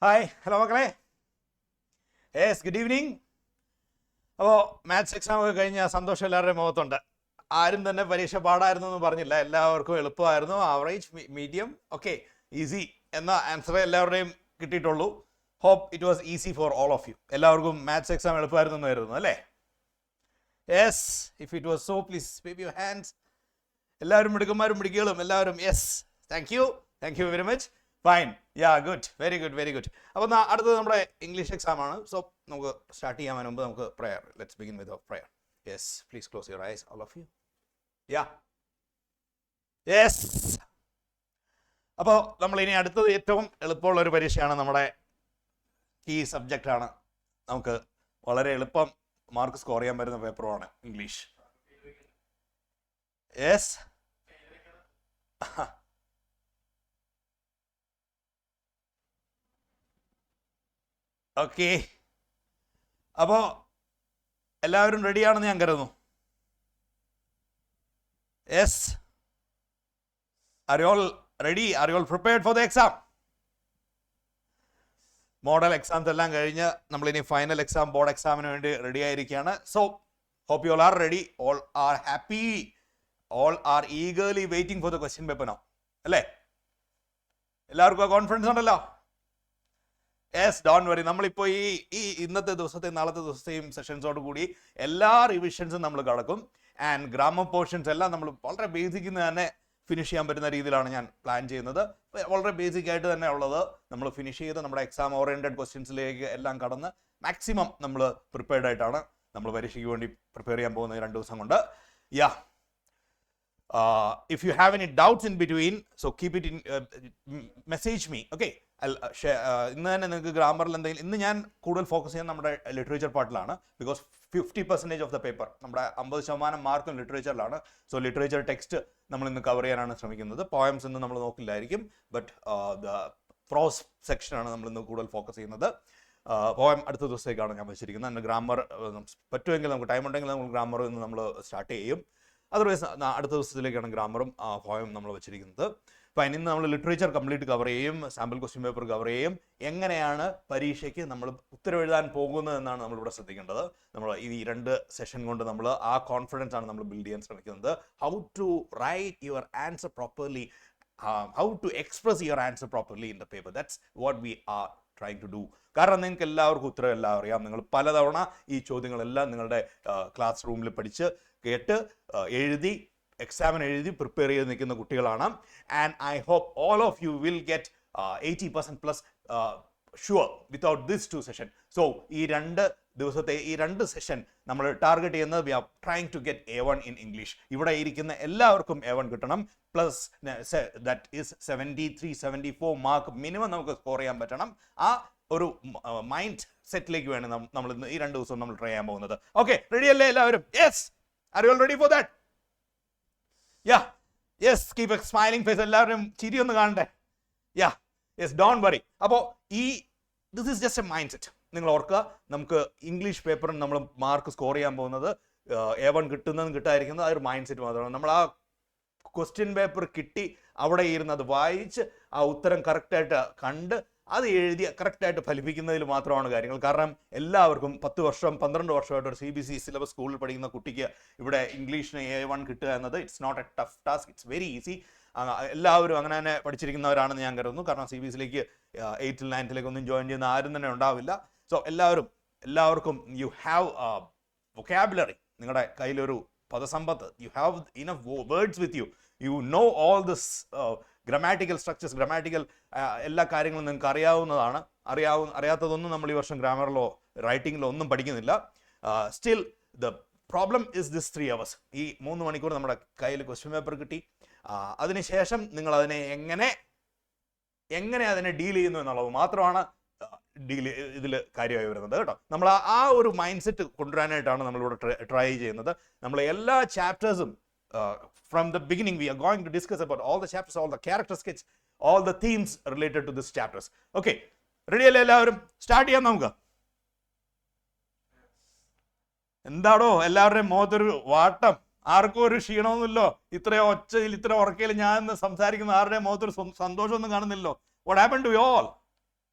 Hi, hello മക്കളെ. Yes, good evening. അപ്പോൾ maths exam ഒക്കെ കഴിഞ്ഞ സന്തോഷം എല്ലാവരുടെയും മുഖത്തുണ്ട്. ആരും തന്നെ പരീക്ഷ പാടായിരുന്നു എന്ന് പറഞ്ഞില്ല, എല്ലാവർക്കും എളുപ്പമായിരുന്നു. ആവറേജ്, മീഡിയം, ഓക്കെ, ഈസി എന്ന ആൻസറേ എല്ലാവരുടെയും കിട്ടിയിട്ടുള്ളൂ. Hope it was easy for all of you. എല്ലാവർക്കും മാത്സ് എക്സാം എളുപ്പമായിരുന്നു എന്ന് കരുതുന്നു അല്ലേ? Yes, if it was so please wave your hands. എല്ലാവരും മിടുക്കന്മാരും മിടുക്കികളും എല്ലാവരും yes. Thank you very much. Fine, ya, good, very good, very good. അപ്പോൾ അടുത്തത് നമ്മുടെ ഇംഗ്ലീഷ് എക്സാം ആണ്. സോ നമുക്ക് സ്റ്റാർട്ട് ചെയ്യാൻ മുമ്പ് നമുക്ക് prayer. Let's begin with prayer. Yes, please close your eyes, all of you. Yeah, yes. അപ്പോൾ നമ്മൾ ഇനി അടുത്തത് ഏറ്റവും എളുപ്പമുള്ള ഒരു പരീക്ഷയാണ്. നമ്മുടെ കീ സബ്ജക്റ്റ് ആണ്. നമുക്ക് വളരെ എളുപ്പം മാർക്ക് സ്കോർ ചെയ്യാൻ പറ്റുന്ന പേപ്പറുമാണ് ഇംഗ്ലീഷ്. Yes, okay. അപ്പോൾ എല്ലാവരും റെഡിയാണെന്ന് ഞാൻ കരുതുന്നു. Yes, are you all ready? R you all prepared for the exam? Model exams എല്ലാം കഴിഞ്ഞ് നമ്മളിനി ഫൈനൽ എക്സാം, ബോർഡ് എക്സാമിന് വേണ്ടി റെഡി ആയിരിക്കുകയാണ്. So hope you all are ready. All are happy. All are eagerly waiting for the question paper now, അല്ലേ? എല്ലാവർക്കും confidence ഉണ്ടല്ലോ? Yes, don't worry. നമ്മളിപ്പോൾ ഈ ഇന്നത്തെ ദിവസത്തെയും നാളത്തെ ദിവസത്തെയും സെഷൻസോട് കൂടി എല്ലാ റിവിഷൻസും നമ്മൾ കടക്കും. ആൻഡ് ഗ്രാമർ പോർഷൻസ് എല്ലാം നമ്മൾ വളരെ ബേസിക്കിൽ നിന്ന് തന്നെ ഫിനിഷ് ചെയ്യാൻ പറ്റുന്ന രീതിയിലാണ് ഞാൻ പ്ലാൻ ചെയ്യുന്നത്. വളരെ ബേസിക് ആയിട്ട് തന്നെ ഉള്ളത് നമ്മൾ ഫിനിഷ് ചെയ്ത് നമ്മുടെ എക്സാം ഓറിയൻറ്റഡ് ക്വസ്റ്റ്യൻസിലേക്ക് എല്ലാം കടന്ന് മാക്സിമം നമ്മൾ പ്രിപ്പയർഡ് ആയിട്ടാണ് നമ്മൾ പരീക്ഷയ്ക്ക് വേണ്ടി പ്രിപ്പയർ ചെയ്യാൻ പോകുന്നത് 2 ദിവസം കൊണ്ട്. യാ, if you have any doubts in between, so keep it in, message me, okay? ഇന്ന് തന്നെ നിങ്ങൾക്ക് ഗ്രാമറിൽ എന്തെങ്കിലും, ഇന്ന് ഞാൻ കൂടുതൽ ഫോക്കസ് ചെയ്യുന്നത് നമ്മുടെ ലിറ്ററേച്ചർ പാർട്ടിലാണ്. ബിക്കോസ് 50% ഓഫ് ദ പേപ്പർ, നമ്മുടെ 50% മാർക്കും ലിറ്ററേച്ചറിലാണ്. സോ ലിറ്ററേച്ചർ ടെക്സ്റ്റ് നമ്മൾ ഇന്ന് കവർ ചെയ്യാനാണ് ശ്രമിക്കുന്നത്. പോയംസ് ഇന്ന് നമ്മൾ നോക്കില്ലായിരിക്കും, ബട്ട് ദ പ്രോസ് സെക്ഷനാണ് നമ്മൾ ഇന്ന് കൂടുതൽ ഫോക്കസ് ചെയ്യുന്നത്. പോയം അടുത്ത ദിവസത്തേക്കാണ് ഞാൻ വെച്ചിരിക്കുന്നത്. അതിന് ഗ്രാമർ പറ്റുമെങ്കിൽ, നമുക്ക് ടൈം ഉണ്ടെങ്കിൽ നമുക്ക് ഗ്രാമർ ഇന്ന് നമ്മൾ സ്റ്റാർട്ട് ചെയ്യും. അതർവൈസ് അടുത്ത ദിവസത്തിലേക്കാണ് ഗ്രാമറും പോയം നമ്മൾ വെച്ചിരിക്കുന്നത്. അപ്പോൾ ഇന്ന് നമ്മൾ ലിറ്ററേച്ചർ കംപ്ലീറ്റ് കവർ ചെയ്യും, സാമ്പിൾ ക്വസ്റ്റ്യൻ പേപ്പർ കവർ ചെയ്യും. എങ്ങനെയാണ് പരീക്ഷയ്ക്ക് നമ്മൾ ഉത്തരവെഴുതാൻ പോകുന്നത് എന്നാണ് നമ്മളിവിടെ ശ്രദ്ധിക്കേണ്ടത്. നമ്മൾ ഈ 2 സെഷൻ കൊണ്ട് നമ്മൾ ആ കോൺഫിഡൻസ് ആണ് നമ്മൾ ബിൽഡ് ചെയ്യാൻ ശ്രമിക്കുന്നത്. How to write your answer properly, how to express your answer properly in the paper. That's what we are trying to do. കാരണം നിങ്ങൾക്ക് എല്ലാവർക്കും ഉത്തരം എല്ലാം അറിയാം. നിങ്ങൾ പലതവണ ഈ ചോദ്യങ്ങളെല്ലാം നിങ്ങളുടെ ക്ലാസ് റൂമിൽ പഠിച്ച് കേട്ട് എഴുതി എക്സാമിന് എഴുതി പ്രിപ്പയർ ചെയ്ത് നിൽക്കുന്ന കുട്ടികളാണ്. And I hope all of you will get 80% plus sure without this 2 session. So ഈ 2 ദിവസത്തെ ഈ 2 സെഷൻ നമ്മൾ ടാർഗറ്റ് ചെയ്യുന്നത് we are trying to get A1 in English. ഇവിടെ ഇരിക്കുന്ന എല്ലാവർക്കും A1 കിട്ടണം. Plus that is 73-74 mark minimum നമുക്ക് സ്കോർ ചെയ്യാൻ പറ്റണം. ആ ഒരു മൈൻഡ് സെറ്റിലേക്ക് വേണം നമ്മൾ ഇന്ന് ഈ 2 ദിവസം നമ്മൾ ട്രൈ ചെയ്യാൻ പോകുന്നത്. ഓക്കെ, റെഡി അല്ലേ എല്ലാവരും? Yes, are you all ready for that? Yeah, yes, keep a smiling face. എല്ലാവരും ചിരി ഒന്ന് കാണണ്ടേ? Yeah, yes, don't worry. അപ്പോൾ this is just a mindset. നിങ്ങൾ ഓർക്കുക, നമുക്ക് ഇംഗ്ലീഷ് പേപ്പറിന് നമ്മൾ മാർക്ക് സ്കോർ ചെയ്യാൻ പോകുന്നത് A1 കിട്ടുന്നതും കിട്ടാതിരിക്കുന്നത് ആ ഒരു മൈൻഡ് സെറ്റ് മാത്രമാണ്. നമ്മൾ ആ ക്വസ്റ്റ്യൻ പേപ്പർ കിട്ടി അവിടെ ഇരുന്ന് അത് വായിച്ച് ആ ഉത്തരം കറക്റ്റായിട്ട് കണ്ട് അത് എഴുതി കറക്റ്റായിട്ട് ഫലിപ്പിക്കുന്നതിൽ മാത്രമാണ് കാര്യങ്ങൾ. കാരണം എല്ലാവർക്കും 10 വർഷം 12 വർഷമായിട്ട് ഒരു Cbse സിലബസ് സ്കൂളിൽ പഠിക്കുന്ന കുട്ടിക്ക് ഇവിടെ ഇംഗ്ലീഷിന് A1 കിട്ടുക എന്നത് it's not a tough task, it's very easy. എല്ലാവരും അങ്ങനെ തന്നെ പഠിച്ചിരിക്കുന്നവരാണെന്ന് ഞാൻ കരുതുന്നു. കാരണം Cbseയിലേക്ക് 8th 9th ഒന്നും ജോയിൻ ചെയ്യുന്ന ആരും തന്നെ ഉണ്ടാവില്ല. സോ എല്ലാവർക്കും യു ഹാവ് വൊക്കാബുലറി, നിങ്ങളുടെ കയ്യിലൊരു പദസമ്പത്ത്, you have enough words with you, you know all this grammatical structures, grammatical എല്ലാ കാര്യങ്ങളും നിങ്ങൾക്ക് അറിയാവുന്നതാണ്. അറിയാത്തതൊന്നും നമ്മൾ ഈ വർഷം ഗ്രാമറിലോ റൈറ്റിങ്ങിലോ ഒന്നും പഠിക്കുന്നില്ല. Still the problem is this 3 hours. ഈ 3 മണിക്കൂർ നമ്മുടെ കയ്യിൽ ക്വസ്റ്റ്യൻ പേപ്പർ കിട്ടി. അതിനുശേഷം നിങ്ങൾ അതിനെ എങ്ങനെ അതിനെ ഡീൽ ചെയ്യുന്നു എന്നുള്ളത് മാത്രമാണ് ഇതിൽ കാര്യമായി വരുന്നത് കേട്ടോ. നമ്മൾ ആ ഒരു മൈൻഡ് സെറ്റ് കൊണ്ടുവരാനായിട്ടാണ് നമ്മളിവിടെ ട്രൈ ചെയ്യുന്നത്. നമ്മൾ എല്ലാ ചാപ്റ്റേഴ്സും from the beginning we are going to discuss about all the chapters, all the character sketch, all the themes related to this chapters. Okay, ready അല്ലേ എല്ലാവരും? സ്റ്റാർട്ട് ചെയ്യാം നമുക്ക്. എന്താടോ എല്ലാവരുടെയും മുഖത്തൊരു വാട്ടം? ആർക്കും ഒരു ക്ഷീണമൊന്നുമില്ലോ? ഇത്ര ഒച്ചയിൽ ഇത്ര ഉറക്കയിൽ ഞാൻ സംസാരിക്കുന്ന ആരുടെയും മുഖത്തൊരു സന്തോഷമൊന്നും കാണുന്നില്ലോ? What happened to you all?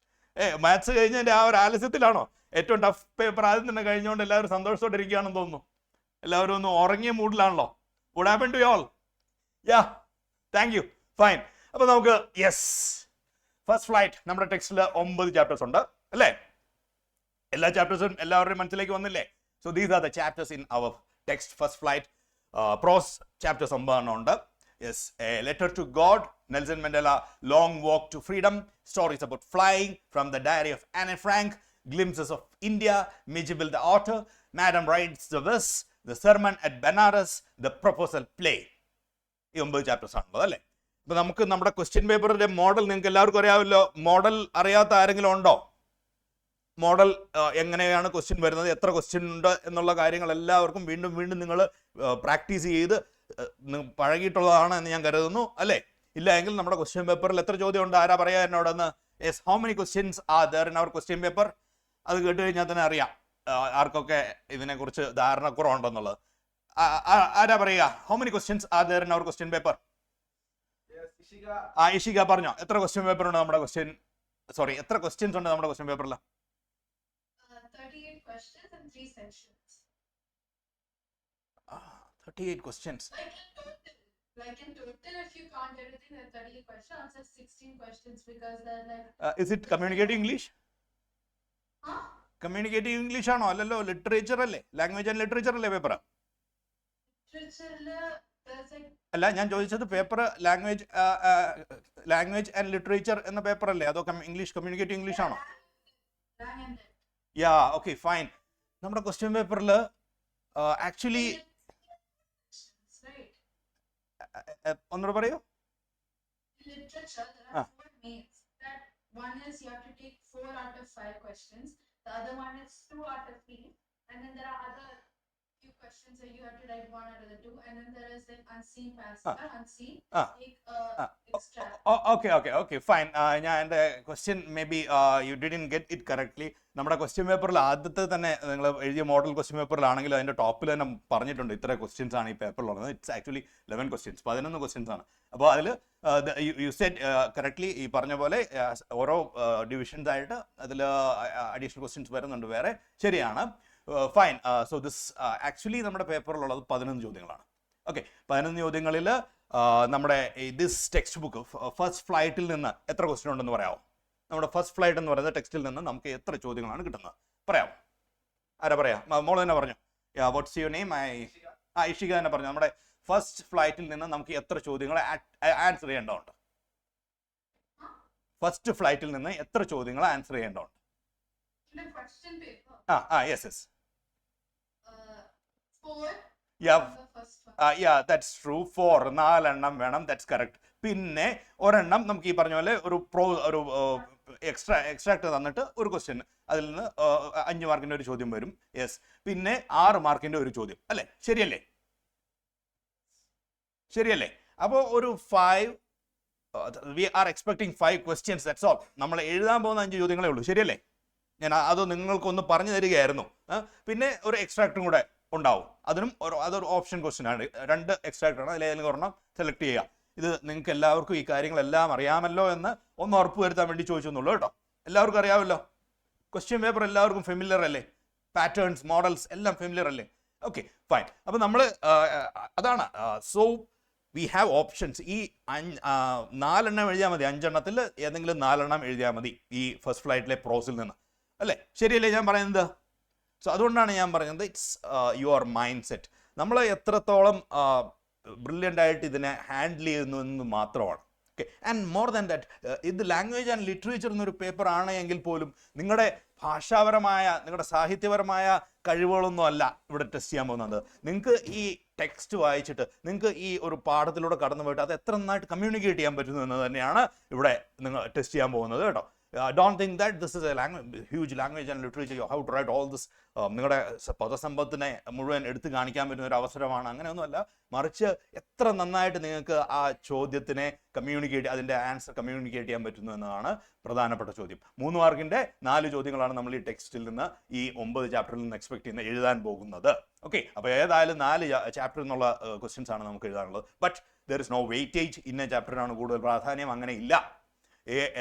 Maths കഴിഞ്ഞതിൻ്റെ ആ ഒരു ആലസ്യത്തിലാണോ? ഏറ്റവും ടഫ് പേപ്പർ ആദ്യം തന്നെ കഴിഞ്ഞുകൊണ്ട് എല്ലാവരും സന്തോഷത്തോടെ ഇരിക്കുകയാണെന്ന് തോന്നുന്നു. എല്ലാവരും ഒന്ന് ഉറങ്ങിയ മൂഡിലാണല്ലോ. Would happen to you all? Ya, thank you, fine. അപ്പോൾ നമുക്ക് യെസ്, ഫസ്റ്റ് ഫ്ലൈറ്റ് നമ്മുടെ ടെക്സ്റ്റിൽ 9 ചാപ്റ്റേഴ്സ് ഉണ്ട് അല്ലേ? എല്ലാ ചാപ്റ്റേഴ്സും എല്ലാവരുടെയും മനസ്സിലേക്ക് വന്നില്ലേ? So these are the chapters in our text first flight. Prose chapters 9 ഉണ്ട്. Yes, a letter to God, Nelson Mandela, long walk to freedom, stories about flying from the diary of Anne Frank, glimpses of India, Mijibil the author, Madam Rides the Bus, the sermon at Banaras, the proposal play. ഈ 9 chapters ആണല്ലോ അല്ലേ? ഇപ്പൊ നമുക്ക് നമ്മുടെ question പേപ്പറിന്റെ model നിങ്ങൾക്ക് എല്ലാവർക്കും അറിയാമല്ലോ. മോഡൽ അറിയാത്ത ആരെങ്കിലും ഉണ്ടോ? മോഡൽ എങ്ങനെയാണ് ക്വസ്റ്റ്യൻ വരുന്നത്, എത്ര ക്വസ്റ്റ്യൻ ഉണ്ട് എന്നുള്ള കാര്യങ്ങൾ എല്ലാവർക്കും വീണ്ടും വീണ്ടും നിങ്ങൾ പ്രാക്ടീസ് ചെയ്ത് പഴകിയിട്ടുള്ളതാണ് എന്ന് ഞാൻ കരുതുന്നു അല്ലേ? ഇല്ല എങ്കിൽ നമ്മുടെ ക്വസ്റ്റ്യൻ പേപ്പറിൽ എത്ര ചോദ്യം ഉണ്ട്? ആരാ പറയാ എന്നോടൊന്ന്? Yes, how many questions are there in our question paper? അത് കേട്ട് കഴിഞ്ഞാൽ തന്നെ അറിയാം ആർക്കൊക്കെ ഇതിനെക്കുറിച്ച് ധാരണക്കുറവുണ്ടെന്നുള്ളത്. ആരാ പറയുക? How many questions are there in our question paper? Ishika പറഞ്ഞോ, എത്ര ക്വസ്റ്റ്യൻ പേപ്പർ ഉണ്ട് നമ്മുടെ എത്ര ക്വസ്റ്റ്യൻസ് ഉണ്ട് നമ്മുടെ ക്വസ്റ്റ്യൻ പേപ്പറിൽ? 38 questions and 3 sections. 38 questions. Like in total, if you count everything, there are 38 questions. Also 16 questions because they're like. Is it communicating English? Huh? Communicating English ആണോ? അല്ലല്ലോ, ലിറ്ററേച്ചർ അല്ലേ? Language and literature അല്ലേ paper? അല്ല, ഞാൻ ചോദിച്ചത് paper language and literature എന്ന paper അല്ലേ? അതോ ഇംഗ്ലീഷ് കമ്മ്യൂണിക്കേറ്റീവ് ഇംഗ്ലീഷ് ആണോ? യാ, ഓക്കെ, ഫൈൻ. നമ്മുടെ ക്വസ്റ്റ്യൻ പേപ്പറിൽ ആക്ച്വലി ഒന്നുകൂടെ പറയൂ. Literature, there are 4 mains. That one is you have to take 4 out of 5 questions. The other one is 2 out of 3. And then there are other few questions that you have to write 1 out of the 2. And then there is an unseen passage, unseen. Extract. Okay, fine. ഞാൻ എൻ്റെ question may be you didn't get it correctly. നമ്മുടെ question പേപ്പറിൽ ആദ്യത്തെ തന്നെ നിങ്ങൾ എഴുതിയ model question പേപ്പറിലാണെങ്കിൽ അതിൻ്റെ ടോപ്പിൽ തന്നെ പറഞ്ഞിട്ടുണ്ട് ഇത്ര ക്വസ്റ്റ്യൻസ് ആണ് ഈ പേപ്പറിലുള്ളത്. ഇറ്റ്സ് ആക്ച്വലി 11 ക്വസ്റ്റ്യൻസ്, 11 ക്വസ്റ്റ്യൻസ് ആണ്. അപ്പോൾ അതിൽ യു സെറ്റ് കറക്റ്റ്ലി ഈ പറഞ്ഞ പോലെ ഓരോ ഡിവിഷൻസ് ആയിട്ട് അതിൽ അഡീഷണൽ ക്വസ്റ്റ്യൻസ് വരുന്നുണ്ട് വേറെ. ശരിയാണ്, ഫൈൻ. സോ ദിസ് ആക്ച്വലി നമ്മുടെ പേപ്പറിലുള്ളത് 11 ചോദ്യങ്ങളാണ്. ഓക്കെ, 11 ചോദ്യങ്ങളിൽ നമ്മുടെ ദിസ് ടെക്സ്റ്റ് ബുക്ക് ഫസ്റ്റ് ഫ്ലൈറ്റിൽ നിന്ന് എത്ര ക്വസ്റ്റ്യൻ ഉണ്ടെന്ന് പറയാമോ? നമ്മുടെ ഫസ്റ്റ് ഫ്ലൈറ്റ് എന്ന് പറയുന്ന ടെക്സ്റ്റിൽ നിന്ന് നമുക്ക് എത്ര ചോദ്യങ്ങളാണ് കിട്ടുന്നത്? പറയാമോ? ആരാ പറയാം? മോള് തന്നെ പറഞ്ഞു. What's your name? ഇഷിക തന്നെ പറഞ്ഞു. നമ്മുടെ ഫസ്റ്റ് ഫ്ലൈറ്റിൽ നിന്ന് നമുക്ക് എത്ര ചോദ്യങ്ങൾ ആൻസർ ചെയ്യേണ്ടതുണ്ട്? ഫസ്റ്റ് ഫ്ലൈറ്റിൽ നിന്ന് എത്ര ചോദ്യങ്ങൾ ആൻസർ ചെയ്യേണ്ടതുണ്ട്? യെസ്. 4. That's true. 4, 4 എണ്ണം വേണം. That's correct. പിന്നെ ഒരെണ്ണം നമുക്ക് ഈ പറഞ്ഞ പോലെ ഒരു എക്സ്ട്രാക്ട് തന്നിട്ട് ഒരു ക്വസ്റ്റ്യൻ, അതിൽ നിന്ന് 5 മാർക്കിന്റെ ഒരു ചോദ്യം വരും. യെസ്. പിന്നെ 6 മാർക്കിന്റെ ഒരു ചോദ്യം അല്ലേ? ശരിയല്ലേ? അപ്പോൾ ഒരു 5 we are expecting 5 questions. That's all. നമ്മൾ എഴുതാൻ പോകുന്ന 5 ചോദ്യങ്ങളേ ഉള്ളൂ. ശരിയല്ലേ? ഞാൻ അത് നിങ്ങൾക്കൊന്ന് പറഞ്ഞു തരികയായിരുന്നു. പിന്നെ ഒരു എക്സ്ട്രാക്റ്റും കൂടെ ഉണ്ടാവും. അതൊരു ഓപ്ഷൻ ക്വസ്റ്റ്യൻ ആണ്. 2 എക്സ്ട്രാക്റ്റ് ആണ്. അതിലേതെങ്കിലും ഒരെണ്ണം സെലക്ട് ചെയ്യുക. ഇത് നിങ്ങൾക്ക് എല്ലാവർക്കും ഈ കാര്യങ്ങളെല്ലാം അറിയാമല്ലോ എന്ന് ഒന്ന് ഉറപ്പ് വരുത്താൻ വേണ്ടി ചോദിച്ചെന്നുള്ളൂ കേട്ടോ. എല്ലാവർക്കും അറിയാമല്ലോ? ക്വസ്റ്റ്യൻ പേപ്പർ എല്ലാവർക്കും ഫെമിലിയർ അല്ലേ? പാറ്റേൺസ്, മോഡൽസ് എല്ലാം ഫെമിലിയർ അല്ലേ? Okay, fine. അപ്പോൾ നമ്മൾ അതാണ്. So we have options. ഈ 4 എണ്ണം എഴുതിയാൽ മതി. 5 എണ്ണത്തിൽ ഏതെങ്കിലും 4 എണ്ണം എഴുതിയാൽ മതി ഈ ഫസ്റ്റ് ഫ്ലൈറ്റിലെ പ്രോസിൽ നിന്ന് അല്ലേ? ശരിയല്ലേ ഞാൻ പറയുന്നത്? സോ അതുകൊണ്ടാണ് ഞാൻ പറയുന്നത് ഇറ്റ്സ് യുവർ മൈൻഡ് സെറ്റ്. നമ്മൾ എത്രത്തോളം ബ്രില്യൻ്റ് ആയിട്ട് ഇതിനെ ഹാൻഡിൽ ചെയ്യുന്നു എന്ന് മാത്രമാണ്. Okay, and more than that, ഇത് ലാംഗ്വേജ് ആൻഡ് ലിറ്ററേച്ചർ എന്നൊരു പേപ്പർ ആണ് എങ്കിൽ പോലും നിങ്ങളുടെ ഭാഷാപരമായ, നിങ്ങളുടെ സാഹിത്യപരമായ കഴിവുകളൊന്നും അല്ല ഇവിടെ ടെസ്റ്റ് ചെയ്യാൻ പോകുന്നത്. നിങ്ങൾക്ക് ഈ ടെക്സ്റ്റ് വായിച്ചിട്ട് നിങ്ങൾക്ക് ഈ ഒരു പാഠത്തിലൂടെ കടന്നു പോയിട്ട് അത് എത്ര നന്നായിട്ട് കമ്മ്യൂണിക്കേറ്റ് ചെയ്യാൻ പറ്റുന്നു എന്ന് തന്നെയാണ് ഇവിടെ നിങ്ങൾ ടെസ്റ്റ് ചെയ്യാൻ പോകുന്നത് കേട്ടോ. Don't think that this is a huge language and literature. You have to write all this. നിങ്ങളുടെ പദസമ്പത്തിനെ മുഴുവൻ എടുത്തു കാണിക്കാൻ പറ്റുന്ന ഒരു അവസരമാണ്. അങ്ങനെയൊന്നുമല്ല. മറിച്ച് എത്ര നന്നായിട്ട് നിങ്ങൾക്ക് ആ ചോദ്യത്തിനെ അതിൻ്റെ ആൻസർ കമ്മ്യൂണിക്കേറ്റ് ചെയ്യാൻ പറ്റുന്നു എന്നതാണ് പ്രധാനപ്പെട്ട ചോദ്യം. 3 മാർക്കിൻ്റെ 4 ചോദ്യങ്ങളാണ് നമ്മൾ ഈ ടെക്സ്റ്റിൽ നിന്ന്, ഈ 9 ചാപ്റ്ററിൽ നിന്ന് എക്സ്പെക്ട് ചെയ്യുന്ന എഴുതാൻ പോകുന്നത്. ഓക്കെ, അപ്പോൾ ഏതായാലും 4 ചാപ്റ്റർ എന്നുള്ള ക്വസ്റ്റ്യൻസ് ആണ് നമുക്ക് എഴുതാനുള്ളത്. But there is no weightage. ഇന്ന ചാപ്റ്ററിനാണ് കൂടുതൽ പ്രാധാന്യം, അങ്ങനെ ഇല്ല.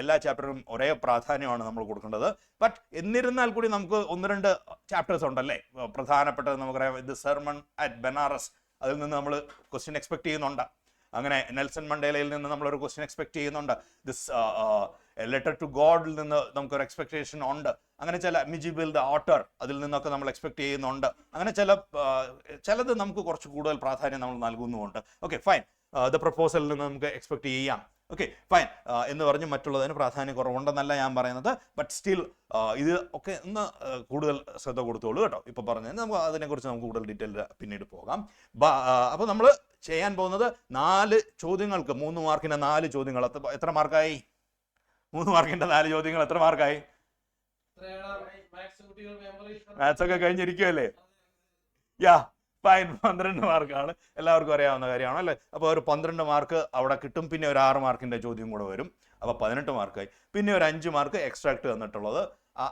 എല്ലാ ചാപ്റ്ററും ഒരേ പ്രാധാന്യമാണ് നമ്മൾ കൊടുക്കേണ്ടത്. ബട്ട് എന്നിരുന്നാൽ കൂടി നമുക്ക് 1-2 ചാപ്റ്റേഴ്സ് ഉണ്ടല്ലേ പ്രധാനപ്പെട്ടത്. നമുക്കറിയാം ഇത് സെർമൺ അറ്റ് ബനാറസ്, അതിൽ നിന്ന് നമ്മൾ ക്വസ്റ്റ്യൻ എക്സ്പെക്ട് ചെയ്യുന്നുണ്ട്. അങ്ങനെ നെൽസൺ മണ്ടേലയിൽ നിന്ന് നമ്മളൊരു ക്വസ്റ്റ്യൻ എക്സ്പെക്ട് ചെയ്യുന്നുണ്ട്. ദിസ് ലെറ്റർ ടു ഗോഡിൽ നിന്ന് നമുക്കൊരു എക്സ്പെക്ടേഷൻ ഉണ്ട്. അങ്ങനെ ചില മിജിബിൽ ദ ഓട്ടർ, അതിൽ നിന്നൊക്കെ നമ്മൾ എക്സ്പെക്ട് ചെയ്യുന്നുണ്ട്. അങ്ങനെ ചിലത് നമുക്ക് കുറച്ച് കൂടുതൽ പ്രാധാന്യം നമ്മൾ നൽകുന്നുമുണ്ട്. Okay fine. ദ പ്രപ്പോസലിൽ നിന്ന് നമുക്ക് എക്സ്പെക്ട് ചെയ്യാം. ഓക്കെ ഫൈൻ എന്ന് പറഞ്ഞ് മറ്റുള്ളതിന് പ്രാധാന്യം കുറവുണ്ടെന്നല്ല ഞാൻ പറയുന്നത്. ബട്ട് സ്റ്റിൽ ഇത് ഒക്കെ ഒന്ന് കൂടുതൽ ശ്രദ്ധ കൊടുത്തോളൂ കേട്ടോ. ഇപ്പോൾ പറഞ്ഞത് നമുക്ക് അതിനെക്കുറിച്ച് നമുക്ക് കൂടുതൽ ഡീറ്റെയിൽ പിന്നീട് പോകാം. അപ്പോൾ നമ്മൾ ചെയ്യാൻ പോകുന്നത് 4 ചോദ്യങ്ങൾക്ക് 3 മാർക്കിൻ്റെ 4 ചോദ്യങ്ങൾ. എത്ര മാർക്കായി? 3 മാർക്കിൻ്റെ 4 ചോദ്യങ്ങൾ എത്ര മാർക്കായി? മാത്സ് ഒക്കെ കഴിഞ്ഞിരിക്കുമല്ലേ? യാ ഫൈൻ. 12 മാർക്കാണ്, എല്ലാവർക്കും അറിയാവുന്ന കാര്യമാണ് അല്ലേ? അപ്പോൾ ഒരു 12 മാർക്ക് അവിടെ കിട്ടും. പിന്നെ ഒരു 6 മാർക്കിൻ്റെ ചോദ്യം കൂടെ വരും. അപ്പോൾ 18 മാർക്കായി. പിന്നെ ഒരു 5 മാർക്ക് എക്സ്ട്രാക്ട് തന്നിട്ടുള്ളത്.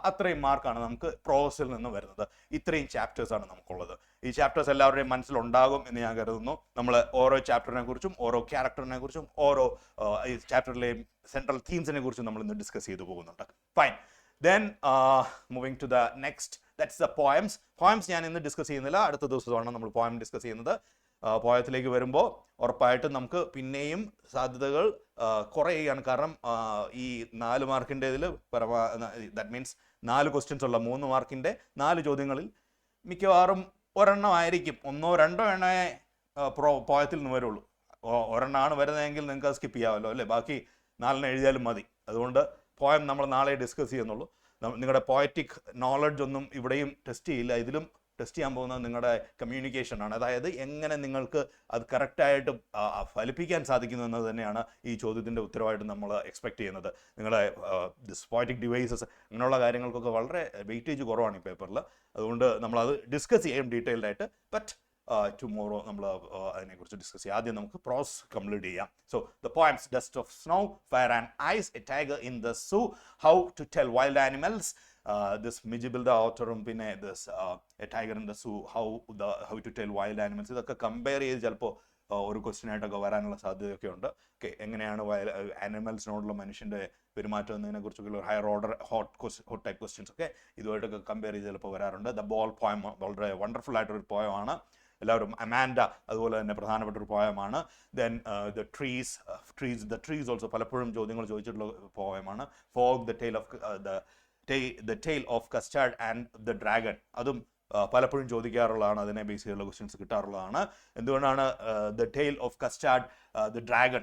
അത്രയും മാർക്കാണ് നമുക്ക് പ്രോസിൽ നിന്ന് വരുന്നത്. ഇത്രയും ചാപ്റ്റേഴ്സാണ് നമുക്കുള്ളത്. ഈ ചാപ്റ്റേഴ്സ് എല്ലാവരുടെയും മനസ്സിലുണ്ടാകും എന്ന് ഞാൻ കരുതുന്നു. നമ്മൾ ഓരോ ചാപ്റ്ററിനെ കുറിച്ചും ഓരോ ക്യാരക്ടറിനെ കുറിച്ചും ഓരോ ഈ ചാപ്റ്ററിലെയും സെൻട്രൽ തീംസിനെ കുറിച്ചും നമ്മൾ ഇന്ന് ഡിസ്കസ് ചെയ്തു പോകുന്നുണ്ട്. Fine. Then moving to the next, that's the poems. Poems ഞാൻ ഇന്ന് ഡിസ്കസ് ചെയ്യുന്നില്ല, അടുത്ത ദിവസമാണ് നമ്മൾ പോയം ഡിസ്കസ് ചെയ്യുന്നത്. പോയത്തിലേക്ക് വരുമ്പോൾ ഉറപ്പായിട്ടും നമുക്ക് പിന്നെയും സാധ്യതകൾ കുറയുകയാണ്. കാരണം ഈ 4 മാർക്കിൻ്റെ ഇതിൽ ദാറ്റ് മീൻസ് 4 ക്വസ്റ്റ്യൻസ് ഉള്ള 3 മാർക്കിൻ്റെ 4 ചോദ്യങ്ങളിൽ മിക്കവാറും ഒരെണ്ണമായിരിക്കും, 1-2 എണ്ണമേ പോയത്തിൽ നിന്ന് വരുള്ളൂ. ഒരെണ്ണമാണ് വരുന്നതെങ്കിൽ നിങ്ങൾക്ക് അത് സ്കിപ്പ് ചെയ്യാമല്ലോ അല്ലേ? ബാക്കി 4 എഴുതിയാലും മതി. അതുകൊണ്ട് പോയം നമ്മൾ നാളെ ഡിസ്കസ് ചെയ്യുന്നുള്ളൂ. നിങ്ങളുടെ പോയറ്റിക് നോളജ് ഒന്നും ഇവിടെയും ടെസ്റ്റ് ചെയ്യില്ല. ഇതിലും ടെസ്റ്റ് ചെയ്യാൻ പോകുന്നത് നിങ്ങളുടെ കമ്മ്യൂണിക്കേഷനാണ്. അതായത് എങ്ങനെ നിങ്ങൾക്ക് അത് കറക്റ്റായിട്ട് ഫലിപ്പിക്കാൻ സാധിക്കുന്നു എന്നത് തന്നെയാണ് ഈ ചോദ്യത്തിൻ്റെ ഉത്തരവായിട്ട് നമ്മൾ എക്സ്പെക്ട് ചെയ്യുന്നത്. നിങ്ങളുടെ ദിസ് പോയറ്റിക് ഡിവൈസസ് അങ്ങനെയുള്ള കാര്യങ്ങൾക്കൊക്കെ വളരെ വെയിറ്റേജ് കുറവാണ് ഈ പേപ്പറിൽ. അതുകൊണ്ട് നമ്മളത് ഡിസ്കസ് ചെയ്യും ഡീറ്റെയിൽഡ് ആയിട്ട്. ബട്ട് ടുമോറോ നമ്മൾ അതിനെക്കുറിച്ച് ഡിസ്കസ് ചെയ്യാം. ആദ്യം നമുക്ക് പ്രോസ് കംപ്ലീറ്റ് ചെയ്യാം. So the poems: dust of snow, fire and ice, a tiger in the zoo, how to tell wild animals, this Mijbil the ഓട്ടറും പിന്നെ this a tiger in the zoo, how to tell wild animals. ഇതൊക്കെ compare ചെയ്ത് ചിലപ്പോൾ ഒരു question ആയിട്ടൊക്കെ വരാനുള്ള സാധ്യതയൊക്കെ ഉണ്ട്. Okay, എങ്ങനെയാണ് ആനിമൽസിനോടുള്ള മനുഷ്യൻ്റെ പെരുമാറ്റം എന്നതിനെ കുറിച്ചൊക്കെ higher order hot type questions ഒക്കെ ഇതുമായിട്ടൊക്കെ കമ്പയർ ചെയ്ത് ചിലപ്പോൾ വരാറുണ്ട്. ദ ബോൾ പോയം വളരെ വണ്ടർഫുൾ ആയിട്ടൊരു പോയമാണ്. എല്ലാവരും അമാൻഡ അതുപോലെ തന്നെ പ്രധാനപ്പെട്ട ഒരു പോയമാണ്. ദെൻ ദ ട്രീസ് ഓൾസോ പലപ്പോഴും ചോദ്യങ്ങൾ ചോദിച്ചിട്ടുള്ള പോയമാണ്. Fog, the tale of custard and the dragon, അതും പലപ്പോഴും ചോദിക്കാറുള്ളതാണ്. അതിനെ ബേസ് ചെയ്തുള്ള ക്വസ്റ്റ്യൻസ് കിട്ടാറുള്ളതാണ്. എന്തുകൊണ്ടാണ് the tale of custard the dragon,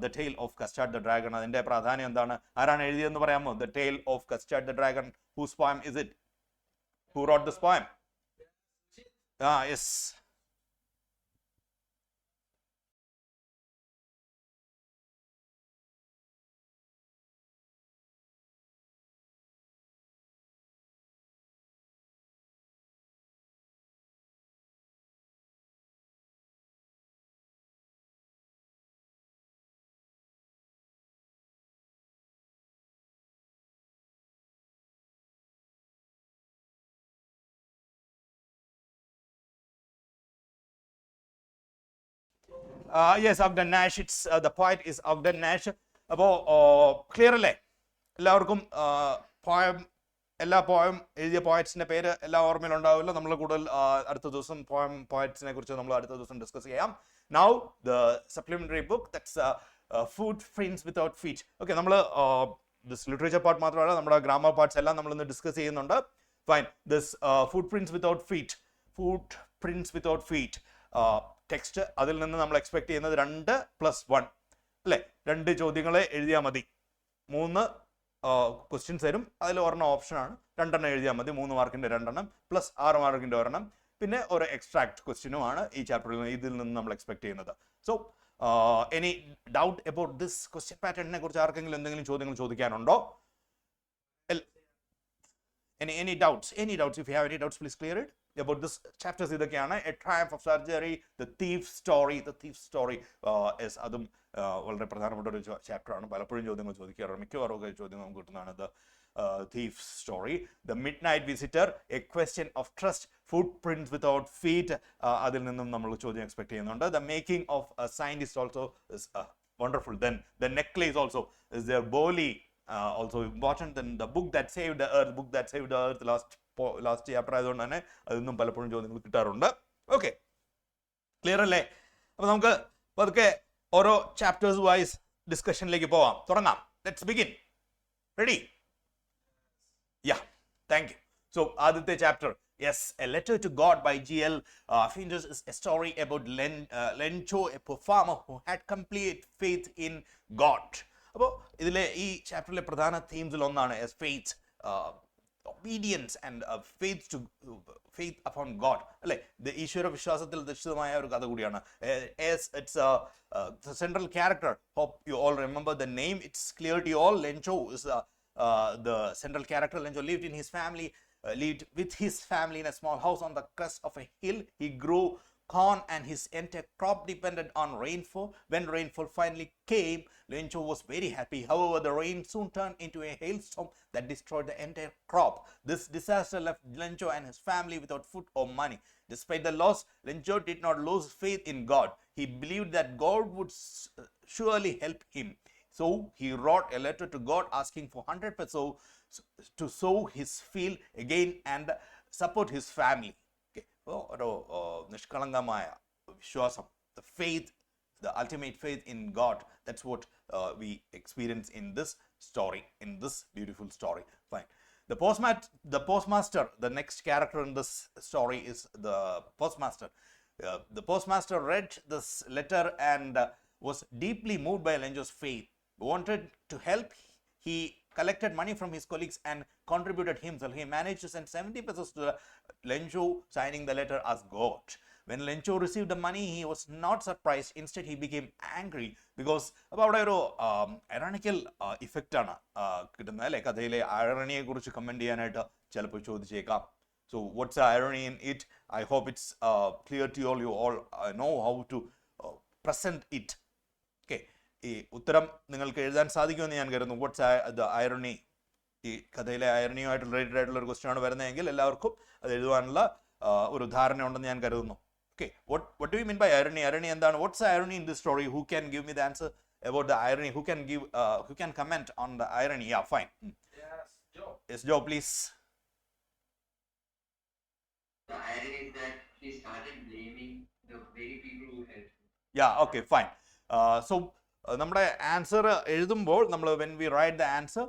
the tale of custard the dragon, അതിൻ്റെ പ്രാധാന്യം എന്താണ്? ആരാണ് എഴുതിയതെന്ന് പറയാമോ? The tale of custard the dragon, whose poem is it? Who wrote this poem? Yes. Yes, Ogden Nash. It's the poet is Ogden Nash. അപ്പോൾ clear അല്ലേ എല്ലാവർക്കും? എല്ലാ poem എഴുതിയ പോയറ്റ്സിൻ്റെ പേര് എല്ലാ ഓർമ്മയിലുണ്ടാവില്ല. നമ്മൾ കൂടുതൽ അടുത്ത ദിവസം പോയറ്റ്സിനെ കുറിച്ച് നമ്മൾ അടുത്ത ദിവസം ഡിസ്കസ് ചെയ്യാം. Now the supplementary book, that's footprints without feet. Okay, നമ്മൾ ദിസ് ലിറ്ററേച്ചർ പാർട്ട് മാത്രമല്ല നമ്മുടെ ഗ്രാമർ പാർട്സ് എല്ലാം നമ്മളിന്ന് ഡിസ്കസ് ചെയ്യുന്നുണ്ട്. Fine. This footprints without feet text, അതിൽ നിന്ന് നമ്മൾ എക്സ്പെക്ട് ചെയ്യുന്നത് 2+1 അല്ലേ? 2 ചോദ്യങ്ങളെ എഴുതിയാൽ മതി. 3 ക്വസ്റ്റ്യൻസ് തരും, അതിൽ ഒരെണ്ണം ഓപ്ഷനാണ്. 2 എണ്ണം എഴുതിയാൽ മതി. 3 മാർക്കിൻ്റെ 2 എണ്ണം പ്ലസ് 6 മാർക്കിൻ്റെ ഒരെണ്ണം, പിന്നെ ഒരു എക്സ്ട്രാക്ട് ക്വസ്റ്റ്യനുമാണ് ഈ ചാപ്റ്ററിൽ ഇതിൽ നിന്ന് നമ്മൾ എക്സ്പെക്ട് ചെയ്യുന്നത്. So any doubt about this question പാറ്റേണിനെ കുറിച്ച് ആർക്കെങ്കിലും എന്തെങ്കിലും ചോദ്യങ്ങൾ ചോദിക്കാനുണ്ടോ? Any doubts? If you have any doubts, please clear it. About this chapters ഇതൊക്കെയാണ്. A triumph of surgery, the thief story is അതും വളരെ പ്രധാനപ്പെട്ട ഒരു ചാപ്റ്ററാണ്. പലപ്പോഴും ചോദ്യങ്ങൾ ചോദിക്കാറുണ്ട്. മിക്കവാറും ഒക്കെ ചോദ്യങ്ങൾ നമുക്ക് കിട്ടുന്നതാണ്. The thief story, the midnight visitor, a question of trust, footprints without feet, അതിൽ നിന്നും നമ്മൾ ചോദ്യം എക്സ്പെക്ട് ചെയ്യുന്നുണ്ട്. The making of a scientist also is Wonderful. Then the necklace also is there. Boli also important. Then the book that saved the earth, last chapter ആയതുകൊണ്ട് തന്നെ അതൊന്നും പലപ്പോഴും ചോദ്യങ്ങൾ കിട്ടാറുണ്ട്. ഓക്കെ, ക്ലിയർ അല്ലേ? അപ്പോൾ നമുക്ക് പതുക്കെ ഓരോ ചാപ്റ്റേഴ്സ് വൈസ് ഡിസ്കഷനിലേക്ക് പോവാം, തുടങ്ങാം. Let's begin. Ready? Yeah, thank U. So ആദ്യത്തെ chapter, yes, A Letter to God by G.L. Findus is a story about Lencho, a farmer who had complete faith in God. അപ്പോൾ ഇതിലെ ഈ ചാപ്റ്ററിലെ പ്രധാന തീംസിൽ ഒന്നാണ് faith, obedience and faith upon God, അല്ലേ? ഈശ്വര വിശ്വാസത്തിൽ അധിഷ്ഠിതമായ ഒരു കഥ കൂടിയാണ്. It's the central character. Hope you all remember the name. It's clear to you all. Lencho is the central character. Lencho lived with his family in a small house on the crest of a hill. He grew corn and his entire crop depended on rainfall. When rainfall finally came, Lencho was very happy. However, the rain soon turned into a hailstorm that destroyed the entire crop. This disaster left Lencho and his family without food or money. Despite the loss, Lencho did not lose faith in God. He believed that God would surely help him. So he wrote a letter to God asking for 100 pesos to sow his field again and support his family. Okay, ഒരു നിഷ്കളങ്കമായ വിശ്വാസം, the faith, the ultimate faith in God. That's what we experience in this story, in this beautiful story. Fine. The postmaster, the next character in this story is the postmaster. The postmaster read this letter and was deeply moved by Lencho's faith. Wanted to help. He collected money from his colleagues and contributed himself. He managed to send 70 pesos to Lencho, signing the letter as God. When Lencho received the money, he was not surprised. Instead, he became angry because about ഒരു ironical effect ആണ് കിട്ടുന്നത്, അല്ലേ? കഥയിലെ irony-യെ കുറിച്ച് comment ചെയ്യാനായിട്ട് ചിലപ്പോൾ ചോദിച്ചേക്കാം. So what's the irony in it? I hope it's clear to you all. You all know how to present it. Okay. ഈ ഉത്തരം നിങ്ങൾക്ക് എഴുതാൻ സാധിക്കുമെന്ന് ഞാൻ കരുതുന്നു. What's the irony? ഈ കഥയിലെ ഐറണിയുമായിട്ട് റിലേറ്റഡ് ആയിട്ടുള്ള ഒരു ക്വസ്റ്റ്യൻ ആണ് വരുന്നതെങ്കിൽ എല്ലാവർക്കും അത് എഴുതാനുള്ള ഒരു ധാരണ ഉണ്ടെന്ന് ഞാൻ കരുതുന്നു. Okay, what do you mean by irony? Irony എന്താണ്? What's the irony in this story? Who can give me the answer about the irony? Who can comment on the irony? Yeah, fine. Yes, Joe. Yes, Joe, please. The irony is that he started blaming the very people who helped him. Yeah, okay, fine. So നമ്മുടെ answer എഴുതുമ്പോൾ നമ്മൾ when we write the answer,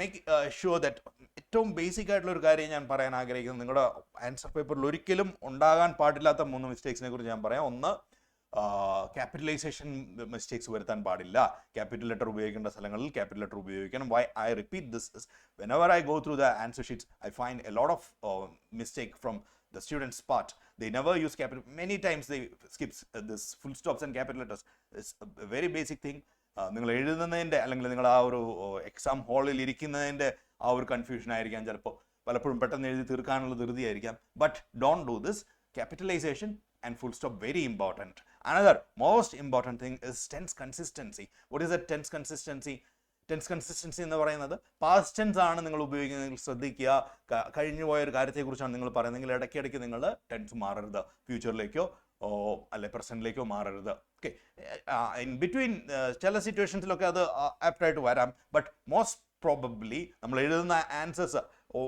make sure that ഏറ്റവും basic ആയിട്ടുള്ള ഒരു കാര്യം ഞാൻ പറയാൻ ആഗ്രഹിക്കുന്നത്, നിങ്ങളുടെ ആൻസർ പേപ്പറിൽ ഒരിക്കലും ഉണ്ടാകാൻ പാടില്ലാത്ത 3 മിസ്റ്റേക്സിനെ കുറിച്ച് ഞാൻ പറയാം. ഒന്ന്, ക്യാപിറ്റലൈസേഷൻ മിസ്റ്റേക്സ് വരുത്താൻ പാടില്ല. ക്യാപിറ്റൽ ലെറ്റർ ഉപയോഗിക്കേണ്ട സ്ഥലങ്ങളിൽ ക്യാപിറ്റൽ ലെറ്റർ ഉപയോഗിക്കണം. why I repeat this is whenever I go through the answer sheets, I find a lot of mistake from the students' part. They never use capital. Many times they skip this full stops and capital letters. It's a very basic thing. നിങ്ങൾ എഴുതുന്നതിൻ്റെ അല്ലെങ്കിൽ നിങ്ങൾ ആ ഒരു exam ഹാളിൽ ഇരിക്കുന്നതിൻ്റെ ആ ഒരു confusion ആയിരിക്കാം, ചിലപ്പോൾ പലപ്പോഴും പെട്ടെന്ന് എഴുതി തീർക്കാനുള്ള ധൃതിയായിരിക്കാം. But don't do this. Capitalization and full stop, very important. Another most important thing is tense consistency. What is that tense consistency? Tense consistency എന്ന് പറയുന്നത് പാസ്റ്റ് ടെൻസ് ആണ് നിങ്ങൾ ഉപയോഗിക്കുന്നതെങ്കിൽ ശ്രദ്ധിക്കുക. കഴിഞ്ഞു പോയ ഒരു കാര്യത്തെക്കുറിച്ചാണ് നിങ്ങൾ പറയുന്നതെങ്കിൽ ഇടയ്ക്കിടയ്ക്ക് നിങ്ങൾ ടെൻസ് മാറരുത്. ഫ്യൂച്ചറിലേക്കോ അല്ലെ പ്രസന്റിലേക്കോ മാറരുത്. ഓക്കെ, ഇൻ ബിറ്റ്വീൻ ചില സിറ്റുവേഷൻസിലൊക്കെ അത് ആപ്റ്റായിട്ട് വരാം. ബട്ട് മോസ്റ്റ് പ്രോബബ്ലി നമ്മൾ എഴുതുന്ന answers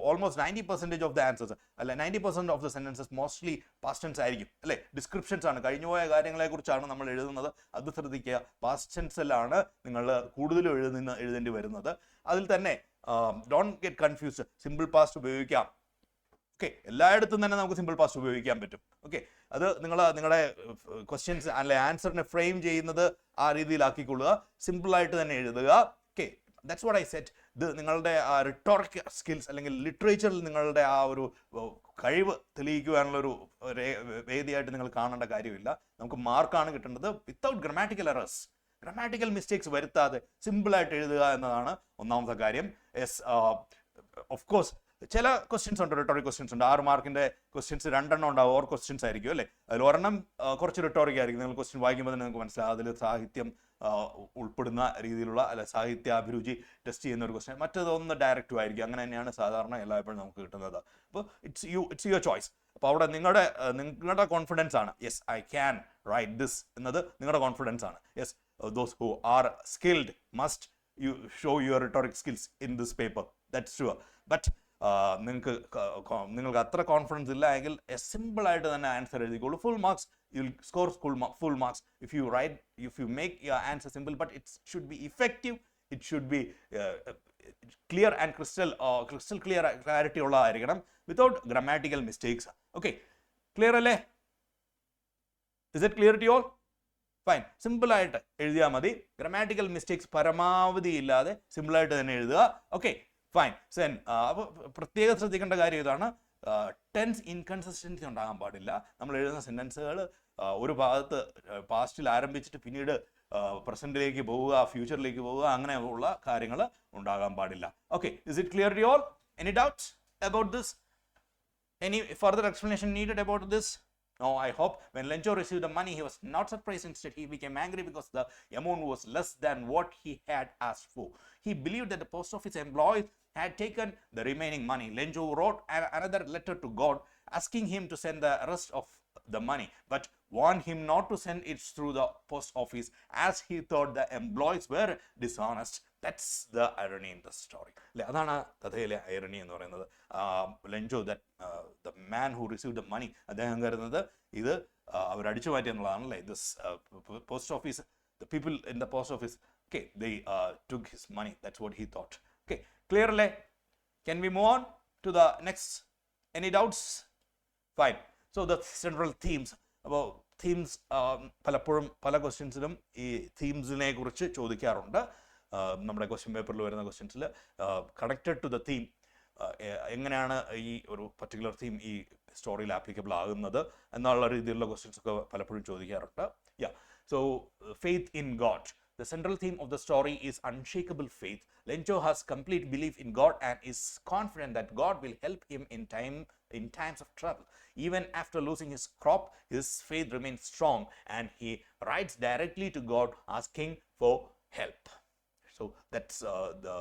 almost 90% of the answers അല്ലെ 90% of the sentences mostly past tense ആയിരിക്കും, അല്ലെ? ഡിസ്ക്രിപ്ഷൻസ് ആണ്, കഴിഞ്ഞുപോയ കാര്യങ്ങളെക്കുറിച്ചാണ് നമ്മൾ എഴുതുന്നത്. അത് ശ്രദ്ധിക്കുക. പാസ്റ്റ് ടെൻസിലാണ് നിങ്ങൾ കൂടുതലും എഴുതേണ്ടി വരുന്നത്. അതിൽ തന്നെ don't get confused. Simple past ഉപയോഗിക്കാം. ഓക്കെ, എല്ലായിടത്തും തന്നെ നമുക്ക് സിമ്പിൾ പാസ്റ്റ് ഉപയോഗിക്കാൻ പറ്റും. ഓക്കെ, അത് നിങ്ങളുടെ ക്വസ്റ്റ്യൻസ് അല്ലെ ആൻസറിനെ ഫ്രെയിം ചെയ്യുന്നത് ആ രീതിയിലാക്കിക്കൊള്ളുക. സിമ്പിളായിട്ട് തന്നെ എഴുതുക. Okay, that's what I said. ഇത് നിങ്ങളുടെ ആ റിട്ടോറിക് സ്കിൽസ് അല്ലെങ്കിൽ ലിറ്ററേച്ചറിൽ നിങ്ങളുടെ ആ ഒരു കഴിവ് തെളിയിക്കുവാനുള്ളൊരു വേദിയായിട്ട് നിങ്ങൾ കാണേണ്ട കാര്യമില്ല. നമുക്ക് മാർക്കാണ് കിട്ടേണ്ടത് without grammatical errors. Grammatical mistakes വരുത്താതെ സിമ്പിളായിട്ട് എഴുതുക എന്നതാണ് ഒന്നാമത്തെ കാര്യം. യെസ്, ഓഫ് കോഴ്സ് ചില ക്വസ്റ്റ്യൻസ് ഉണ്ട്, റിട്ടോറിക് ക്വസ്റ്റ്യൻസ് ഉണ്ട്. 6 മാർക്കിന്റെ ക്വസ്റ്റ്യൻസ് 2 ഉണ്ടാവും, 4 ക്വസ്റ്റ്യൻസ് ആയിരിക്കും, അല്ലേ? അതിൽ ഒരെണ്ണം കുറച്ച് റിട്ടോറിക് ആയിരിക്കും. നിങ്ങൾ ക്വസ്റ്റ്യൻ വായിക്കുമ്പോൾ തന്നെ നിങ്ങൾക്ക് മനസ്സിലാവും അതിൽ സാഹിത്യം ഉൾപ്പെടുന്ന രീതിയിലുള്ള അല്ലെ സാഹിത്യാഭിരുചി ടെസ്റ്റ് ചെയ്യുന്ന ഒരു ക്വസ്റ്റ്യൻ. മറ്റേതൊന്ന് ഡയറക്റ്റും ആയിരിക്കും. അങ്ങനെ തന്നെയാണ് സാധാരണ എല്ലായ്പ്പോഴും നമുക്ക് കിട്ടുന്നത്. അപ്പോൾ ഇറ്റ്സ് യുവർ ചോയ്സ്. അപ്പോൾ അവിടെ നിങ്ങളുടെ കോൺഫിഡൻസ് ആണ്. Yes, I can write this എന്നത് നിങ്ങളുടെ കോൺഫിഡൻസ് ആണ്. Yes, those who are skilled must you show your rhetoric skills in this paper, that's sure. But നിങ്ങൾക്ക് അത്ര കോൺഫിഡൻസ് ഇല്ല എങ്കിൽ സിമ്പിളായിട്ട് തന്നെ ആൻസർ എഴുതിക്കോളൂ. Full marks you will score full marks if you make your answer simple, but it should be effective, it should be clear and crystal clear clarity ഉള്ളതായിരിക്കണം, without grammatical mistakes. Okay, clear അല്ലേ? Is it clear to you all? Fine. Simple ആയിട്ട് എഴുതിയാൽ മതി. Grammatical mistakes പരമാവധി ഇല്ലാതെ സിമ്പിളായിട്ട് തന്നെ എഴുതുക. Okay, fine. സെൻ അപ്പോൾ പ്രത്യേകം ശ്രദ്ധിക്കേണ്ട കാര്യം ഇതാണ്, ടെൻസ് ഇൻകൺസിസ്റ്റൻസി ഉണ്ടാകാൻ പാടില്ല. നമ്മൾ എഴുതുന്ന സെൻറ്റൻസുകൾ ഒരു ഭാഗത്ത് പാസ്റ്റിൽ ആരംഭിച്ചിട്ട് പിന്നീട് പ്രസന്റിലേക്ക് പോവുക, ഫ്യൂച്ചറിലേക്ക് പോവുക, അങ്ങനെയുള്ള കാര്യങ്ങൾ ഉണ്ടാകാൻ പാടില്ല. Okay, is it clear to you all? Any doubts about this? Any further explanation needed about this? No, I hope. When Lencho received the money, he was not surprised. Instead, he became angry because the amount was less than what he had asked for. He believed that the post office employees had taken the remaining money. Lencho wrote another letter to God, asking him to send the rest of the money, but warned him not to send it through the post office, as he thought the employees were dishonest. That's the irony in the story. അതാണ് കഥയിലെ irony എന്ന് പറയുന്നത്. Lencho, the man who received the money, അദ്ദേഹം കരുതുന്നത് ഇത് അവർ അടിച്ചു മാറ്റി എന്നുള്ളതാണല്ലേ. this post office, the people in the post office, okay, they took his money. That's what he thought. Okay, clear അല്ലേ? Can we move on to the next? Any doubts? Fine. So the central themes. അപ്പോൾ themes പലപ്പോഴും പല ക്വസ്റ്റ്യൻസിലും ഈ തീംസിനെ കുറിച്ച് ചോദിക്കാറുണ്ട്. നമ്മുടെ question പേപ്പറിൽ വരുന്ന ക്വസ്റ്റ്യൻസിൽ കണക്റ്റഡ് ടു ദ തീം, എങ്ങനെയാണ് ഈ ഒരു പർട്ടിക്കുലർ തീം ഈ സ്റ്റോറിയിൽ ആപ്ലിക്കബിൾ ആകുന്നത് എന്നുള്ള രീതിയിലുള്ള ക്വസ്റ്റ്യൻസ് ഒക്കെ പലപ്പോഴും ചോദിക്കാറുണ്ട്. So faith in God. The central theme of the story is unshakable faith. Lencho has complete belief in God and is confident that God will help him in times of trouble. Even after losing his crop, his faith remains strong, and he writes directly to God asking for help. So that's the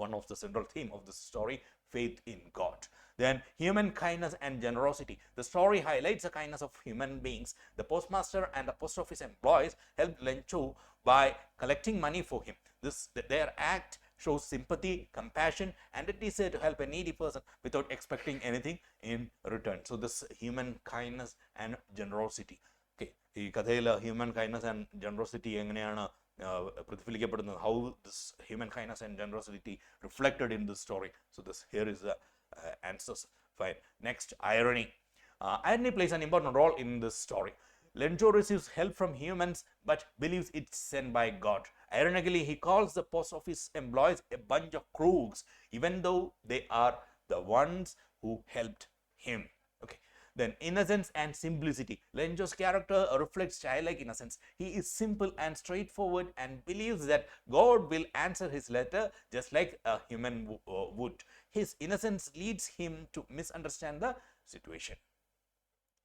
one of the central theme of the story, faith in God. Then human kindness and generosity. The story highlights the kindness of human beings. The postmaster and the post office employees helped Lencho by collecting money for him. Their act shows sympathy, compassion, and a desire to help a needy person without expecting anything in return. So this human kindness and generosity. Okay, ഈ കഥയിൽ human kindness and generosity എങ്ങനെയാണ് പ്രതിഫലിക്കപ്പെടുന്നത്, how this human kindness and generosity reflected in this story. So this here is the answers. Fine. Next, irony. Irony plays an important role in this story. Lencho receives help from humans but believes it's sent by God. Ironically, he calls the post office employees a bunch of crooks, even though they are the ones who helped him. Okay. Then innocence and simplicity. Lencho's character reflects childlike innocence. He is simple and straightforward and believes that God will answer his letter just like a human would. His innocence leads him to misunderstand the situation.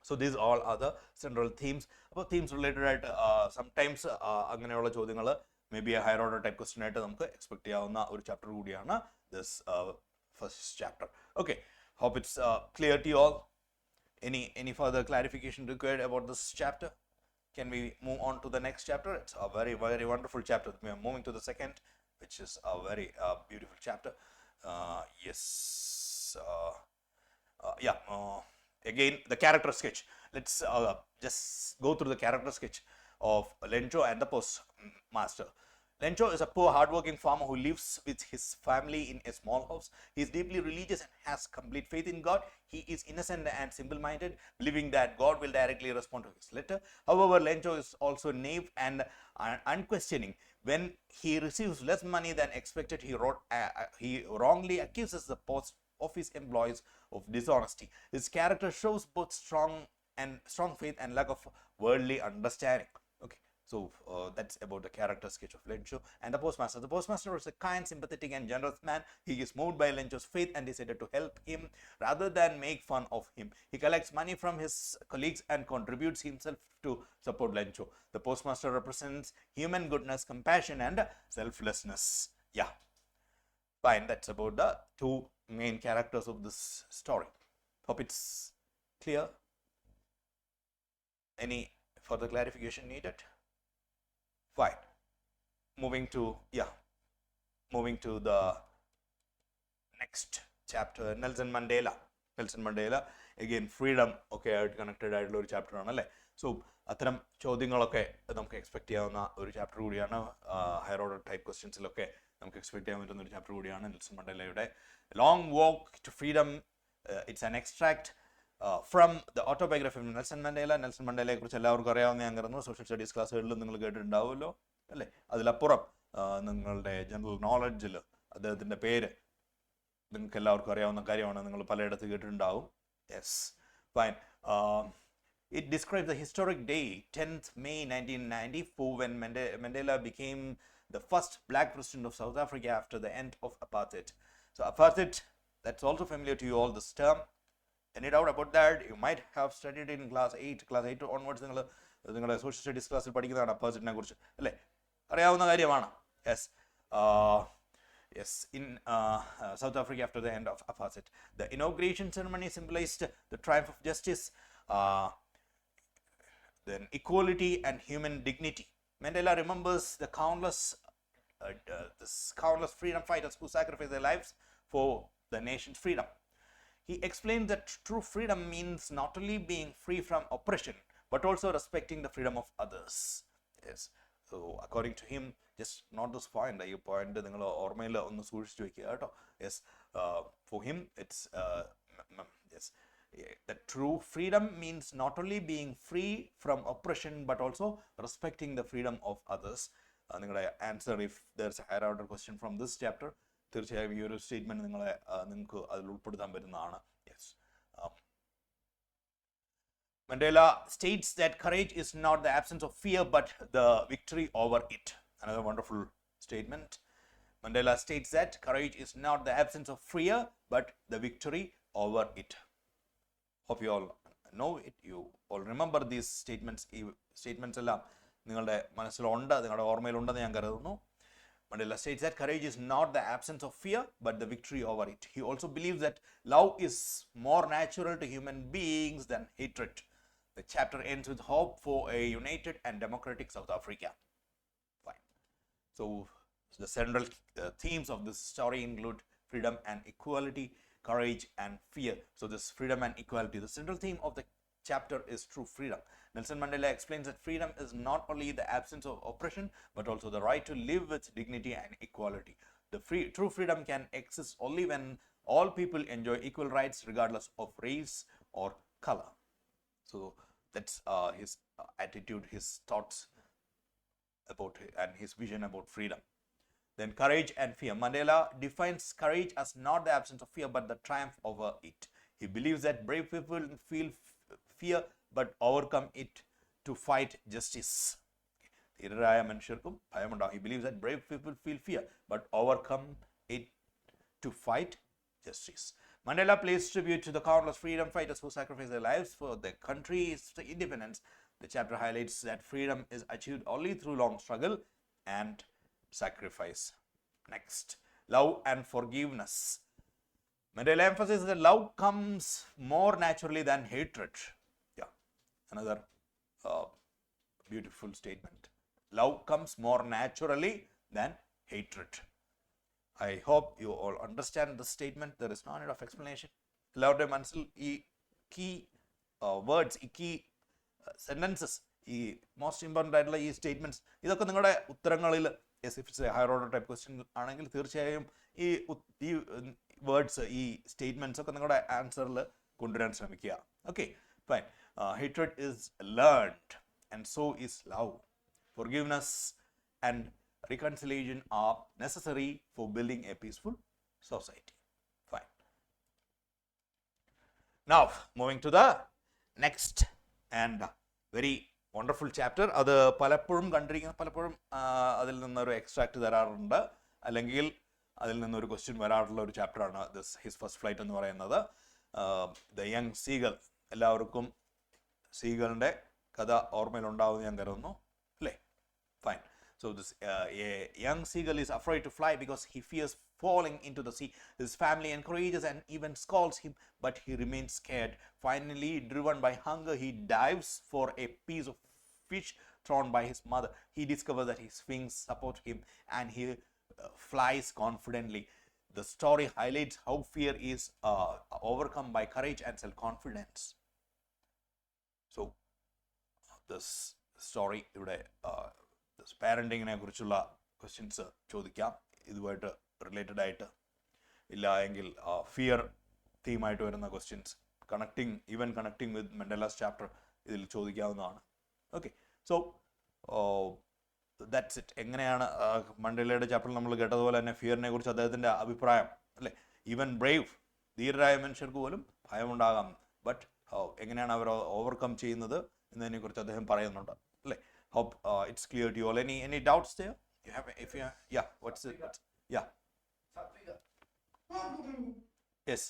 So these all are the central themes. അപ്പോൾ themes related ആയിട്ട് sometimes അങ്ങനെയുള്ള ചോദ്യങ്ങൾ may be a higher order type question ആയിട്ട് നമുക്ക് expect ചെയ്യാവുന്ന ഒരു chapter കൂടിയാണ് this first chapter. Okay, hope it's clear to you all. Any further clarification required about this chapter? Can we move on to the next chapter? It's a very, very wonderful chapter. We are moving to the second, which is a very beautiful chapter. Yes. Again, the character sketch. Let's just go through the character sketch of Lencho and the postmaster. Lencho is a poor, hardworking farmer who lives with his family in a small house. He is deeply religious and has complete faith in God. He is innocent and simple-minded, believing that God will directly respond to his letter. However, Lencho is also naive and unquestioning. When he receives less money than expected, he wrongly accuses the post office employees of dishonesty. His character shows both strong faith and lack of worldly understanding. Okay, so that's about the character sketch of Lencho and the postmaster. The postmaster is a kind, sympathetic, and generous man. He is moved by Lencho's faith and decided to help him rather than make fun of him. He collects money from his colleagues and contributes himself to support Lencho. The postmaster represents human goodness, compassion, and selflessness. Yeah, fine. That's about the two main characters of this story. Hope it's Clear? Any further clarification needed? Fine. Moving to the next chapter, Nelson Mandela. Again, freedom ഒക്കെ ആയിട്ട് connected ആയിട്ടുള്ള ഒരു chapter ആണ് അല്ലേ. So അത്തരം ചോദ്യങ്ങളൊക്കെ നമുക്ക് expect ചെയ്യാവുന്ന ഒരു ചാപ്റ്റർ കൂടിയാണ്. ഹയർ ഓർഡർ ടൈപ്പ് ക്വസ്റ്റ്യൻസിലൊക്കെ നമുക്ക് എക്സ്പെക്ട് ചെയ്യാൻ പറ്റുന്ന ഒരു ചാപ്റ്റർ കൂടിയാണ് നെൽസൺ മണ്ടേലയുടെ long walk to freedom. It's an extract from the autobiography of Nelson Mandela. Nelson മണ്ടേലയെ കുറിച്ച് എല്ലാവർക്കും അറിയാവുന്ന ഞാൻ കരുതുന്നു. സോഷ്യൽ സ്റ്റഡീസ് ക്ലാസ്സുകളിലും നിങ്ങൾ കേട്ടിട്ടുണ്ടാവുമല്ലോ അല്ലേ. അതിലപ്പുറം നിങ്ങളുടെ ജനറൽ നോളജിൽ അദ്ദേഹത്തിൻ്റെ പേര് നിങ്ങൾക്ക് എല്ലാവർക്കും അറിയാവുന്ന കാര്യമാണ്. നിങ്ങൾ പലയിടത്ത് കേട്ടിട്ടുണ്ടാവും. Yes, fine. It describes the historic day, 10th May 1994, when Mandela became the first black president of South Africa after the end of apartheid. So apartheid, that's also familiar to you all, this term. Any doubt about that? You might have studied in class 8 onwards. നിങ്ങളുടെ social studies ക്ലാസ്സിൽ പഠിക്കുന്നതാണ് അപ്പാർത്തൈഡിനെ കുറിച്ച് അല്ലേ. അറിയാവുന്ന കാര്യമാണ്. Yes. Yes, in South Africa after the end of apartheid. The inauguration ceremony symbolized the triumph of justice, then equality and human dignity. Mandela remembers the countless freedom fighters who sacrificed their lives for the nation's freedom. He explained that true freedom means not only being free from oppression, but also respecting the freedom of others. Yes. So according to him, just not this point, ഈ point നിങ്ങൾ ഓർമ്മയിൽ ഒന്ന് സൂക്ഷിച്ചു വെക്കുക കേട്ടോ. Yes, for him it's yes, the true freedom means not only being free from oppression but also respecting the freedom of others. നിങ്ങളുടെ answer, if there's a higher order question from this chapter, തീർച്ചയായും ഈ ഒരു statement നിങ്ങൾക്ക് അതിൽ ഉൾപ്പെടുത്താൻ പറ്റുന്നതാണ്. Yes. Mandela states that courage is not the absence of fear but the victory over it. Another wonderful statement. Mandela states that courage is not the absence of fear but the victory over it. Hope you all know it. You all remember these statements. ഈ statements എല്ലാം നിങ്ങളുടെ മനസ്സിലുണ്ട്, നിങ്ങളുടെ ഓർമ്മയിലുണ്ടെന്ന് ഞാൻ കരുതുന്നു. Mandela states that courage is not the absence of fear but the victory over it. He also believes that love is more natural to human beings than hatred. The chapter ends with hope for a united and democratic South Africa. Fine. So the central themes of this story include freedom and equality, courage and fear. So this freedom and equality, the central theme of the chapter is true freedom. Nelson Mandela explains that freedom is not only the absence of oppression but also the right to live with dignity and equality. True freedom can exist only when all people enjoy equal rights regardless of race or color. So that's his attitude, his thoughts about and his vision about freedom. Then courage and fear. Mandela defines courage as not the absence of fear but the triumph over it. He believes that brave people feel fear but overcome it to fight justice. ധീരരായ മനുഷ്യർക്കും ഭയമുണ്ടാകും. He believes that brave people feel fear but overcome it to fight justice. Mandela pays tribute to the countless freedom fighters who sacrificed their lives for their country's independence. The chapter highlights that freedom is achieved only through long struggle and sacrifice. Next, love and forgiveness. Mandela emphasizes that love comes more naturally than hatred. Yeah, another beautiful statement. Love comes more naturally than hatred. I hope you all understand the statement. There is no need of explanation. എല്ലാവരുടെയും മനസ്സിൽ ഈ key words, ഈ key sentences, ഈ most important ആയിട്ടുള്ള ഈ statements, ഇതൊക്കെ നിങ്ങളുടെ ഉത്തരങ്ങളിൽ, as if it's a higher order type question ആണെങ്കിൽ തീർച്ചയായും ഈ വേർഡ്സ്, ഈ സ്റ്റേറ്റ്മെൻറ്റ്സ് ഒക്കെ നിങ്ങളുടെ ആൻസറിൽ കൊണ്ടുവരാൻ ശ്രമിക്കുക. Okay, fine. Hatred is learned and so is love. Forgiveness and reconciliation are necessary for building a peaceful society. Fine. Now, moving to the next and very wonderful chapter. അത് പലപ്പോഴും അതിൽ നിന്നൊരു extract തരാറുണ്ട്, അല്ലെങ്കിൽ അതിൽ നിന്നൊരു ക്വസ്റ്റ്യൻ വരാറുള്ള ഒരു ചാപ്റ്ററാണ് ഹിസ് ഫസ്റ്റ് ഫ്ലൈറ്റ് എന്ന് പറയുന്നത്. The young seagull. എല്ലാവർക്കും സീഗളിൻ്റെ കഥ ഓർമ്മയിലുണ്ടാവുമെന്ന് ഞാൻ കരുതുന്നു അല്ലേ. Fine. So this a young seagull is afraid to fly because he fears falling into the sea. His family encourages and even scolds him, but he remains scared. Finally, driven by hunger, he dives for a piece of fish thrown by his mother. He discovers that his wings support him and he flies confidently. The story highlights how fear is overcome by courage and self-confidence. So, this story ഇവിടെ പാരൻറ്റിങ്ങിനെ കുറിച്ചുള്ള questions ചോദിക്കാം ഇതുമായിട്ട് related ആയിട്ട്, ഇല്ല എങ്കിൽ fear തീമായിട്ട് വരുന്ന questions connecting with Mandela's chapter ഇതിൽ ചോദിക്കാവുന്നതാണ്. Okay, so that's it. എങ്ങനെയാണ് മണ്ടേലയുടെ ചാപ്റ്ററിൽ നമ്മൾ കേട്ടതുപോലെ തന്നെ ഫിയറിനെ കുറിച്ച് അദ്ദേഹത്തിൻ്റെ അഭിപ്രായം അല്ലേ, ഈവൻ ബ്രേവ് ധീരരായ മനുഷ്യർക്ക് പോലും ഭയമുണ്ടാകാം, ബട്ട് എങ്ങനെയാണ് അവർ ഓവർകം ചെയ്യുന്നത് എന്നതിനെക്കുറിച്ച് അദ്ദേഹം പറയുന്നുണ്ട് അല്ലേ. Hope it's clear to you all. Any doubts there? You have, if you have, yeah, what's it? Yeah. Yes.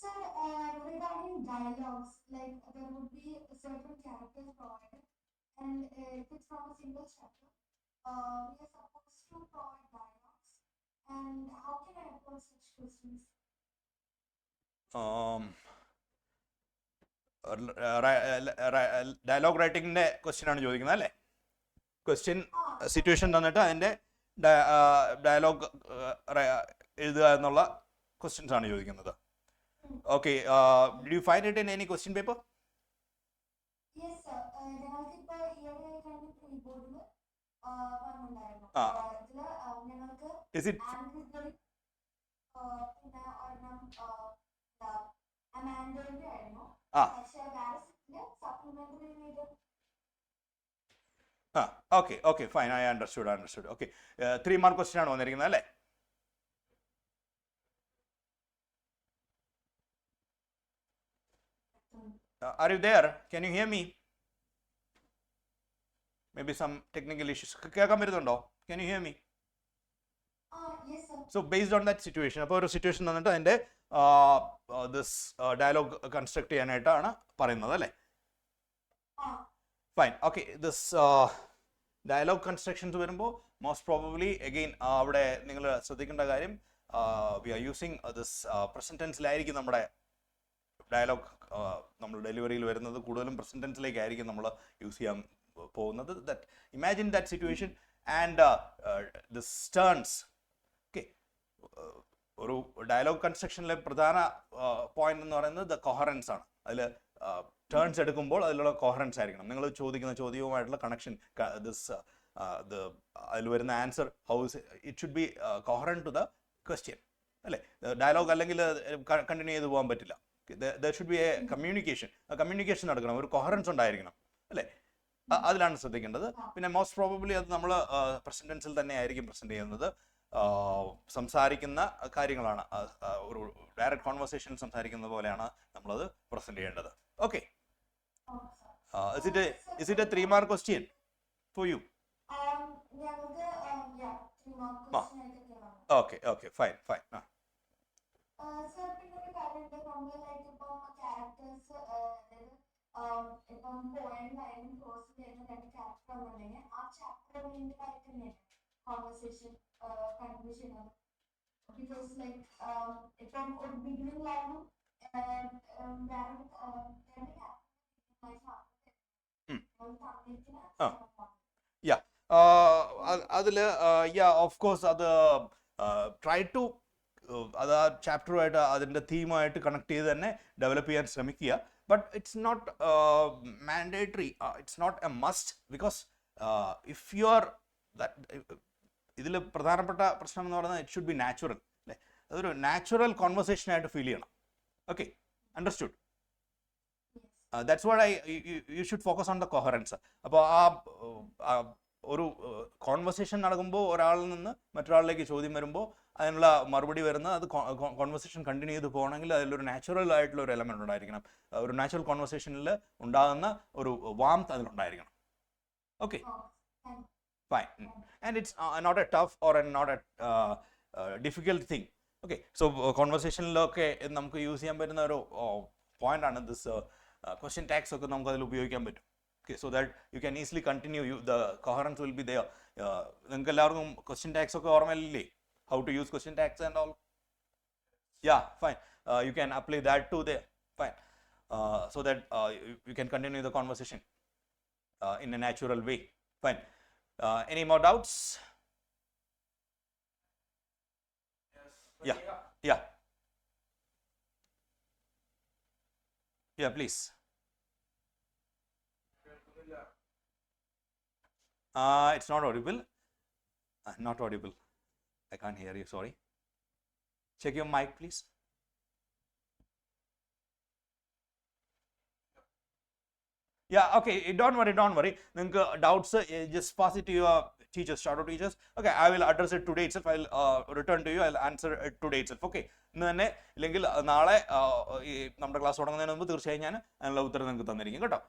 So, regarding dialogues, like there would be certain characters provided, and if it's from a single chapter, we are supposed to provide dialogues. And how can I approach such questions? Dialogue റൈറ്റിങ്ങിൻ്റെ question ആണ് ചോദിക്കുന്നത് അല്ലേ. Question situation തന്നിട്ട് അതിൻ്റെ dialogue എഴുതുക എന്നുള്ള questions ആണ് ചോദിക്കുന്നത്. Okay, do you find it in any question paper? Yes, sir. ഞങ്ങൾക്ക് ഇപ്പോൾ ഈയിടെ പ്രീബോർഡിൽ വന്നിട്ടുണ്ടായിരുന്നു. ഇതില് ഞങ്ങൾക്ക് Is it പിന്നെ ഒരെണ്ണം അമാൻഡോന്റെ ആയിരുന്നു. പക്ഷേ വേറെ സപ്ലിമെന്ററി ചെയ്ത് okay fine, I understood. Okay, 3 mark question ആണ് വന്നിരിക്കുന്നത് അല്ലേ. Are you there? Can you hear me? Maybe some technical issues. കേൾക്കാൻ പറ്റുന്നുണ്ടോ? Can you hear me? yes, sir. So based on that situation, അപ്പോൾ ഒരു സിറ്റുവേഷൻ തന്നിട്ട് അതിൻ്റെ ദിസ് ഡയലോഗ് കൺസ്ട്രക്ട് ചെയ്യാനായിട്ടാണ് പറയുന്നത് അല്ലേ. Fine, okay. This dialogue constructions വരുമ്പോൾ മോസ്റ്റ് പ്രോബബ്ലി അഗെയിൻ അവിടെ നിങ്ങൾ ശ്രദ്ധിക്കേണ്ട കാര്യം, we are using this present ടെൻസിലായിരിക്കും നമ്മുടെ ഡയലോഗ് നമ്മൾ ഡെലിവറിയിൽ വരുന്നത്, കൂടുതലും പ്രസന്റ് ടെൻസിലേക്കായിരിക്കും നമ്മൾ യൂസ് ചെയ്യാൻ പോകുന്നത്. That imagine that situation and this turns. Okay, ഒരു ഡയലോഗ് കൺസ്ട്രക്ഷനിലെ പ്രധാന പോയിന്റ് എന്ന് പറയുന്നത് ദ കൊഹറൻസ് ആണ്. അതിൽ ടേൺസ് എടുക്കുമ്പോൾ അതിലുള്ള കൊഹറൻസ് ആയിരിക്കണം. നിങ്ങൾ ചോദിക്കുന്ന ചോദ്യവുമായിട്ടുള്ള കണക്ഷൻ, അതിൽ വരുന്ന answer how's it should be coherent to the question അല്ലേ. ഡയലോഗ് അല്ലെങ്കിൽ കണ്ടിന്യൂ ചെയ്ത് പോകാൻ പറ്റില്ല. There should be a communication നടക്കണം, ഒരു കൊഹറൻസ് ഉണ്ടായിരിക്കണം അല്ലേ. അതിലാണ് ശ്രദ്ധിക്കേണ്ടത്. പിന്നെ മോസ്റ്റ് പ്രോബബ്ലി അത് നമ്മൾ പ്രസന്റ് ടെൻസിൽ തന്നെ ആയിരിക്കും പ്രസന്റ് ചെയ്യുന്നത്. സംസാരിക്കുന്ന കാര്യങ്ങളാണ്, ഒരു ഡയറക്റ്റ് കോൺവെർസേഷൻ സംസാരിക്കുന്ന പോലെയാണ് നമ്മളത് പ്രസന്റ് ചെയ്യേണ്ടത്. Okay, is it a 3 mark question for you? Okay, fine. Sir, പിന്നെ ഒരു കാര്യമുണ്ട്, നമ്മൾ ലൈക്ക് ഇപ്പം ക്യാരക്ടേഴ്സ്, ഇപ്പം പോയിന്റിലായാലും ക്രോസ് ചെയ്യുന്ന 2 ക്യാരക്ടർ ഉണ്ടെങ്കിൽ ആ ചാപ്റ്റർ ആയിട്ട് തന്നെയാണ് കോൺവെർസേഷൻ കണ്ടിന്യൂ ചെയ്യുന്നത്. ബിക്കോസ് ലൈക്ക് ഇപ്പം ഒരു ബിഗിനിങ്ങിലായാലും അതിൽ ഓഫ് കോഴ്സ് അത് ട്രൈ ടു അത് ആ ചാപ്റ്ററുമായിട്ട് അതിൻ്റെ തീമുമായിട്ട് കണക്ട് ചെയ്ത് തന്നെ ഡെവലപ്പ് ചെയ്യാൻ ശ്രമിക്കുക. But it's not mandatory, it's not a must, because if you are ഇതിൽ പ്രധാനപ്പെട്ട പ്രശ്നം എന്ന് പറയുന്നത് ഇറ്റ് ഷുഡ് ബി നാച്ചുറൽ അല്ലേ. അതൊരു നാച്ചുറൽ കോൺവെർസേഷനായിട്ട് ഫീൽ ചെയ്യണം. Okay, understood. That's what you should focus on the coherence. അപ്പോൾ ആ ഒരു കോൺവെർസേഷൻ നടക്കുമ്പോൾ ഒരാളിൽ നിന്ന് മറ്റൊരാളിലേക്ക് ചോദ്യം വരുമ്പോൾ അതിനുള്ള മറുപടി വരുന്നത് അത് കോൺവെർസേഷൻ കണ്ടിന്യൂ ചെയ്ത് പോകണമെങ്കിൽ അതിലൊരു നാച്ചുറൽ ആയിട്ടുള്ള ഒരു എലമെന്റ് ഉണ്ടായിരിക്കണം. ഒരു നാച്ചുറൽ കോൺവെർസേഷനിൽ ഉണ്ടാകുന്ന ഒരു വാംത്ത് അതിലുണ്ടായിരിക്കണം. Okay, fine. And it's not a tough or not a difficult thing. Okay, so കോൺവെർസേഷനിലൊക്കെ നമുക്ക് യൂസ് ചെയ്യാൻ പറ്റുന്ന ഒരു പോയിന്റ് ആണ് ദിസ് ക്വസ്റ്റ്യൻ ടാഗ്സ് ഒക്കെ നമുക്ക് അതിൽ ഉപയോഗിക്കാൻ പറ്റും. Okay, so that you can easily continue, the coherence will be there. നിങ്ങൾക്ക് എല്ലാവർക്കും ക്വസ്റ്റ്യൻ ടാഗ്സ് ഒക്കെ ഓർമ്മയില്ലേ? how to use question tags and all? Yeah, fine. You can apply that to the fine, so that you can continue the conversation in a natural way. Fine. Any more doubts? Yeah, yeah, yeah. Please. It's not audible. Not audible. I can't hear you. Sorry. Check your mic, please. Yeah, okay. Don't worry, don't worry. Doubts, just pass it to your teachers, shadow teachers. Okay, I will address it today itself. I'll return to you. I'll answer it today itself. Okay. ഇന്ന് തന്നെ ഇല്ലെങ്കിൽ നാളെ ഈ നമ്മുടെ class തുടങ്ങുന്നതിന് മുമ്പ് തീർച്ചയായും ഞാൻ അതിനുള്ള ഉത്തരം നിങ്ങൾക്ക് തന്നിരിക്കും കേട്ടോ.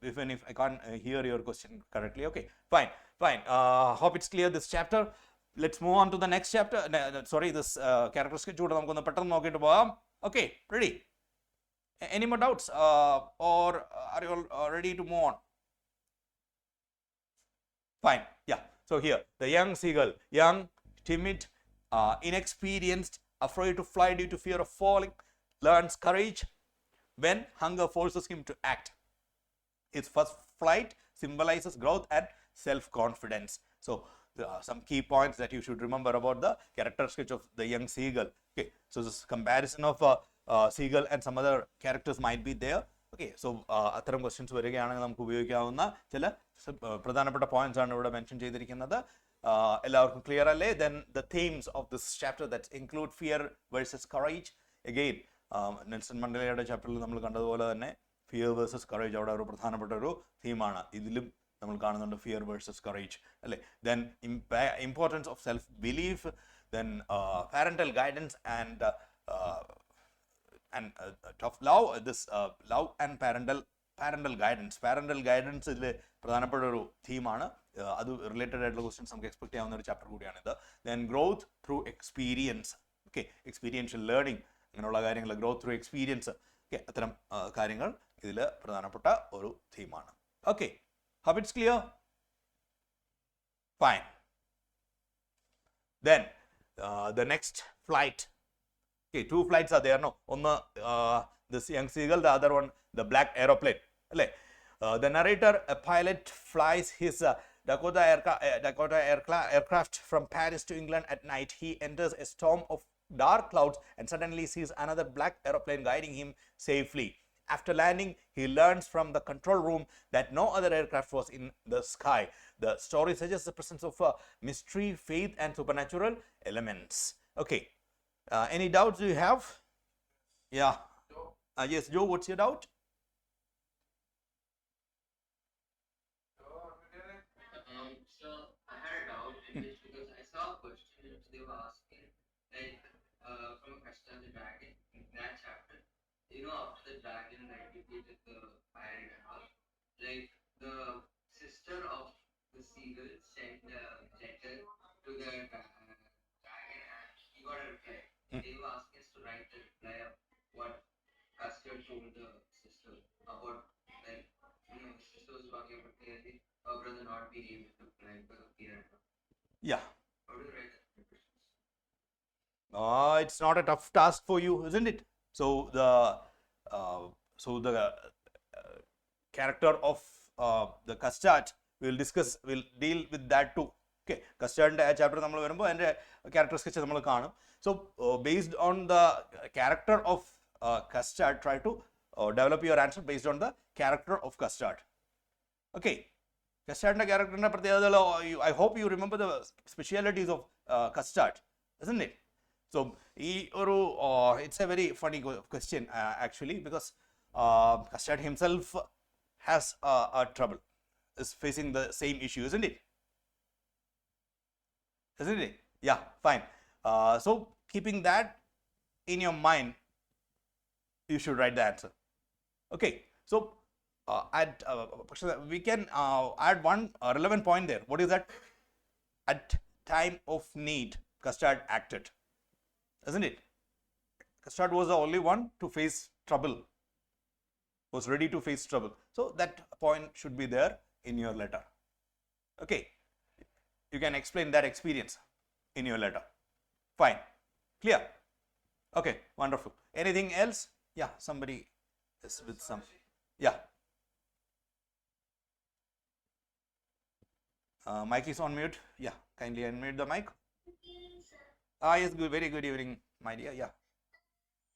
Even if I can't hear your question correctly. Okay, fine, fine. Hope it's clear this chapter. Let's move on to the next chapter. Sorry, this character sketch കൂടെ നമുക്കൊന്ന് പെട്ടെന്ന് നോക്കിയിട്ട് പോകാം. Okay, ready? Any more doubts, or are you all ready to move on? Fine, yeah. So here, the young seagull, young, timid, inexperienced, afraid to fly due to fear of falling, learns courage when hunger forces him to act. His first flight symbolizes growth and self-confidence. So, some key points that you should remember about the character sketch of the young seagull. Okay, so this comparison of seagull and some other characters might be there. Okay, so അത്തരം questions വരികയാണെങ്കിൽ നമുക്ക് ഉപയോഗിക്കാവുന്ന ചില പ്രധാനപ്പെട്ട points ആണ് ഇവിടെ mention ചെയ്തിരിക്കുന്നത്. എല്ലാവർക്കും ക്ലിയർ അല്ലേ? Then the themes of this chapter that include fear versus courage. Again, Nelson മണ്ടേലയുടെ ചാപ്റ്ററിൽ നമ്മൾ കണ്ടതുപോലെ തന്നെ ഫിയർ വേഴ്സസ് കറേജ് അവിടെ ഒരു പ്രധാനപ്പെട്ട ഒരു തീമാണ്. ഇതിലും നമ്മൾ കാണുന്നുണ്ട് ഫിയർ വേഴ്സസ് കറേജ് അല്ലേ. Then importance of self belief, then parental guidance and tough love, this love and parental guidance ഇതിൽ പ്രധാനപ്പെട്ട ഒരു തീമാണ്. അത് റിലേറ്റഡ് ആയിട്ടുള്ള ക്വസ്റ്റ്യൻസ് നമുക്ക് എക്സ്പെക്ട് ചെയ്യാവുന്ന ഒരു ചാപ്റ്റർ കൂടിയാണിത്. Then growth through experience, okay, experiential learning അങ്ങനെയുള്ള കാര്യങ്ങൾ, ഗ്രോത്ത് ത്രൂ എക്സ്പീരിയൻസ്, ഓക്കെ, അത്തരം കാര്യങ്ങൾ ഇതിൽ പ്രധാനപ്പെട്ട ഒരു തീമാണ്. Okay, hope it's clear? Fine. Then the next flight. Okay, two flights are there, no? One, this young seagull, the other one, the black aeroplane. The narrator, a pilot, flies his Dakota aircraft from Paris to England at night. He enters a storm of dark clouds and suddenly sees another black aeroplane guiding him safely. After landing, he learns from the control room that no other aircraft was in the sky. The story suggests the presence of mystery, faith, and supernatural elements. Okay. Any doubts you have? Yeah. Yes, Joe, what's your doubt? So I had a doubt in this because I saw a question which they were asking, like from a question of the dragon in that chapter. You know, after the dragon like defeated the pirate and all, like the sister of the seagull sent a letter to the dragon and he got a reply. They were asking us to write a reply of what Custard told the sister about, like, the sister was talking about clearly her brother not being able to fly because of fear and all. Yeah. How do you write that? It's not a tough task for you, isn't it? So the character of the Custard will deal with that too. Okay, Custardന്റെ ആ chapter നമ്മൾ വരുമ്പോൾ അതിൻ്റെ character sketch നമ്മൾ കാണും. So based on the character of Custard, try to develop your answer based on the character of Custard. Okay, Custardന്റെ ക്യാരക്ടറിന്റെ പ്രത്യേകതകൾ, I hope you remember the specialities of Custard, isn't it? So it's a very funny question actually, because Custard himself has a trouble, is facing the same issue, isn't it? Isn't it? Yeah, fine. So keeping that in your mind, you should write the answer. Okay, so we can add one relevant point there. What is that? At time of need, Custard acted, isn't it? Custard was the only one to face trouble, was ready to face trouble. So that point should be there in your letter. Okay, you can explain that experience in your letter. Fine. Clear? Okay, wonderful. Anything else? Yeah, somebody is with some. Yeah. Mic is on mute. Yeah, kindly unmute the mic. Yes, good. Very good evening, my dear. Yeah.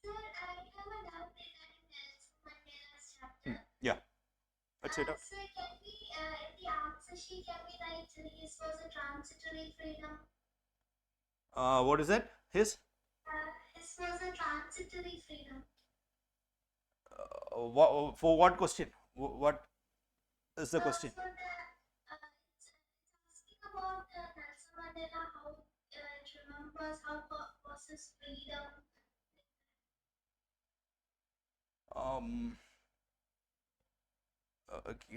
Sir, I have a doubt regarding Nelson Mandela's chapter. Yeah. Let's it up. Sir, can we, in the answer sheet, can we write his was a transitory freedom? What is that? His? His was a transitory freedom. For what question? What is the question? For the, it's asking about Nelson Mandela, how it remembers how was his freedom.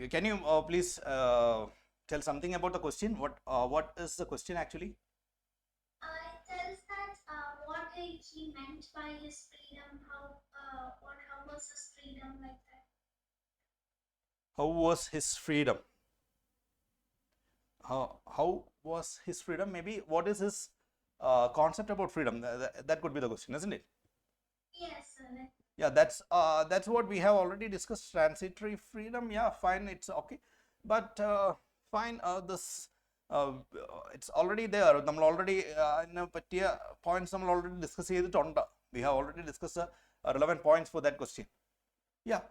Can you please tell something about the question? What is the question actually? It tells that what he meant by his freedom, how was his freedom like that? How was his freedom? How was his freedom? Maybe what is his concept about freedom? That could be the question, isn't it? Yes, sir. Yeah, that's what we have already discussed. Transitory freedom. Yeah, fine. It's okay, but fine. This it's already there. നമ്മൾ already ഇതിനെ പറ്റിയ points നമ്മൾ already discuss ചെയ്തിട്ടുണ്ട്. We have already discussed relevant points for that question. Yeah,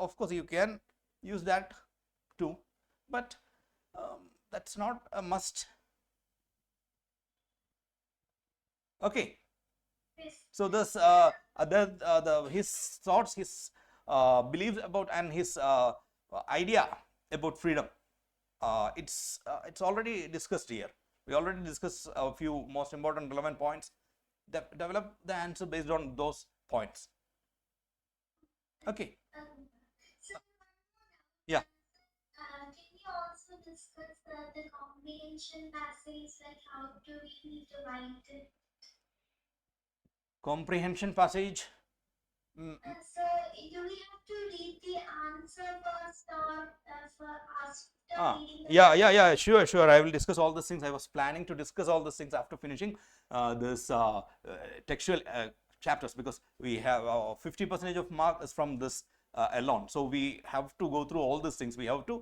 of course you can use that too, but that's not a must. Okay. Yes. So this his thoughts, his beliefs about, and his idea about freedom, it's already discussed here. We already discussed a few most important relevant points. Develop the answer based on those points. Okay. So, Yeah. can you also discuss the comprehension passage, like how do we need to write it? Comprehension passage. So, do we have to read the answer first, or for after reading the Yeah, sure. I will discuss all these things. I was planning to discuss all these things after finishing this textual chapters, because we have 50% of mark is from this alone. So we have to go through all these things. We have to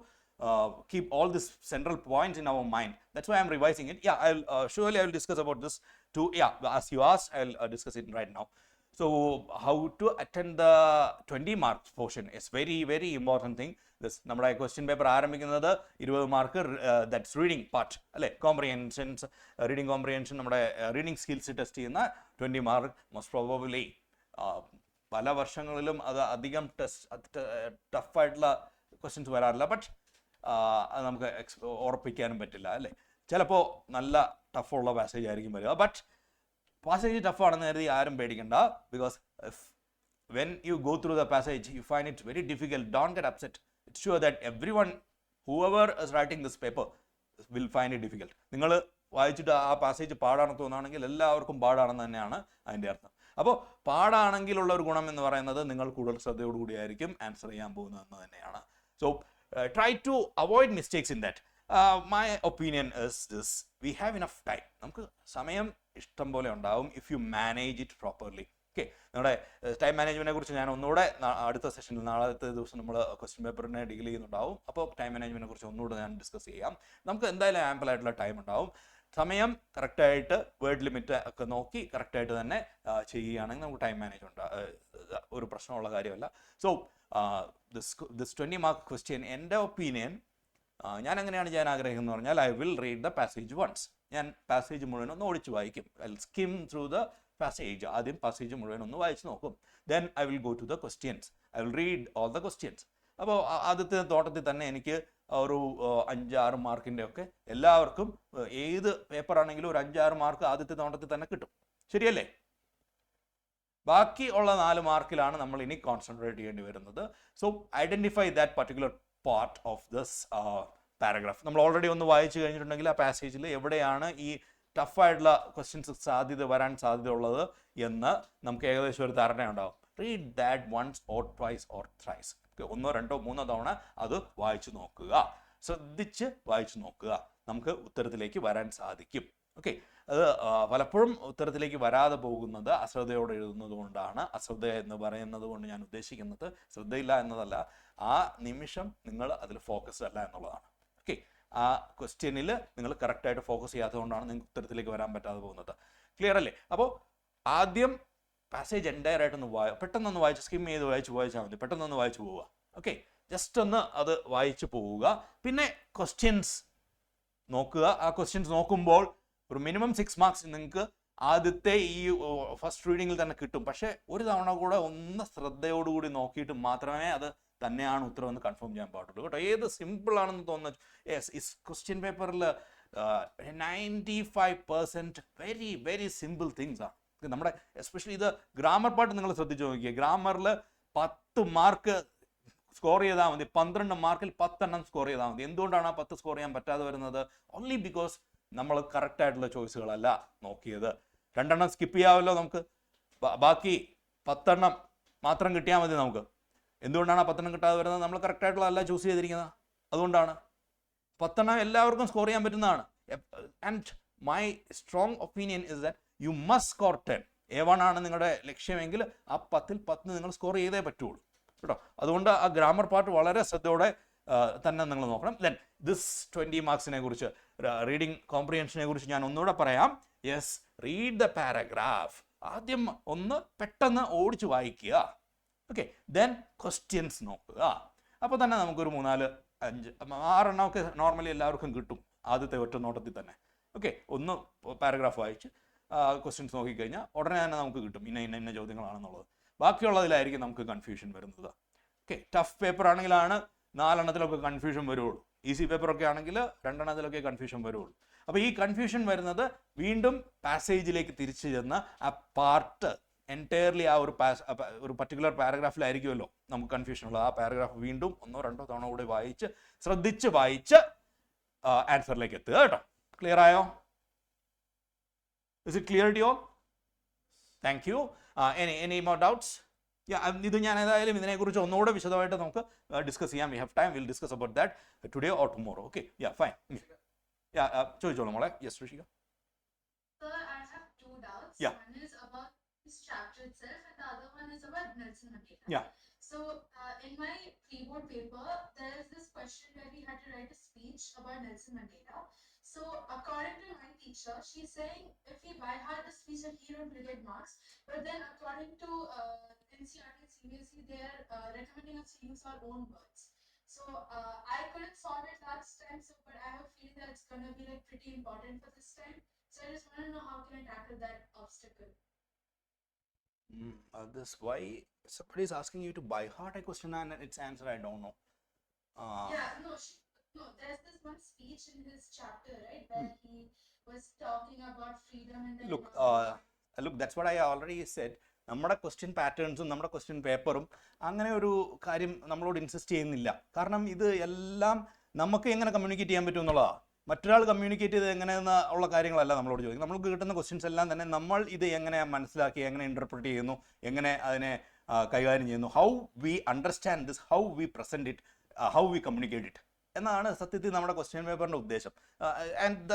keep all these central points in our mind. That's why I'm revising it. Yeah, I'll surely I will discuss about this too. Yeah, as you asked, I'll discuss it right now. So how to attend the 20 marks portion is very, very important thing. This നമ്മുടെ question paper ആരംഭിക്കുന്നത് 20 mark that's reading part അല്ലേ, കോംപ്രിഹെൻഷൻസ്, reading comprehension, നമ്മുടെ reading skills test ചെയ്യുന്ന 20 mark most probably പല വർഷങ്ങളിലും അത് അധികം ടഫായിട്ടുള്ള questions വരാറില്ല. ബട്ട് അത് നമുക്ക് ഉറപ്പിക്കാനും പറ്റില്ല അല്ലേ. ചിലപ്പോൾ നല്ല ടഫുള്ള പാസേജ് ആയിരിക്കും വരിക. ബട്ട് പാസേജ് ടഫാണെന്ന് കരുതി ആരും പേടിക്കണ്ട. Because when you go through the passage, you find it very difficult. Don't get upset. It's sure that everyone, whoever is writing this paper, will find it difficult. നിങ്ങൾ വായിച്ചിട്ട് ആ passage പാടാണെന്ന് തോന്നുകയാണെങ്കിൽ എല്ലാവർക്കും പാടാണെന്ന് തന്നെയാണ് അതിൻ്റെ അർത്ഥം. അപ്പോൾ പാടാണെങ്കിലുള്ള ഒരു ഗുണം എന്ന് പറയുന്നത് നിങ്ങൾ കൂടുതൽ ശ്രദ്ധയോടുകൂടിയായിരിക്കും ആൻസർ ചെയ്യാൻ പോകുന്നതെന്ന് തന്നെയാണ്. So try to avoid mistakes in that. My opinion is this: we have enough time. നമുക്ക് സമയം ഇഷ്ടം പോലെ ഉണ്ടാവും if you manage it properly. Okay, നമ്മുടെ ടൈം മാനേജ്മെൻറ്റിനെ കുറിച്ച് ഞാൻ ഒന്നുകൂടെ അടുത്ത സെഷനിൽ, നാളത്തെ ദിവസം നമ്മൾ ക്വസ്റ്റ്യൻ പേപ്പറിനെ ഡീൽ ചെയ്യുന്നുണ്ടാവും. അപ്പോൾ ടൈം മാനേജ്മെൻറ്റിനെ കുറിച്ച് ഒന്നുകൂടെ ഞാൻ ഡിസ്കസ് ചെയ്യാം. നമുക്ക് എന്തായാലും ആമ്പിൾ ആയിട്ടുള്ള ടൈം ഉണ്ടാവും. സമയം കറക്റ്റായിട്ട് വേർഡ് ലിമിറ്റ് ഒക്കെ നോക്കി കറക്റ്റായിട്ട് തന്നെ ചെയ്യുകയാണെങ്കിൽ നമുക്ക് ടൈം മാനേജ്മെൻറ്റ് ഒരു പ്രശ്നമുള്ള കാര്യമല്ല. സോ ദിസ് 20 മാർക്ക് ക്വസ്റ്റ്യൻ, എൻ്റെ ഒപ്പീനിയൻ, ഞാൻ എങ്ങനെയാണ് ചെയ്യാൻ ആഗ്രഹിക്കുന്നത് പറഞ്ഞാൽ, I will read the passage once. ഞാൻ പാസേജ് മുഴുവൻ ഒന്ന് ഓടിച്ച് വായിക്കും. I will skim through the passage. ആദ്യം പാസേജ് മുഴുവൻ ഒന്ന് വായിച്ച് നോക്കും. Then I will go to the questions. I will read all the questions. അപ്പോൾ ആദ്യത്തെ തോട്ടത്തിൽ തന്നെ എനിക്ക് ഒരു 5-6 മാർക്കിൻ്റെ ഒക്കെ എല്ലാവർക്കും, ഏത് പേപ്പറാണെങ്കിലും ഒരു 5-6 മാർക്ക് ആദ്യത്തെ തോട്ടത്തിൽ തന്നെ കിട്ടും. ശരിയല്ലേ? ബാക്കി ഉള്ള 4 മാർക്കിലാണ് നമ്മൾ ഇനി കോൺസെൻട്രേറ്റ് ചെയ്യേണ്ടി വരുന്നത്. So identify that particular part of this paragraph. നമ്മൾ ഓൾറെഡി ഒന്ന് വായിച്ചു കഴിഞ്ഞിട്ടുണ്ടെങ്കിൽ ആ പാസേജിൽ എവിടെയാണ് ഈ ടഫായിട്ടുള്ള ക്വസ്റ്റ്യൻസ് വരാൻ സാധ്യതയുള്ളത് എന്ന് നമുക്ക് ഏകദേശം ഒരു ധാരണ ഉണ്ടാവും. Read that once or twice or thrice. 1, 2, 3 തവണ അത് വായിച്ചു നോക്കുക. ശ്രദ്ധിച്ച് വായിച്ചു നോക്കുക. നമുക്ക് ഉത്തരത്തിലേക്ക് വരാൻ സാധിക്കും. ഓക്കെ, അത് പലപ്പോഴും ഉത്തരത്തിലേക്ക് വരാതെ പോകുന്നത് അശ്രദ്ധയോടെ എഴുതുന്നത് കൊണ്ടാണ്. അശ്രദ്ധ എന്ന് പറയുന്നത് കൊണ്ട് ഞാൻ ഉദ്ദേശിക്കുന്നത് ശ്രദ്ധയില്ല എന്നതല്ല, ആ നിമിഷം നിങ്ങൾ അതിൽ ഫോക്കസ്ഡ് അല്ല എന്നുള്ളതാണ്. ഓക്കെ, ആ ക്വസ്റ്റ്യനിൽ നിങ്ങൾ കറക്റ്റായിട്ട് ഫോക്കസ് ചെയ്യാത്തതുകൊണ്ടാണ് നിങ്ങൾക്ക് ഉത്തരത്തിലേക്ക് വരാൻ പറ്റാതെ പോകുന്നത്. ക്ലിയർ അല്ലേ? അപ്പോൾ ആദ്യം പാസേജ് എൻറ്റയർ ആയിട്ടൊന്ന് പെട്ടെന്നൊന്ന് വായിച്ച് സ്കിം ചെയ്ത് വായിച്ചാൽ മതി. പെട്ടെന്നൊന്ന് വായിച്ചു പോവുക. ഓക്കെ, ജസ്റ്റ് ഒന്ന് അത് വായിച്ചു പോവുക. പിന്നെ ക്വസ്റ്റ്യൻസ് നോക്കുക. ആ ക്വസ്റ്റ്യൻസ് നോക്കുമ്പോൾ ഒരു മിനിമം 6 മാർക്സ് നിങ്ങൾക്ക് ആദ്യത്തെ ഈ ഫസ്റ്റ് റീഡിങ്ങിൽ തന്നെ കിട്ടും. പക്ഷേ ഒരു തവണ കൂടെ ഒന്ന് ശ്രദ്ധയോടുകൂടി നോക്കിയിട്ട് മാത്രമേ അത് തന്നെയാണ് ഉത്തരവെന്ന് കൺഫേം ചെയ്യാൻ പാടുള്ളൂ കേട്ടോ. ഏത് സിമ്പിൾ ആണെന്ന് തോന്നുന്നു. യെസ്, ഈ ക്വസ്റ്റ്യൻ പേപ്പറിൽ 95% വെരി വെരി സിമ്പിൾ തിങ്സ് ആണ്. നമ്മുടെ എസ്പെഷ്യലി ഇത് ഗ്രാമർ പാർട്ട് നിങ്ങൾ ശ്രദ്ധിച്ചു നോക്കിയേ. ഗ്രാമറിൽ 10 മാർക്ക് സ്കോർ ചെയ്താൽ മതി, 12 മാർക്കിൽ 10 എണ്ണം സ്കോർ ചെയ്താൽ മതി. എന്തുകൊണ്ടാണ് ആ 10 സ്കോർ ചെയ്യാൻ പറ്റാതെ വരുന്നത്? ഓൺലി ബിക്കോസ് നമ്മൾ കറക്റ്റ് ആയിട്ടുള്ള ചോയ്സുകളല്ല നോക്കിയത്. 2 എണ്ണം സ്കിപ്പ് ചെയ്യാമല്ലോ നമുക്ക്, ബാക്കി 10 എണ്ണം മാത്രം കിട്ടിയാൽ മതി നമുക്ക്. എന്തുകൊണ്ടാണ് ആ 10 എണ്ണം കിട്ടാതെ വരുന്നത്? നമ്മൾ കറക്റ്റ് ആയിട്ടുള്ള അല്ല ചൂസ് ചെയ്തിരിക്കുന്നത്. അതുകൊണ്ടാണ് 10 എണ്ണം എല്ലാവർക്കും സ്കോർ ചെയ്യാൻ പറ്റുന്നതാണ്. And my strong opinion is that you must score 10. A1 ആണ് നിങ്ങളുടെ ലക്ഷ്യമെങ്കിൽ ആ 10ൽ 10 നിങ്ങൾ സ്കോർ ചെയ്തേ പറ്റുള്ളൂ കേട്ടോ. അതുകൊണ്ട് ആ ഗ്രാമർ പാർട്ട് വളരെ ശ്രദ്ധയോടെ തന്നെ നിങ്ങൾ നോക്കണം. ദെൻ ദിസ് 20 മാർക്സിനെ കുറിച്ച്, റീഡിങ് കോംപ്രിഹെൻഷനെ കുറിച്ച് ഞാൻ ഒന്നുകൂടെ പറയാം. Yes, read the paragraph. ആദ്യം ഒന്ന് പെട്ടെന്ന് ഓടിച്ച് വായിക്കുക. ഓക്കെ, ദെൻ ക്വസ്റ്റ്യൻസ് നോക്കുക. അപ്പോൾ തന്നെ നമുക്കൊരു 3, 4, 5, 6 എണ്ണമൊക്കെ നോർമലി എല്ലാവർക്കും കിട്ടും ആദ്യത്തെ ഒറ്റ നോട്ടത്തിൽ തന്നെ. ഓക്കെ, ഒന്ന് പാരഗ്രാഫ് വായിച്ച് ക്വസ്റ്റ്യൻസ് നോക്കിക്കഴിഞ്ഞാൽ ഉടനെ തന്നെ നമുക്ക് കിട്ടും ഇന്ന ഇന്ന ഇന്ന ചോദ്യങ്ങളാണെന്നുള്ളത്. ബാക്കിയുള്ളതിലായിരിക്കും നമുക്ക് കൺഫ്യൂഷൻ വരുന്നത്. ഓക്കെ, ടഫ് പേപ്പർ ആണെങ്കിലാണ് 4 എണ്ണത്തിലൊക്കെ കൺഫ്യൂഷൻ വരുള്ളൂ. ഈസി പേപ്പറൊക്കെ ആണെങ്കിൽ 2 എണ്ണത്തിലൊക്കെ കൺഫ്യൂഷൻ വരുള്ളൂ. അപ്പോൾ ഈ കൺഫ്യൂഷൻ വരുന്നത് വീണ്ടും പാസേജിലേക്ക് തിരിച്ചു ചെന്ന് ആ പാർട്ട് എൻറ്റയർലി ആ ഒരു പർട്ടിക്കുലർ പാരഗ്രാഫിലായിരിക്കുമല്ലോ നമുക്ക് കൺഫ്യൂഷൻ ഉള്ളത്. ആ പാരഗ്രാഫ് വീണ്ടും 1, 2 തവണ കൂടി വായിച്ച് ശ്രദ്ധിച്ച് വായിച്ച് ആൻസറിലേക്ക് എത്തുക കേട്ടോ. ക്ലിയർ ആയോ? Is it clear to you all? Thank you. Any more doubts? ഇത് ഞാൻ ഏതായാലും ഇതിനെക്കുറിച്ച് ഒന്നുകൂടെ വിശദമായിട്ട് നമുക്ക് ഡിസ്കസ് ചെയ്യാം. We have time. Will discuss about that today or tomorrow. Okay, fine. ചോദിച്ചോളൂ മോളെ. Yes, Rishika. Sir, I have 2 doubts. Yeah. One is about this chapter itself, and the other one is about Nelson Mandela. Yeah. So, in my pre-board paper, there is this question where we had to write a speech about Nelson Mandela. So, according to my teacher, she's saying if we by heart the speech, then he don't get marks. But then, according to NCERT and Cbse, they are recommending us to use our own words. So, I couldn't solve it last time, but I have a feeling that it's going to be like pretty important for this time. So, I just want to know how can I tackle that obstacle. Why somebody is asking you to by heart a question and its answer I don't know. There's this one speech in his chapter, right, where he was talking about freedom and then look, that's what I already said. നമ്മുടെ question പാറ്റേൺസും നമ്മുടെ question പേപ്പറും അങ്ങനെ ഒരു കാര്യം നമ്മളോട് insist ചെയ്യുന്നില്ല. കാരണം ഇത് എല്ലാം നമുക്ക് എങ്ങനെ കമ്മ്യൂണിക്കേറ്റ് ചെയ്യാൻ പറ്റും എന്നുള്ളതാണ്. മറ്റൊരാൾ കമ്മ്യൂണിക്കേറ്റ് ചെയ്ത് എങ്ങനെയെന്ന് ഉള്ള കാര്യങ്ങളല്ല നമ്മളോട് ചോദിക്കും. നമുക്ക് കിട്ടുന്ന ക്വസ്റ്റ്യൻസ് എല്ലാം തന്നെ നമ്മൾ ഇത് എങ്ങനെ മനസ്സിലാക്കി, എങ്ങനെ ഇൻ്റർപ്രറ്റ് ചെയ്യുന്നു, എങ്ങനെ അതിനെ കൈകാര്യം ചെയ്യുന്നു, how we understand this, how we present it, how we communicate it എന്നാണ് സത്യത്തിൽ നമ്മുടെ ക്വസ്റ്റ്യൻ പേപ്പറിൻ്റെ ഉദ്ദേശം. ആൻഡ്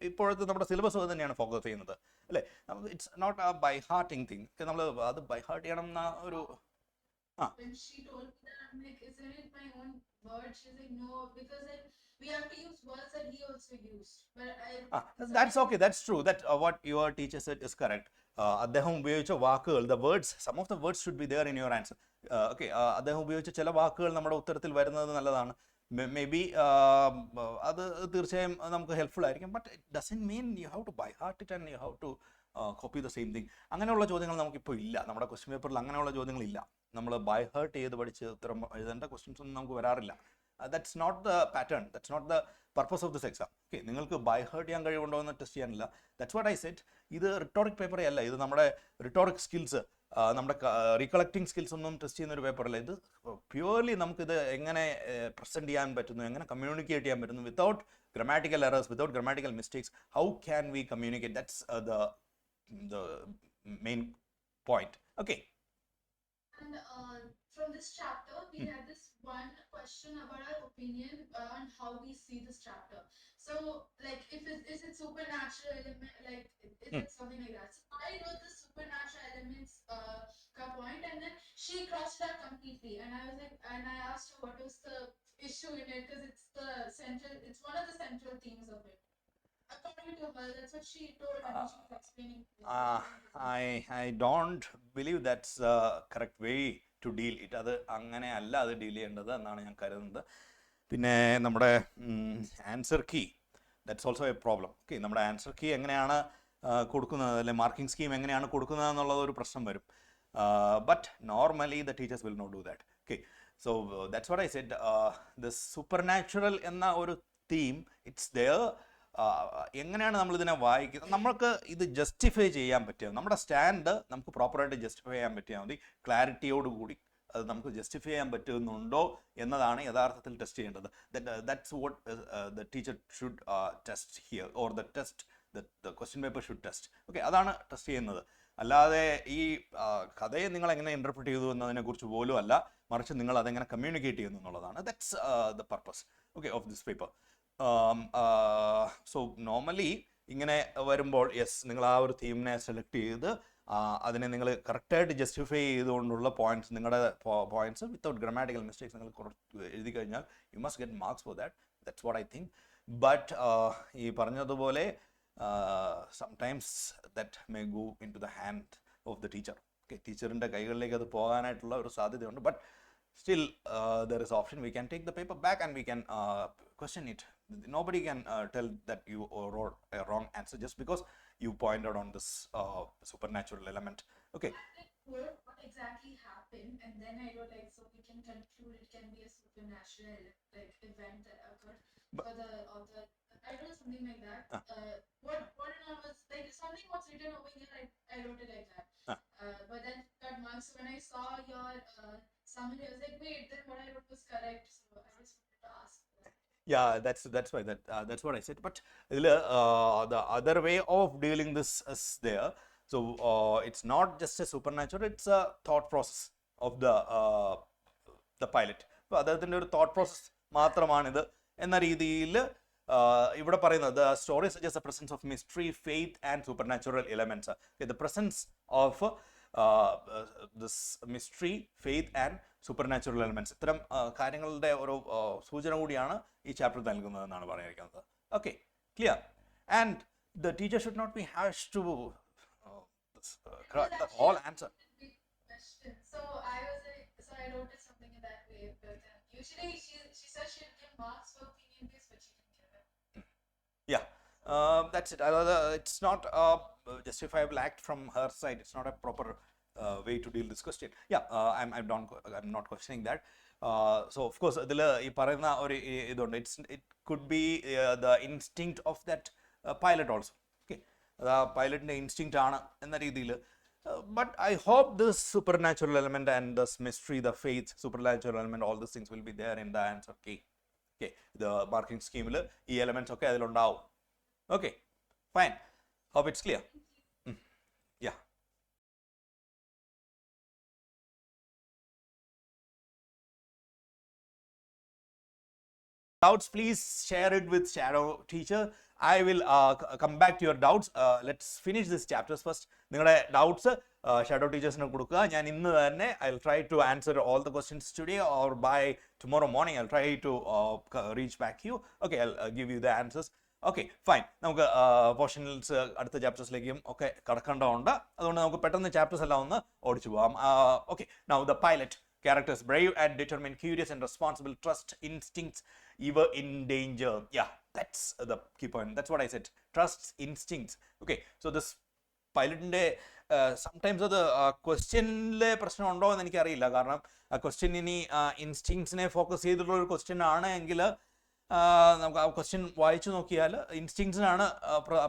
ഇപ്പോഴത്തെ നമ്മുടെ സിലബസ് അത് തന്നെയാണ് ഫോക്കസ് ചെയ്യുന്നത് അല്ലേ. It's not a by hearting thing. നമ്മൾ അത് ബൈ ഹാർട്ട് ചെയ്യണം എന്ന ഒരു When she told me that, I'm like, isn't it my own word? She's like, no, because like we have to use words that he also used. But that's okay, that's true. That what your teacher said is correct. അദ്ദേഹം ഉപയോഗിച്ച വാക്കുകൾ, the words, some of the words should be there in your answer. Okay, അദ്ദേഹം ഉപയോഗിച്ച ചില വാക്കുകൾ നമ്മുടെ ഉത്തരത്തിൽ വരുന്നത് നല്ലതാണ്. മേ ബി അത് തീർച്ചയായും നമുക്ക് ഹെൽപ്ഫുൾ ആയിരിക്കും. But it doesn't mean you have to by heart it and you have to copy the same thing. അങ്ങനെയുള്ള ചോദ്യങ്ങൾ നമുക്കിപ്പോൾ ഇല്ല. നമ്മുടെ ക്വസ്റ്റ്യൻ പേപ്പറിൽ അങ്ങനെയുള്ള ചോദ്യങ്ങളില്ല. നമ്മൾ ബൈ ഹാർട്ട് ചെയ്ത് പഠിച്ച് ഉത്തരം എഴുതേണ്ട ക്വസ്റ്റ്യൻസ് ഒന്നും നമുക്ക് വരാറില്ല. That's not the pattern, that's not the purpose of this exam. Okay, നിങ്ങൾക്ക് ബൈ ഹാർട്ട് ചെയ്യാൻ കഴിവുണ്ടോ എന്ന് ടെസ്റ്റ് ചെയ്യാനില്ല. That's what I said. ഇത് റിട്ടോറിക് പേപ്പറേ അല്ല. ഇത് നമ്മുടെ റിട്ടോറിക് സ്കിൽസ്, നമ്മുടെ റീകളക്റ്റിംഗ് സ്കിൽസ് ഒന്നും ടെസ്റ്റ് ചെയ്യുന്ന ഒരു പേപ്പറല്ല. ഇത് പ്യുവർലി നമുക്കിത് എങ്ങനെ പ്രസൻറ്റ് ചെയ്യാൻ പറ്റുന്നു, എങ്ങനെ കമ്മ്യൂണിക്കേറ്റ് ചെയ്യാൻ പറ്റുന്നു without grammatical errors, without grammatical mistakes. How can we communicate? That's the main point. Okay. And from this chapter, we had this one question about our opinion on how we see this chapter. So, like, is it supernatural? supernatural element, like it's something like that. So I wrote the supernatural elements point, and then she crossed it out completely. And I was like, and I asked her what was the issue in it, because it's one of the central themes of it. According to her, that's what she told, and she was explaining. I don't believe that's the correct way to deal it. അത് അങ്ങനെ അല്ല അത് deal ചെയ്യേണ്ടത് എന്നാണ് ഞാൻ കരുതുന്നത്. പിന്നെ നമ്മുടെ answer key, that's also a problem. Okay, നമ്മുടെ ആൻസർ കീ എങ്ങനെയാണ് കൊടുക്കുന്നത്, അല്ലെ മാർക്കിംഗ് സ്കീം എങ്ങനെയാണ് കൊടുക്കുന്നത് എന്നുള്ളത് ഒരു പ്രശ്നം വരും. But normally the teachers will not do that. Okay, so that's what I said. This supernatural എന്ന ഒരു തീം, ഇറ്റ്സ് ദെയർ. എങ്ങനെയാണ് നമ്മളിതിനെ വായിക്കുന്നത്, നമ്മൾക്ക് ഇത് ജസ്റ്റിഫൈ ചെയ്യാൻ പറ്റുക, നമ്മുടെ സ്റ്റാൻഡ് നമുക്ക് പ്രോപ്പറായിട്ട് ജസ്റ്റിഫൈ ചെയ്യാൻ പറ്റിയാൽ മതി. ക്ലാരിറ്റിയോടുകൂടി അത് നമുക്ക് ജസ്റ്റിഫൈ ചെയ്യാൻ പറ്റുന്നുണ്ടോ എന്നതാണ് യഥാർത്ഥത്തിൽ ടെസ്റ്റ് ചെയ്യേണ്ടത്. That's what the teacher should test here, or the question paper should test. Okay, അതാണ് ടെസ്റ്റ് ചെയ്യുന്നത്. അല്ലാതെ ഈ കഥയെ നിങ്ങൾ എങ്ങനെ ഇൻ്റർപ്രിറ്റ് ചെയ്തു എന്നതിനെക്കുറിച്ച് പോലും അല്ല, മറിച്ച് നിങ്ങൾ അതെങ്ങനെ കമ്മ്യൂണിക്കേറ്റ് ചെയ്യുന്നു എന്നുള്ളതാണ്. That's the purpose, okay, of this paper. So normally ഇങ്ങനെ വരുമ്പോൾ യെസ്, നിങ്ങൾ ആ ഒരു തീമിനെ സെലക്ട് ചെയ്ത് അതിനെ നിങ്ങൾ കറക്റ്റായിട്ട് ജസ്റ്റിഫൈ ചെയ്തുകൊണ്ടുള്ള പോയിന്റ്സ്, നിങ്ങളുടെ പോയിന്റ്സ് വിത്തൗട്ട് ഗ്രാമാറ്റിക്കൽ മിസ്റ്റേക്സ് നിങ്ങൾ എഴുതി കഴിഞ്ഞാൽ you must get marks for that. That's what I think. But ഈ പറഞ്ഞതുപോലെ sometimes that may go into the hand of the teacher. Okay, ടീച്ചറിൻ്റെ കൈകളിലേക്ക് അത് പോകാനായിട്ടുള്ള ഒരു സാധ്യതയുണ്ട്. But still there is option, we can take the paper back and we can question it. Nobody can tell that you wrote a wrong answer just because you pointed on this supernatural element. Okay, what exactly happened, and then I wrote like, so we can conclude it can be a supernatural like event that occurred for the author. I wrote something like that. What it was like, something was written over here, I wrote it like that. But then got marks. When I saw your summary, I was like, wait, then what I wrote was correct. So I just wanted to ask that. yeah, that's why that's what I said. But the other way of dealing this is there. So it's not just a supernatural, it's a thought process of the pilot. അപ്പോൾ അദ്ദേഹത്തിൻ്റെ ഒരു thought process മാത്രമാണിത് എന്ന രീതിയിൽ ഇവിടെ പറയുന്നത്. The story suggest the presence of mystery, faith and supernatural elements. The presence of this mystery, faith and supernatural elements, ഇത്തരം കാര്യങ്ങളുടെ ഒരു സൂചന കൂടിയാണ് ഈ ചാപ്റ്റർ നൽകുന്നതെന്നാണ് പറഞ്ഞിരിക്കുന്നത്. Okay, clear. And the teacher should not be harsh to the whole answer. So I was like, so I wrote it something in that way. But usually she says she'll give marks for opinion based, but she didn't give it. Yeah, that's it. It's not a justifiable act from her side. It's not a proper way to deal this question. Yeah, I'm not questioning that. So of course ഇതിൽ ഈ പറയുന്ന ഒരു ഇതുണ്ട്. It could be the instinct of that pilot also. Okay, പൈലറ്റിൻ്റെ instinct ആണ് എന്ന രീതിയിൽ. But I hope this supernatural element and this mystery, the faith, supernatural element, all these things will be there in the answer key. Okay, the marking scheme ഈ elements ഒക്കെ അതിലുണ്ടാവും. Okay, fine. Hope it's clear. Yeah. Doubts, please share it with Shadow Teacher. I will come back to your doubts. Let's finish this chapters first. നിങ്ങളുടെ doubts shadow ടീച്ചേഴ്സിന് കൊടുക്കുക. ഞാൻ ഇന്ന് തന്നെ I will try to answer all the questions today, or by tomorrow morning I will try to reach back you. Okay, I will give you the answers. Okay, fine. നമുക്ക് portions അടുത്ത ചാപ്റ്റേഴ്സിലേക്കും ഒക്കെ കടക്കേണ്ടതുണ്ട്. അതുകൊണ്ട് നമുക്ക് പെട്ടെന്ന് ചാപ്റ്റേഴ്സ് എല്ലാം ഒന്ന് ഓടിച്ചു പോകാം. Okay, now the pilot. Characters: brave and determined, curious and responsible, trust instincts, ever in danger. Yeah, that's the key point. That's what I said. Trust instincts. Okay, so this പൈലറ്റിൻ്റെ sometimes അത് ക്വസ്റ്റ്യനിലെ പ്രശ്നമുണ്ടോ എന്ന് എനിക്കറിയില്ല. കാരണം ആ question ഇനി ഇൻസ്റ്റിങ്സിനെ focus ചെയ്തിട്ടുള്ള ഒരു ക്വസ്റ്റ്യൻ ആണ് എങ്കിൽ നമുക്ക് ആ ക്വസ്റ്റ്യൻ വായിച്ചു നോക്കിയാൽ ഇൻസ്റ്റിങ്സിനാണ്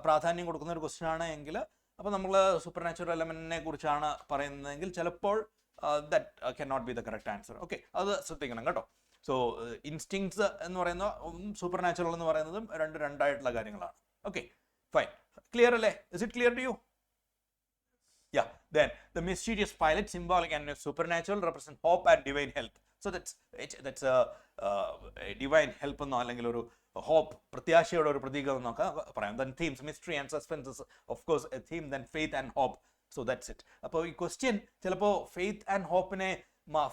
പ്രാധാന്യം കൊടുക്കുന്ന ഒരു ക്വസ്റ്റ്യൻ ആണ് എങ്കിൽ, അപ്പോൾ നമ്മൾ സൂപ്പർ നാച്ചുറൽ എലമെന്റിനെ കുറിച്ചാണ് പറയുന്നതെങ്കിൽ ചിലപ്പോൾ that cannot be the correct answer. Okay, അത് ശ്രദ്ധിക്കണം കേട്ടോ. സോ ഇൻസ്റ്റിങ്സ് എന്ന് പറയുന്ന സൂപ്പർ നാച്ചുറൽ എന്ന് പറയുന്നതും രണ്ടായിട്ടുള്ള കാര്യങ്ങളാണ്. Okay, fine. ക്ലിയർ അല്ലേ? Is it clear to you? Yeah, then the mysterious pilot, symbolic and supernatural, represent hope and divine help. So that's a divine help എന്നോ അല്ലെങ്കിൽ ഒരു ഹോപ്പ്, പ്രത്യാശയുടെ ഒരു പ്രതീകം എന്നൊക്കെ പറയാം. Then themes mystery and suspenses, of course a theme, then faith and hope. So that's it. അപ്പോൾ ഈ ക്വസ്റ്റ്യൻ ചിലപ്പോൾ ഫെയ്ത്ത് ആൻഡ് ഹോപ്പിനെ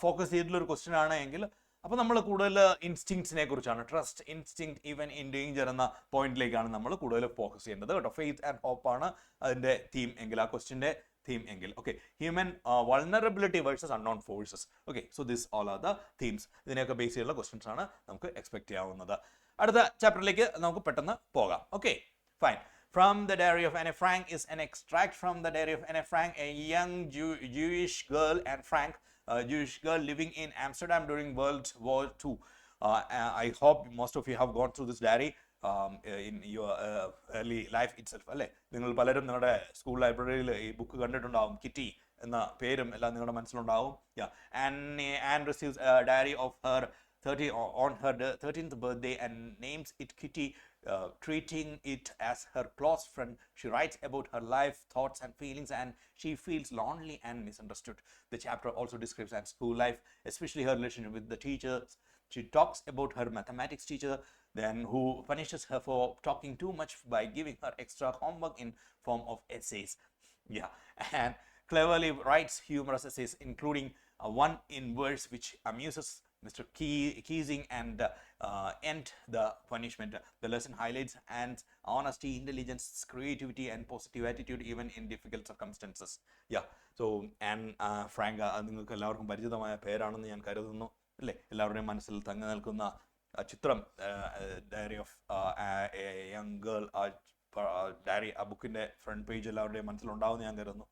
ഫോക്കസ് ചെയ്തിട്ടുള്ളൊരു ക്വസ്റ്റ്യൻ ആണ് എങ്കിൽ അപ്പോൾ നമ്മൾ കൂടുതൽ ഇൻസ്റ്റിങ്സിനെ കുറിച്ചാണ്, trust, instinct, even in danger എന്ന പോയിന്റിലേക്കാണ് നമ്മൾ കൂടുതൽ ഫോക്കസ് ചെയ്യേണ്ടത് കേട്ടോ. ഫെയ്ത്ത് ആൻഡ് ഹോപ്പാണ് അതിൻ്റെ തീം എങ്കിൽ, ആ ക്വസ്റ്റ്യൻ്റെ തീം എങ്കിൽ. Okay, human vulnerability versus unknown forces. Okay, so this all are the themes. ഇതിനെയൊക്കെ ബേസ് ചെയ്തുള്ള ക്വസ്റ്റ്യൻസ് ആണ് നമുക്ക് എക്സ്പെക്ട് ചെയ്യാവുന്നത്. അടുത്ത ചാപ്റ്ററിലേക്ക് നമുക്ക് പെട്ടെന്ന് പോകാം. Okay, fine. From the diary of Anne Frank is an extract from the diary of Anne Frank, a young Jewish girl, Anne Frank, a Jewish girl living in Amsterdam during World War II. I hope most of you have gone through this diary in your early life itself. അല്ലേ, നിങ്ങൾ പലരും നിങ്ങളുടെ school ലൈബ്രറിയിൽ ഈ book കണ്ടിട്ടുണ്ടാവും. Kitty എന്ന പേരും എല്ലാം നിങ്ങളുടെ മനസ്സിലുണ്ടാവും. Anne receives a diary of her 13th birthday and names it Kitty, treating it as her close friend. She writes about her life, thoughts and feelings, and she feels lonely and misunderstood. The chapter also describes Anne's school life, especially her relationship with the teachers. She talks about her mathematics teacher, then who punishes her for talking too much by giving her extra homework in form of essays. Yeah, and cleverly writes humorous essays, including one in verse which amuses Mr. Keesing and end the punishment. The lesson highlights Anne's honesty, intelligence, creativity, and positive attitude even in difficult circumstances. Yeah, so Anne Frank നിങ്ങൾക്ക് എല്ലാവർക്കും പരിചിതമായ പേരാണെന്ന് ഞാൻ കരുതുന്നു, അല്ലേ? എല്ലാവരുടെയും മനസ്സിൽ തങ്ങി നിൽക്കുന്ന ചിത്രം, diary of a young girl, diary, ആ ബുക്കിൻ്റെ ഫ്രണ്ട് പേജ് എല്ലാവരുടെയും മനസ്സിലുണ്ടാവുമെന്ന് ഞാൻ കരുതുന്നു.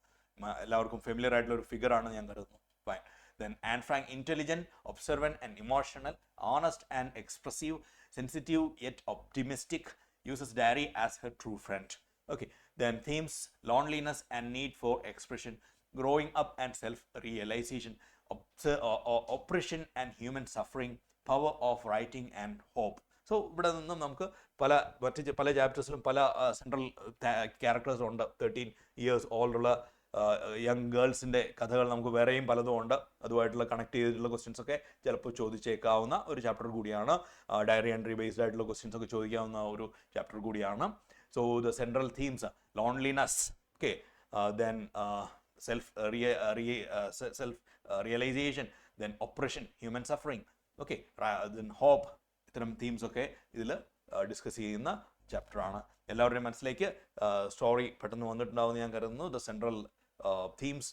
എല്ലാവർക്കും ഫെമിലിയർ ആയിട്ടുള്ള ഒരു ഫിഗറാണ് ഞാൻ കരുതുന്നു. Fine. Then Anne Frank, intelligent, observant and emotional, honest and expressive, sensitive yet optimistic, uses diary as her true friend. Okay, then themes loneliness and need for expression, growing up and self-realization, oppression and human suffering, power of writing and hope. So ഇവിടെ നിന്നും നമുക്ക് പല ചാപ്റ്റേഴ്സിലും പല central ക്യാരക്ടേഴ്സും ഉണ്ട്. 13 years ഓൾഡുള്ള young ഗേൾസിൻ്റെ കഥകൾ നമുക്ക് വേറെയും പലതും ഉണ്ട്. അതുമായിട്ടുള്ള കണക്ട് ചെയ്തിട്ടുള്ള ക്വസ്റ്റ്യൻസ് ഒക്കെ ചിലപ്പോൾ ചോദിച്ചേക്കാവുന്ന ഒരു ചാപ്റ്റർ കൂടിയാണ്. ഡയറി എൻട്രി ബേസ്ഡ് ആയിട്ടുള്ള ക്വസ്റ്റ്യൻസ് ഒക്കെ ചോദിക്കാവുന്ന ഒരു ചാപ്റ്റർ കൂടിയാണ്. So the central themes loneliness, okay, then self realisation, then oppression, human suffering, okay, then hope, ഇത്തരം തീംസ് ഒക്കെ ഇതിൽ ഡിസ്കസ് ചെയ്യുന്ന ചാപ്റ്ററാണ്. എല്ലാവരുടെയും മനസ്സിലേക്ക് സ്റ്റോറി പെട്ടെന്ന് വന്നിട്ടുണ്ടാവുമെന്ന് ഞാൻ കരുതുന്നു. ദ സെൻട്രൽ തീംസ്,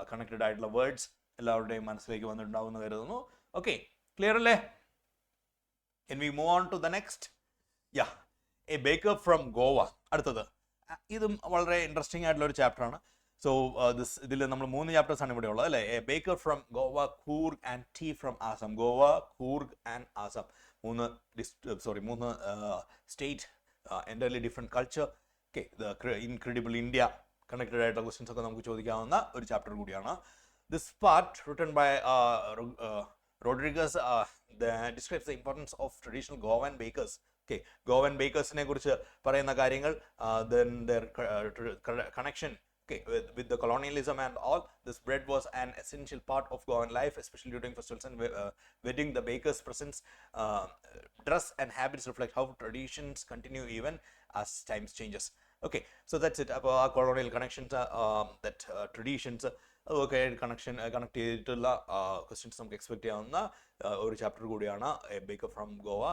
കണക്റ്റഡ് ആയിട്ടുള്ള വേർഡ്സ് എല്ലാവരുടെയും മനസ്സിലേക്ക് വന്നിട്ടുണ്ടാവുമെന്ന് കരുതുന്നു. ഓക്കെ, ക്ലിയർ അല്ലേ? Can we move on to the next? Yeah, a baker from Goa. അടുത്തത് ഇതും വളരെ ഇൻട്രസ്റ്റിംഗ് ആയിട്ടുള്ള ഒരു ചാപ്റ്ററാണ്. സോ ഇതിൽ നമ്മൾ 3 ചാപ്റ്റേഴ്സാണ് ഇവിടെ ഉള്ളത്, അല്ലേ? A baker from Goa, Coorg and tea from Assam. Goa, Coorg and Assam, 3 state, entirely different culture. Okay, the incredible India, connected ആയിട്ടുള്ള ക്വസ്റ്റ്യൻസ് ഒക്കെ നമുക്ക് ചോദിക്കാവുന്ന ഒരു ചാപ്റ്റർ കൂടിയാണ്. This part written by Rodriguez describes the importance of traditional Goan bakers. Okay, Goan bakersനെ കുറിച്ച് പറയുന്ന കാര്യങ്ങൾ, then their connection, okay, with the colonialism and all. This bread was an essential part of Goan life, especially during festivals and wedding. The baker's presence, dress and habits reflect how traditions continue even as times changes. Okay, so that's it. അപ്പോൾ ആ colonial connections, that traditions, അതൊക്കെ connect ചെയ്തിട്ടുള്ള questions നമുക്ക് expect ചെയ്യാവുന്ന ഒരു chapter കൂടിയാണ് A baker from Goa.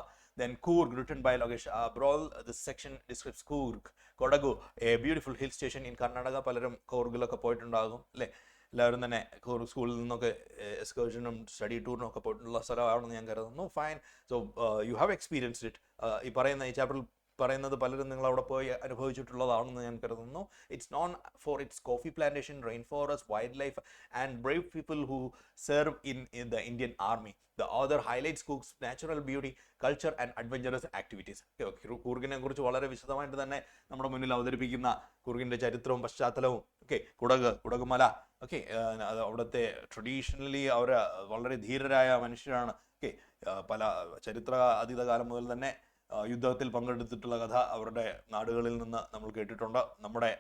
Then Coorg, written by Logesh Brol. This section describes Coorg, Kodagu, a beautiful hill station in Karnataka. പലരും കൂർഗിലൊക്കെ പോയിട്ടുണ്ടാകും, അല്ലേ? എല്ലാവരും തന്നെ കൂർഗ് സ്കൂളിൽ നിന്നൊക്കെ എക്സ്കർഷനും സ്റ്റഡി ടൂറിനും ഒക്കെ പോയിട്ടുള്ള സ്ഥലമാണെന്ന് ഞാൻ കരുതുന്നു. Fine. So you have experienced it. ഈ ചാപ്റ്ററിൽ പറയുന്നത് പലരും നിങ്ങൾ അവിടെ പോയി അനുഭവിച്ചിട്ടുള്ളതാണെന്ന് ഞാൻ കരുതുന്നു. It's known for it's coffee plantation, rain forest, wild life and Brave people who serve in the Indian army. The author highlights Coorg's natural beauty, culture and adventurous activities. കൂർഗിനെ കുറിച്ച് വളരെ വിശദമായിട്ട് തന്നെ നമ്മുടെ മുന്നിൽ അവതരിപ്പിക്കുന്ന കൂർഗിൻ്റെ ചരിത്രവും പശ്ചാത്തലവും, ഓക്കെ, കുടകുമല, ഓക്കെ, അവിടുത്തെ ട്രഡീഷണലി അവർ വളരെ ധീരരായ മനുഷ്യരാണ്. ഓക്കെ, പല ചരിത്ര അതീതകാലം മുതൽ തന്നെ യുദ്ധത്തിൽ പങ്കെടുത്തിട്ടുള്ള കഥ അവരുടെ നാടുകളിൽ നിന്ന് നമ്മൾ കേട്ടിട്ടുണ്ട്. നമ്മുടെ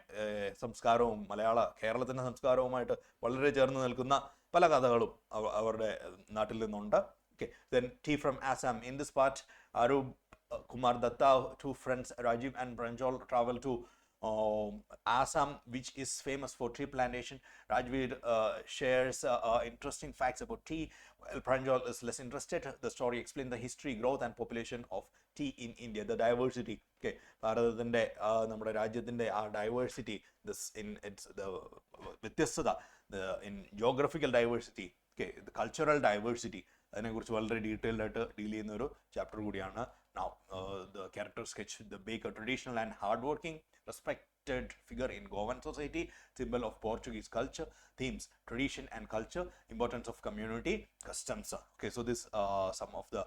സംസ്കാരവും കേരളത്തിൻ്റെ സംസ്കാരവുമായിട്ട് വളരെ ചേർന്ന് നിൽക്കുന്ന പല കഥകളും അവരുടെ നാട്ടിൽ നിന്നുണ്ട്. Okay, then tea from Assam. In this part, Arub Kumar Datta, two friends, Rajiv and Pranjal, travel to Assam, which is famous for tea plantation. Rajveer shares interesting facts about tea, while Pranjal is less interested. The story explains the history, growth, and population of tea in India, the diversity. Okay, ഭാരതത്തിൻ്റെ നമ്മുടെ രാജ്യത്തിൻ്റെ ആ diversity, this in its വ്യത്യസ്തത, in geographical diversity, okay, cultural diversity, അതിനെക്കുറിച്ച് വളരെ detailed ആയിട്ട് deal ചെയ്യുന്ന ഒരു ചാപ്റ്റർ കൂടിയാണ്. Now, the character sketch, the baker, traditional and hardworking, respected figure in Goan society, symbol of Portuguese culture, themes, tradition and culture, importance of community, customs. Okay, so this some of the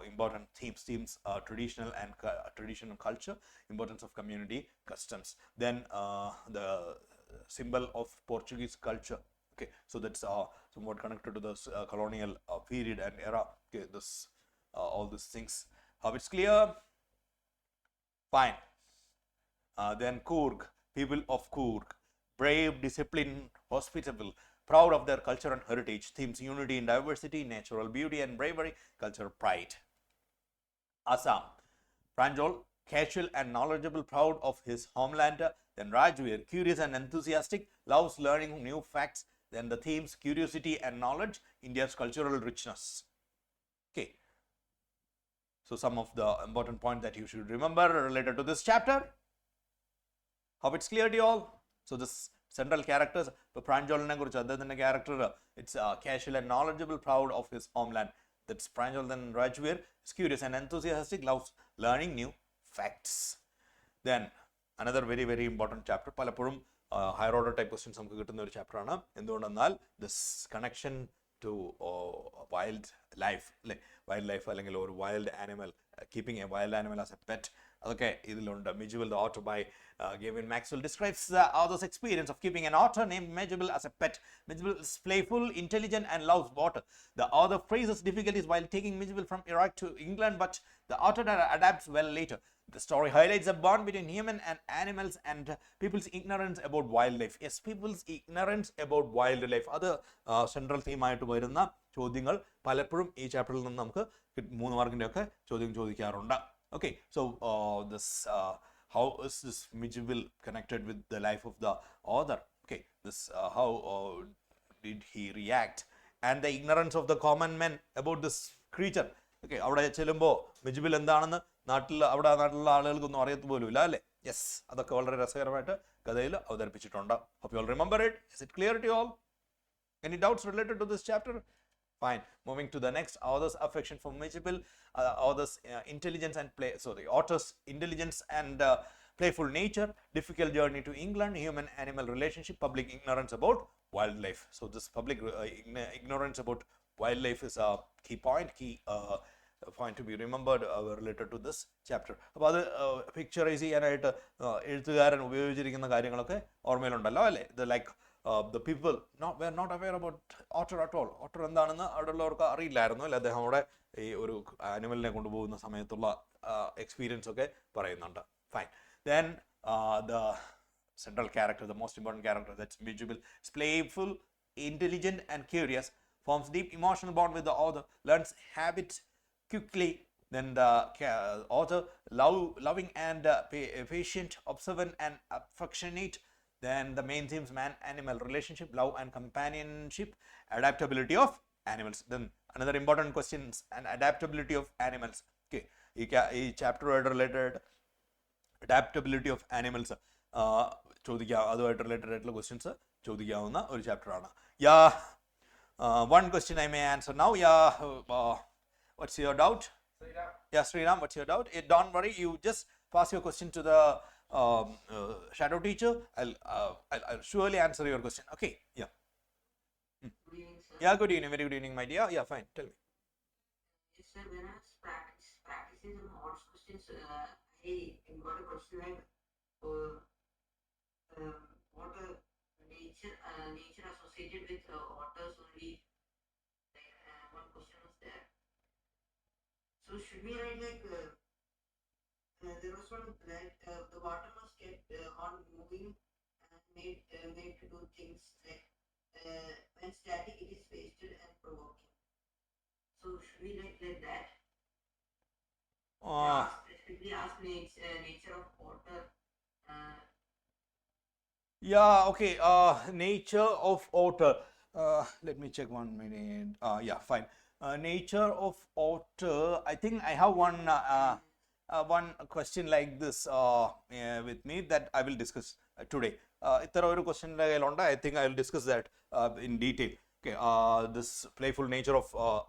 important themes, traditional and traditional culture, importance of community, customs. Then the symbol of Portuguese culture. Okay, so that's somewhat connected to the colonial period and era. Okay, this all these things. Hope it's clear? Fine. Then Coorg, people of Coorg, brave, disciplined, hospitable, proud of their culture and heritage, themes unity in diversity, natural beauty and bravery, cultural pride. Assam, Pranjal, casual and knowledgeable, proud of his homeland. Then Rajveer, curious and enthusiastic, loves learning new facts. Then the themes, curiosity and knowledge, India's cultural richness. Okay. So some of the important points that you should remember related to this chapter. Hope it's clear to you all. So this central characters, the Pranjalne kuറിച്ച് അദ്ദേഹത്തിന്റെ character, it's casual and knowledgeable, proud of his homeland. That's Pranjal. Then Rajveer is curious and enthusiastic, loves learning new facts. Then another very very important chapter, പലപ്പോഴും higher order type questions നമുക്ക് കിട്ടുന്ന ഒരു chapter ആണ്. എന്തുകൊണ്ടെന്നാൽ this connection to wild life, like wild life അല്ലെങ്കിൽ ഒരു wild animal, keeping a wild animal as a pet, അതൊക്കെ ഇതിലുണ്ട്. Mijibel, the author by Gavin Maxwell, describes the author's experience of keeping an otter named Mijibel as a pet. Mijibel is playful, intelligent and loves water. The author faces difficulties while taking Mijibel from Iraq to England, but the otter adapts well later. The story highlights a bond between human and animals and people's ignorance about wildlife. Yes, people's ignorance about wildlife. അത് central തീമായിട്ട് വരുന്ന ചോദ്യങ്ങൾ പലപ്പോഴും ഈ ചാപ്റ്ററിൽ നിന്ന് നമുക്ക് 3 മാർക്കിൻ്റെ ഒക്കെ ചോദ്യം ചോദിക്കാറുണ്ട്. Okay, so this how is this Mijibel connected with the life of the author? Okay, this how did he react, and the ignorance of the common men about this creature. Okay, അവിടെ ചെല്ലുമ്പോൾ മിജിബിൽ എന്താണെന്ന് അവിടെ നാട്ടിലുള്ള ആളുകൾക്കൊന്നും അറിയത്ത് പോലും ഇല്ല അല്ലേ? Yes, അതൊക്കെ വളരെ രസകരമായിട്ട് കഥയിൽ അവതരിപ്പിച്ചിട്ടുണ്ട്. Hope you all remember it. Is it clear to you all? Any doubts related to this chapter? Fine. Moving to the next, author's affection for Mijibel, author's intelligence and play. So the author's intelligence and playful nature, difficult journey to England, human-animal relationship, public ignorance about wildlife. So this public ignorance about wildlife is a key point to be remembered related to this chapter. അപ്പോൾ അത് picturise ചെയ്യാനായിട്ട് എഴുത്തുകാരൻ ഉപയോഗിച്ചിരിക്കുന്ന കാര്യങ്ങളൊക്കെ ഓർമ്മയിലുണ്ടല്ലോ അല്ലേ? ഇത് like the people were not aware about otter at all. Otter എന്താണെന്ന് അവിടെയുള്ളവർക്ക് അറിയില്ലായിരുന്നു അല്ലേ? അദ്ദേഹം അവിടെ ഈ ഒരു ആനിമലിനെ കൊണ്ടുപോകുന്ന സമയത്തുള്ള എക്സ്പീരിയൻസ് ഒക്കെ പറയുന്നുണ്ട്. Fine. Then the central character, the most important character, that's Mijibel, is playful, intelligent and curious, forms deep emotional bond with the author, learns habits quickly. Then the author, loving and patient, observant and affectionate. Then the main themes, man-animal relationship, love and companionship, adaptability of animals. Then another important questions, and adaptability of animals. Okay, ഈ ചാപ്റ്ററുമായിട്ട് related adaptability of animals ചോദിക്കാം, അതുമായിട്ട് related ആയിട്ടുള്ള questions ചോദിക്കാവുന്ന ഒരു ചാപ്റ്ററാണ്. One question I may answer now. What's your doubt? Sriram. Yeah, Sriram, what's your doubt? Don't worry, you just pass your question to the shadow teacher. I'll surely answer your question. Okay, yeah. Good evening, sir. Yeah, good evening, very good evening, my dear. Yeah, fine, tell me. Yes, sir. When I was practicing some odds questions, I got a question like, what nature associated with otters only? Like, one question was there. So should we write like there was one that the water was kept on moving and made to do things like when static it is wasted and provoking. So should we write like that? Specifically asked nature of water. Yeah, okay. Nature of otter. Let me check 1 minute. Yeah, fine. Nature of otter. I think I have one question like this with me that I will discuss today. ഇത്തരം ഒരു question എൻ്റെ കയ്യിലുണ്ട്. I think I will discuss that in detail. Okay. This playful nature of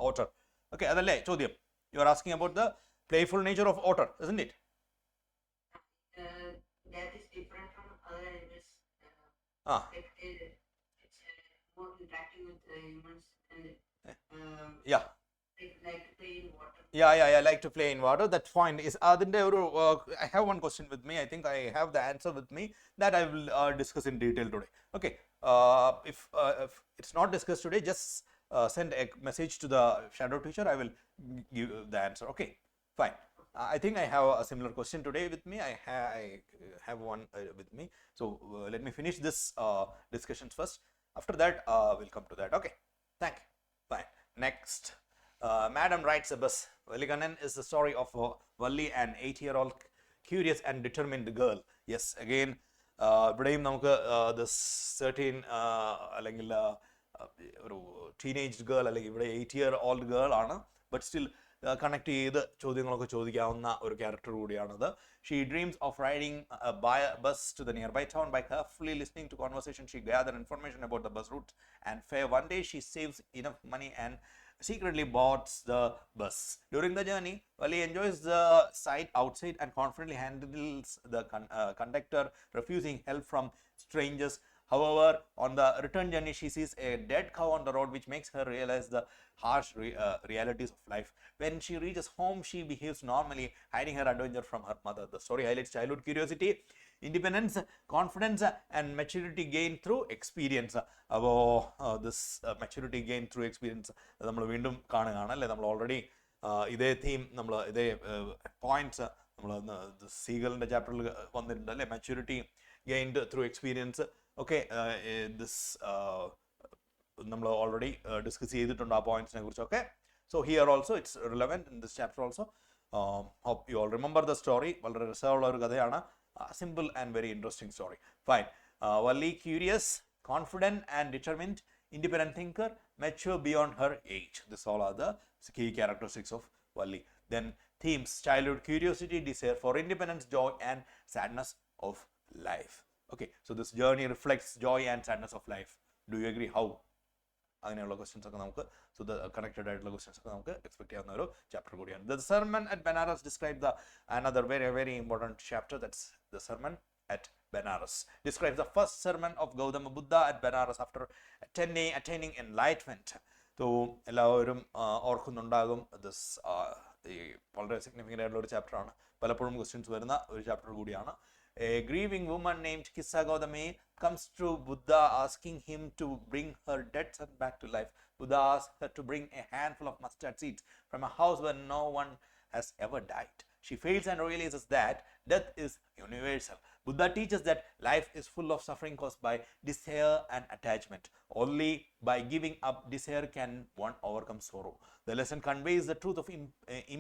otter. Okay, അതല്ലേ ചോദ്യം? You are asking about the playful nature of otter, isn't it? That is different from other animals. Ah. It's more interacting with humans and Yeah. like to play in water. Yeah, like to play in water. That's fine. Is അതിന്റെ ഒരു I have one question with me. I think I have the answer with me that I will discuss in detail today. Okay. If it's not discussed today, just send a message to the shadow teacher. I will give the answer. Okay. Fine. I think I have a similar question today with me. I have one with me. So let me finish this discussions first. After that, we'll come to that. Okay. Thank you. Fine. Next. Madam writes a bus. Valiganan is the story of Valli, an 8-year-old curious and determined girl. Yes, again, ഇവിടെയും നമുക്ക് this certain അല്ലെങ്കിൽ ഒരു teenage girl അല്ലെങ്കിൽ ഇവിടെ 8-year-old girl ആണ്, but still connect ചെയ്ത് ചോദ്യങ്ങളൊക്കെ ചോദിക്കാവുന്ന ഒരു ക്യാരക്ടർ കൂടിയാണത്. She dreams of riding by a bus to the nearby town. By carefully listening to conversation, she gathered information about the bus route and fare. One day, she saves enough money and secretly boards the bus. During the journey, Valli enjoys the sight outside and confidently handles the conductor, refusing help from strangers. However, on the return journey, she sees a dead cow on the road, which makes her realize the harsh realities of life. When she reaches home, she behaves normally, hiding her adventure from her mother. The story highlights childhood curiosity, independence, confidence, and maturity gained through experience. അപ്പോൾ this maturity gained through experience നമ്മൾ വീണ്ടും കാണുകയാണ് അല്ലേ. നമ്മൾ already ഇതേ theme നമ്മൾ ഇതേ points നമ്മൾ സീഗലിൻ്റെ ചാപ്റ്ററിൽ വന്നിട്ടുണ്ട് അല്ലേ. maturity gained through experience. Okay, this നമ്മൾ ഓൾറെഡി ഡിസ്കസ് ചെയ്തിട്ടുണ്ട് ആ പോയിന്റ്സിനെ കുറിച്ചൊക്കെ. So here also it's relevant in this chapter also. Hope you all remember the story. വളരെ രസമുള്ള ഒരു കഥയാണ്. Simple and very interesting story. Fine. Valli, curious, confident and determined, independent thinker, mature beyond her age. This all are the key characteristics of Valli. Then themes: childhood curiosity, desire for independence, joy and sadness of life. Okay, so this journey reflects joy and sadness of life. Do you agree? How? അങ്ങനെയുള്ള questions ഒക്കെ നമുക്ക് connected ആയിട്ടുള്ള questions ഒക്കെ നമുക്ക് expect ചെയ്യാവുന്ന ഒരു chapter കൂടിയാണ്. The sermon at Banaras describe the another very important chapter, that's the sermon at Banaras. Describes the first sermon of Gautama Buddha at Banaras after attaining enlightenment. So എല്ലാവരും ഓർക്കുന്നുണ്ടാകും ദിസ് വളരെ സിഗ്നിഫിക്കൻ്റ് ആയിട്ടുള്ള ഒരു ചാപ്റ്ററാണ്. പലപ്പോഴും ക്വസ്റ്റ്യൻസ് വരുന്ന ഒരു ചാപ്റ്റർ കൂടിയാണ്. A grieving woman named Kissa Gautami comes to Buddha asking him to bring her dead son back to life. Buddha asks her to bring a handful of mustard seeds from a house where no one has ever died. She fails and realizes that death is universal. Buddha teaches that life is full of suffering caused by desire and attachment. Only by giving up desire can one overcome sorrow. The lesson conveys the truth of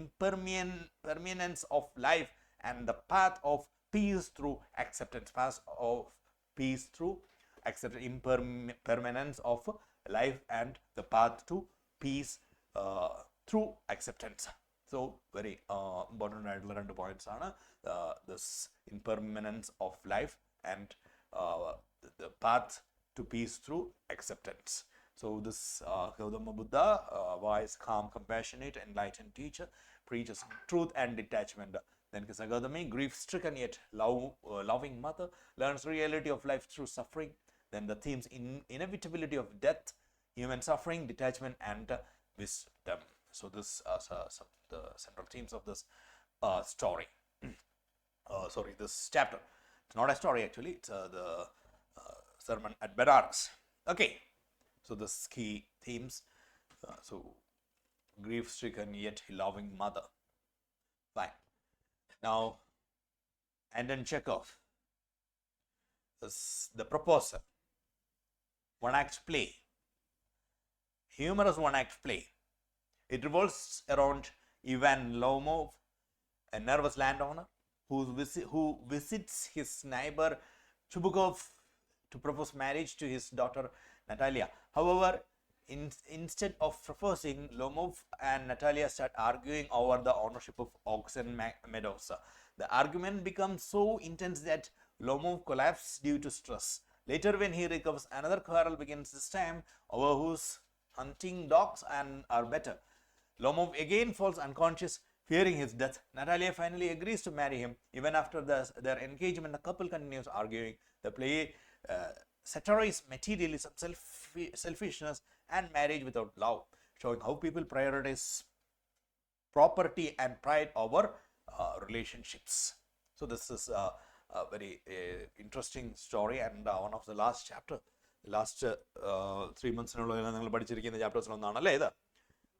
impermanence of life and the path of peace through acceptance. Path of peace through acceptance, impermanence of life and the path to peace through acceptance. So very important ആയിട്ടുള്ള രണ്ട് points ആണ് this impermanence of life and the path to peace through acceptance. So this Gautama Buddha, wise, calm, compassionate, enlightened teacher, preaches truth and detachment. Then Kissa Gautami, grief-stricken yet loving mother, learns reality of life through suffering. Then the themes: inevitability of death, human suffering, detachment, and wisdom. So this are some of the central themes of this story. This chapter. It's not a story actually. It's the sermon at Banaras. Okay. So this key themes. So grief-stricken yet loving mother. Fine. Now, Anton Chekhov is the proposer. One-act play. Humorous one-act play. It revolves around Ivan Lomov, a nervous landowner who visits his neighbor Chubukov to propose marriage to his daughter Natalia. However, instead of proposing, Lomov and Natalia start arguing over the ownership of Oxen Meadows. The argument becomes so intense that Lomov collapses due to stress. Later, when he recovers, another quarrel begins, this time over whose hunting dogs and are better. Lomov again falls unconscious, fearing his death. Natalia finally agrees to marry him. Even after their engagement, the couple continues arguing. The play satirizes materialism, selfishness, and marriage without love, showing how people prioritize property and pride over relationships. So this is a very interesting story, and one of the last chapter, last 3 monthസിനുള്ളിൽ നിങ്ങൾ പഠിച്ചിരിക്കുന്ന ചാപ്റ്റേഴ്സിലൊന്നാണ് അല്ലേ ഇത്.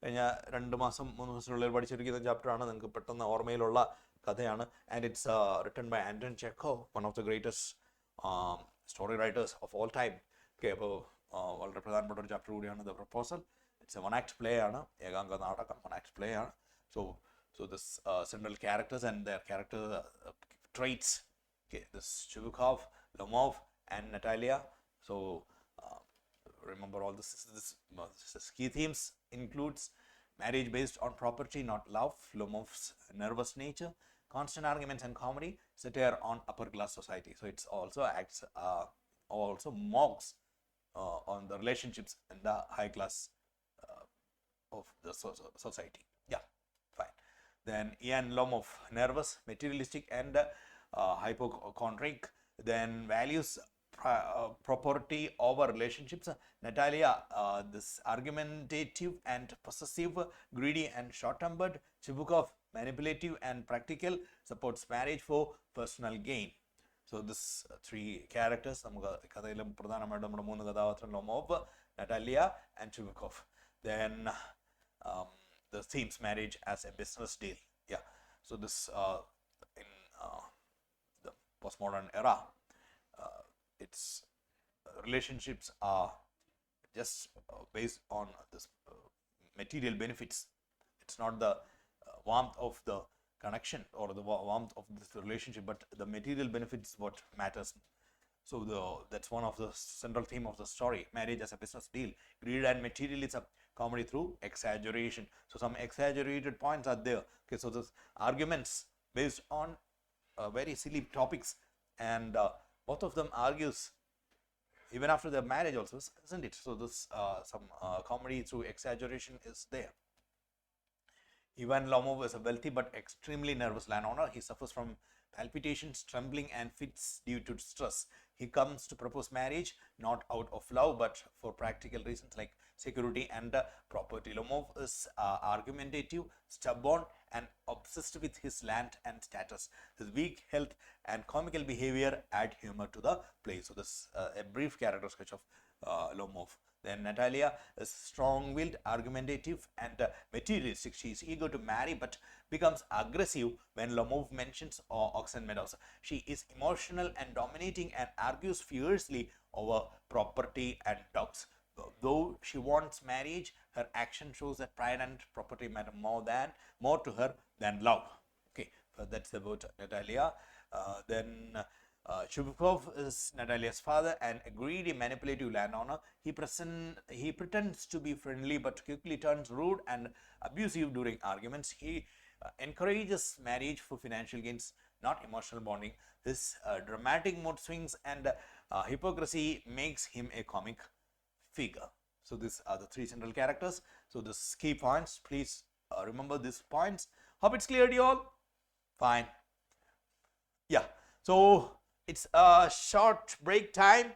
കഴിഞ്ഞ 2 മാസം 3 മാസത്തിനുള്ളിൽ പഠിച്ചിരിക്കുന്ന ചാപ്റ്ററാണ്. നിങ്ങൾക്ക് പെട്ടെന്ന് ഓർമ്മയിലുള്ള കഥയാണ്. And it's written by Anton Chekhov, one of the greatest story writers of all time. Okay, അപ്പോൾ വളരെ പ്രധാനപ്പെട്ട ഒരു ചാപ്റ്റർ കൂടിയാണ് the proposal. It's a one act play ആണ്, ഏകാംഗ നാടകം, വൺ ആക്ട് പ്ലേ ആണ്. So this central characters and their character traits. Okay, this Chubukov, Lomov, and Natalia. So remember all this. This key themes includes marriage based on property, not love. Lomov's nervous nature, constant arguments and comedy, satire on upper class society. So it's also acts, also mocks on the relationships in the high class of the society. Yeah, fine. Then Ian Lomov, nervous, materialistic, and hypochondriac. Then values property over relationships. Natalia, this argumentative and possessive, greedy and short-tempered. Chibukov, manipulative and practical, supports marriage for personal gain. So this 3 characters, നമുക്ക് കഥയിലും പ്രധാനമായിട്ട് നമ്മുടെ 3 കഥാപാത്രം, ലോമോവ്, Natalia and Chibukov. Then the themes, marriage as a business deal. Yeah, so this in the postmodern era, its relationships are just based on this material benefits. It's not the warmth of the connection or the warmth of this relationship, but the material benefits what matters. So that's one of the central theme of the story, marriage as a business deal. Greed and materialism, comedy through exaggeration. So some exaggerated points are there. Okay, so those arguments based on very silly topics, and both of them argues even after their marriage also, isn't it? So this some comedy through exaggeration is there. Ivan Lomov is a wealthy but extremely nervous landowner. He suffers from palpitations, trembling, and fits due to stress. He comes to propose marriage not out of love but for practical reasons like security and property. Lomov is argumentative, stubborn, and obsessed with his land and status. His weak health and comical behavior add humor to the play. So this a brief character sketch of Lomov. Then Natalia is strong-willed, argumentative, and materialistic. She is eager to marry but becomes aggressive when Lomov mentions oxen meadows. She is emotional and dominating and argues fiercely over property and dogs. Though she wants marriage, her action shows that pride and property matter more to her than love. Okay, so that's about Natalia. Then Chubukov is Natalia's father and a greedy, manipulative landowner. He pretends to be friendly but quickly turns rude and abusive during arguments. He encourages marriage for financial gains, not emotional bonding. His dramatic mood swings and hypocrisy makes him a comic figure. So these are the 3 central characters. So the key points, please remember these points. Hope it's clear to you all. Fine. Yeah, so it's a short break time.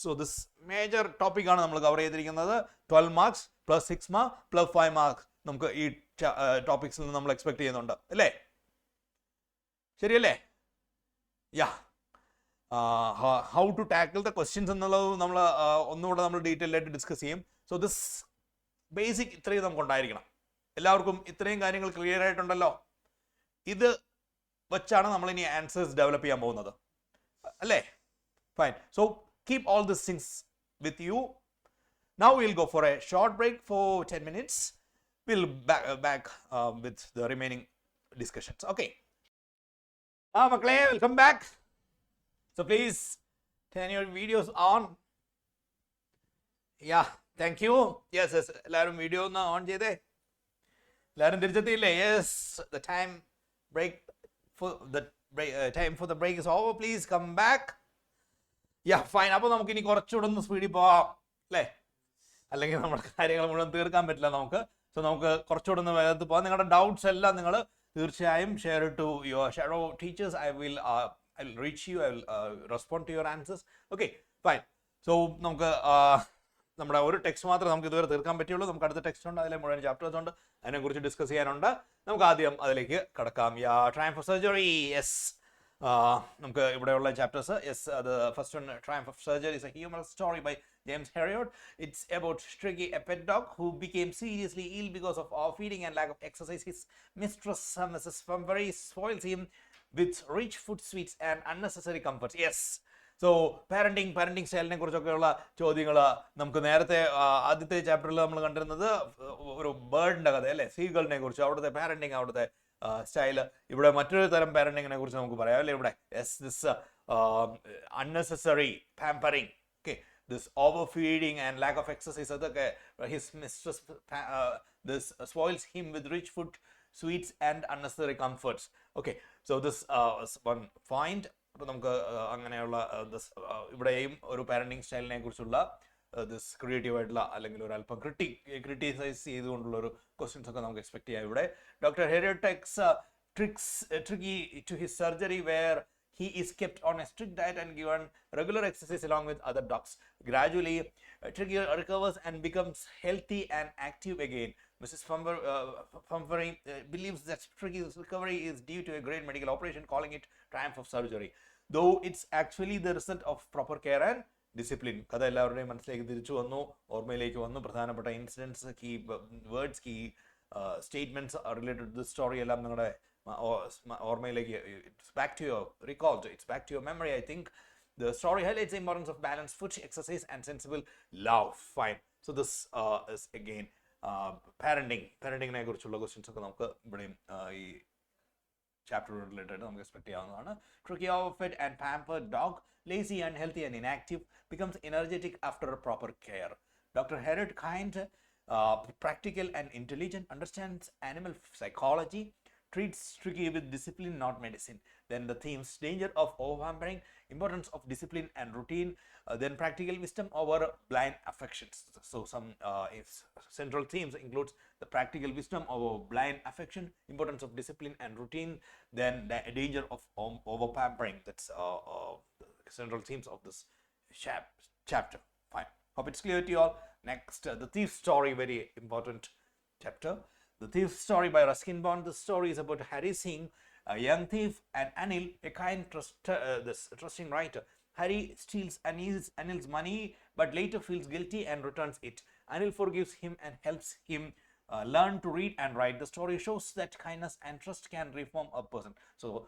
So this major topic ആണ് നമ്മൾ cover ചെയ്തിരിക്കുന്നത്. 12 marks plus 6 marks plus 5 marks നമുക്ക് ഈ ടോപ്പിക്സിൽ നിന്ന് നമ്മൾ expect ചെയ്യുന്നുണ്ട് അല്ലേ? ശരിയല്ലേ? Ya, how to tackle the questions എന്നുള്ളത് നമ്മൾ ഒന്നുകൂടെ നമ്മൾ ഡീറ്റെയിൽ ആയിട്ട് ഡിസ്കസ് ചെയ്യും. സോ ദിസ് ബേസിക് ഇത്രയും നമുക്ക് ഉണ്ടായിരിക്കണം. എല്ലാവർക്കും ഇത്രയും കാര്യങ്ങൾ ക്ലിയർ ആയിട്ടുണ്ടല്ലോ? ഇത് വെച്ചാണ് നമ്മൾ ഇനി ആൻസേഴ്സ് ഡെവലപ്പ് ചെയ്യാൻ പോകുന്നത് അല്ലേ? Fine. So keep all this things with you. Now we'll go for a short break for 10 minutes. we'll back with the remaining discussions. Okay. Makley, welcome back. So please turn your videos on. Yeah, thank you. Yes, എല്ലാവരും video ഒന്ന് on ചെയ്തേ. എല്ലാവരും തിരിച്ചെത്തിയില്ലേ? Yes, the time for the break is over. Please come back. Yeah, fine. അപ്പോൾ നമുക്ക് ഇനി കുറച്ചുകൂടെ ഒന്ന് സ്പീഡിൽ പോവാം അല്ലേ? അല്ലെങ്കിൽ നമ്മുടെ കാര്യങ്ങൾ മുഴുവൻ തീർക്കാൻ പറ്റില്ല നമുക്ക്. സോ നമുക്ക് കുറച്ചുകൂടെ ഒന്ന് വേഗത്തിൽ പോകാം. നിങ്ങളുടെ ഡൗട്ട്സ് എല്ലാം നിങ്ങൾ തീർച്ചയായും share to your shadow teachers. I will reach you. I will respond to your answers. Okay, fine. So നമുക്ക് നമ്മുടെ ഒരു ടെക്സ്റ്റ് മാത്രമേ നമുക്ക് ഇതുവരെ തീർക്കാൻ പറ്റുള്ളൂ. നമുക്ക് അടുത്ത ടെക്സ്റ്റ് ഉണ്ട്, അതിലെ മുഴുവൻ ചാപ്റ്റേഴ്സ് ഉണ്ട്, അതിനെക്കുറിച്ച് ഡിസ്കസ് ചെയ്യാനുണ്ട്. നമുക്ക് ആദ്യം അതിലേക്ക് കടക്കാം. Triumph of surgery. യെസ്, നമുക്ക് ഇവിടെയുള്ള chapters. Yes, the first one, Triumph of Surgery, is a humorous story by James Herriot. It's about Tricky, a pet dog who became seriously ill because of overfeeding and lack of exercise. His mistress, Mrs. Pumbury, spoils him with rich food, sweets and unnecessary comforts. Yes. So parenting സ്റ്റൈലിനെ കുറിച്ചൊക്കെയുള്ള ചോദ്യങ്ങൾ നമുക്ക് നേരത്തെ ആദ്യത്തെ ചാപ്റ്ററിൽ നമ്മൾ കണ്ടിരുന്നത് ഒരു ബേർഡിന്റെ കഥ അല്ലേ, സീഗളിനെ കുറിച്ച്, അവിടുത്തെ പാരന്റിങ്, അവിടുത്തെ സ്റ്റൈല്. ഇവിടെ മറ്റൊരു തരം പാരന്റിങ്ങിനെ കുറിച്ച് നമുക്ക് പറയാം അല്ലേ. ഇവിടെ this unnecessary pampering, okay, this overfeeding and lack of exercise, അതൊക്കെ his mistress this spoils him with rich food, sweets and unnecessary comforts. Okay, so this is one point. അപ്പോൾ നമുക്ക് അങ്ങനെയുള്ള ഇവിടെയും ഒരു പാരന്റിങ് സ്റ്റൈലിനെ കുറിച്ചുള്ള ദിസ് ക്രിയേറ്റീവ് ആയിട്ടുള്ള അല്ലെങ്കിൽ ഒരു അല്പം ക്രിട്ടിസൈസ് ചെയ്തുകൊണ്ടുള്ള ഒരു ക്വസ്റ്റ്യൻസ് ഒക്കെ നമുക്ക് എക്സ്പെക്ട് ചെയ്യാം. ഇവിടെ doctor ഹെറിയറ്റ് takes Tricky to his surgery where he is kept on a strict diet and given regular exercise along with other dogs. Gradually, Tricky recovers and becomes healthy and active again. Mrs. Pumbury believes that Tricky's recovery is due to a great medical operation, calling it Triumph of Surgery, though it's actually the result of proper care and discipline. കഥ എല്ലാവരുടെയും മനസ്സിലേക്ക് തിരിച്ചു വന്നു, ഓർമ്മയിലേക്ക് വന്നു. പ്രധാനപ്പെട്ട incidents, key words, key statements related to this story എല്ലാം നിങ്ങളുടെ ഓർമ്മയിലേക്ക്, it's back to your recall, it's back to your memory. I think the story highlights the importance of balanced food, exercise and sensible love. Fine. So this is again പാരന്റിങ്ങിനെ കുറിച്ചുള്ള questions ഒക്കെ നമുക്ക് ഇവിടെയും ഈ chapter related നമുക്ക് expect ചെയ്യാവുന്നതാണ്. Tricky, overfed and pampered dog, lazy, unhealthy and inactive, becomes energetic after proper care. Dr. Herriot, kind, practical and intelligent, understands animal psychology, treats Tricky with discipline, not medicine. Then the themes: danger of overpampering, importance of discipline and routine, then practical wisdom over blind affections. So some central themes includes the practical wisdom over blind affection, importance of discipline and routine, then the danger of overpampering. That's central themes of this chapter. Fine. Hope it's clear to you all. Next, the thief story, very important chapter. The Thief Story by Ruskin Bond. The story is about Harry Singh, a young thief, and Anil, a kind trusting writer. Harry steals Anil's money, but later feels guilty and returns it. Anil forgives him and helps him learn to read and write. The story shows that kindness and trust can reform a person. So,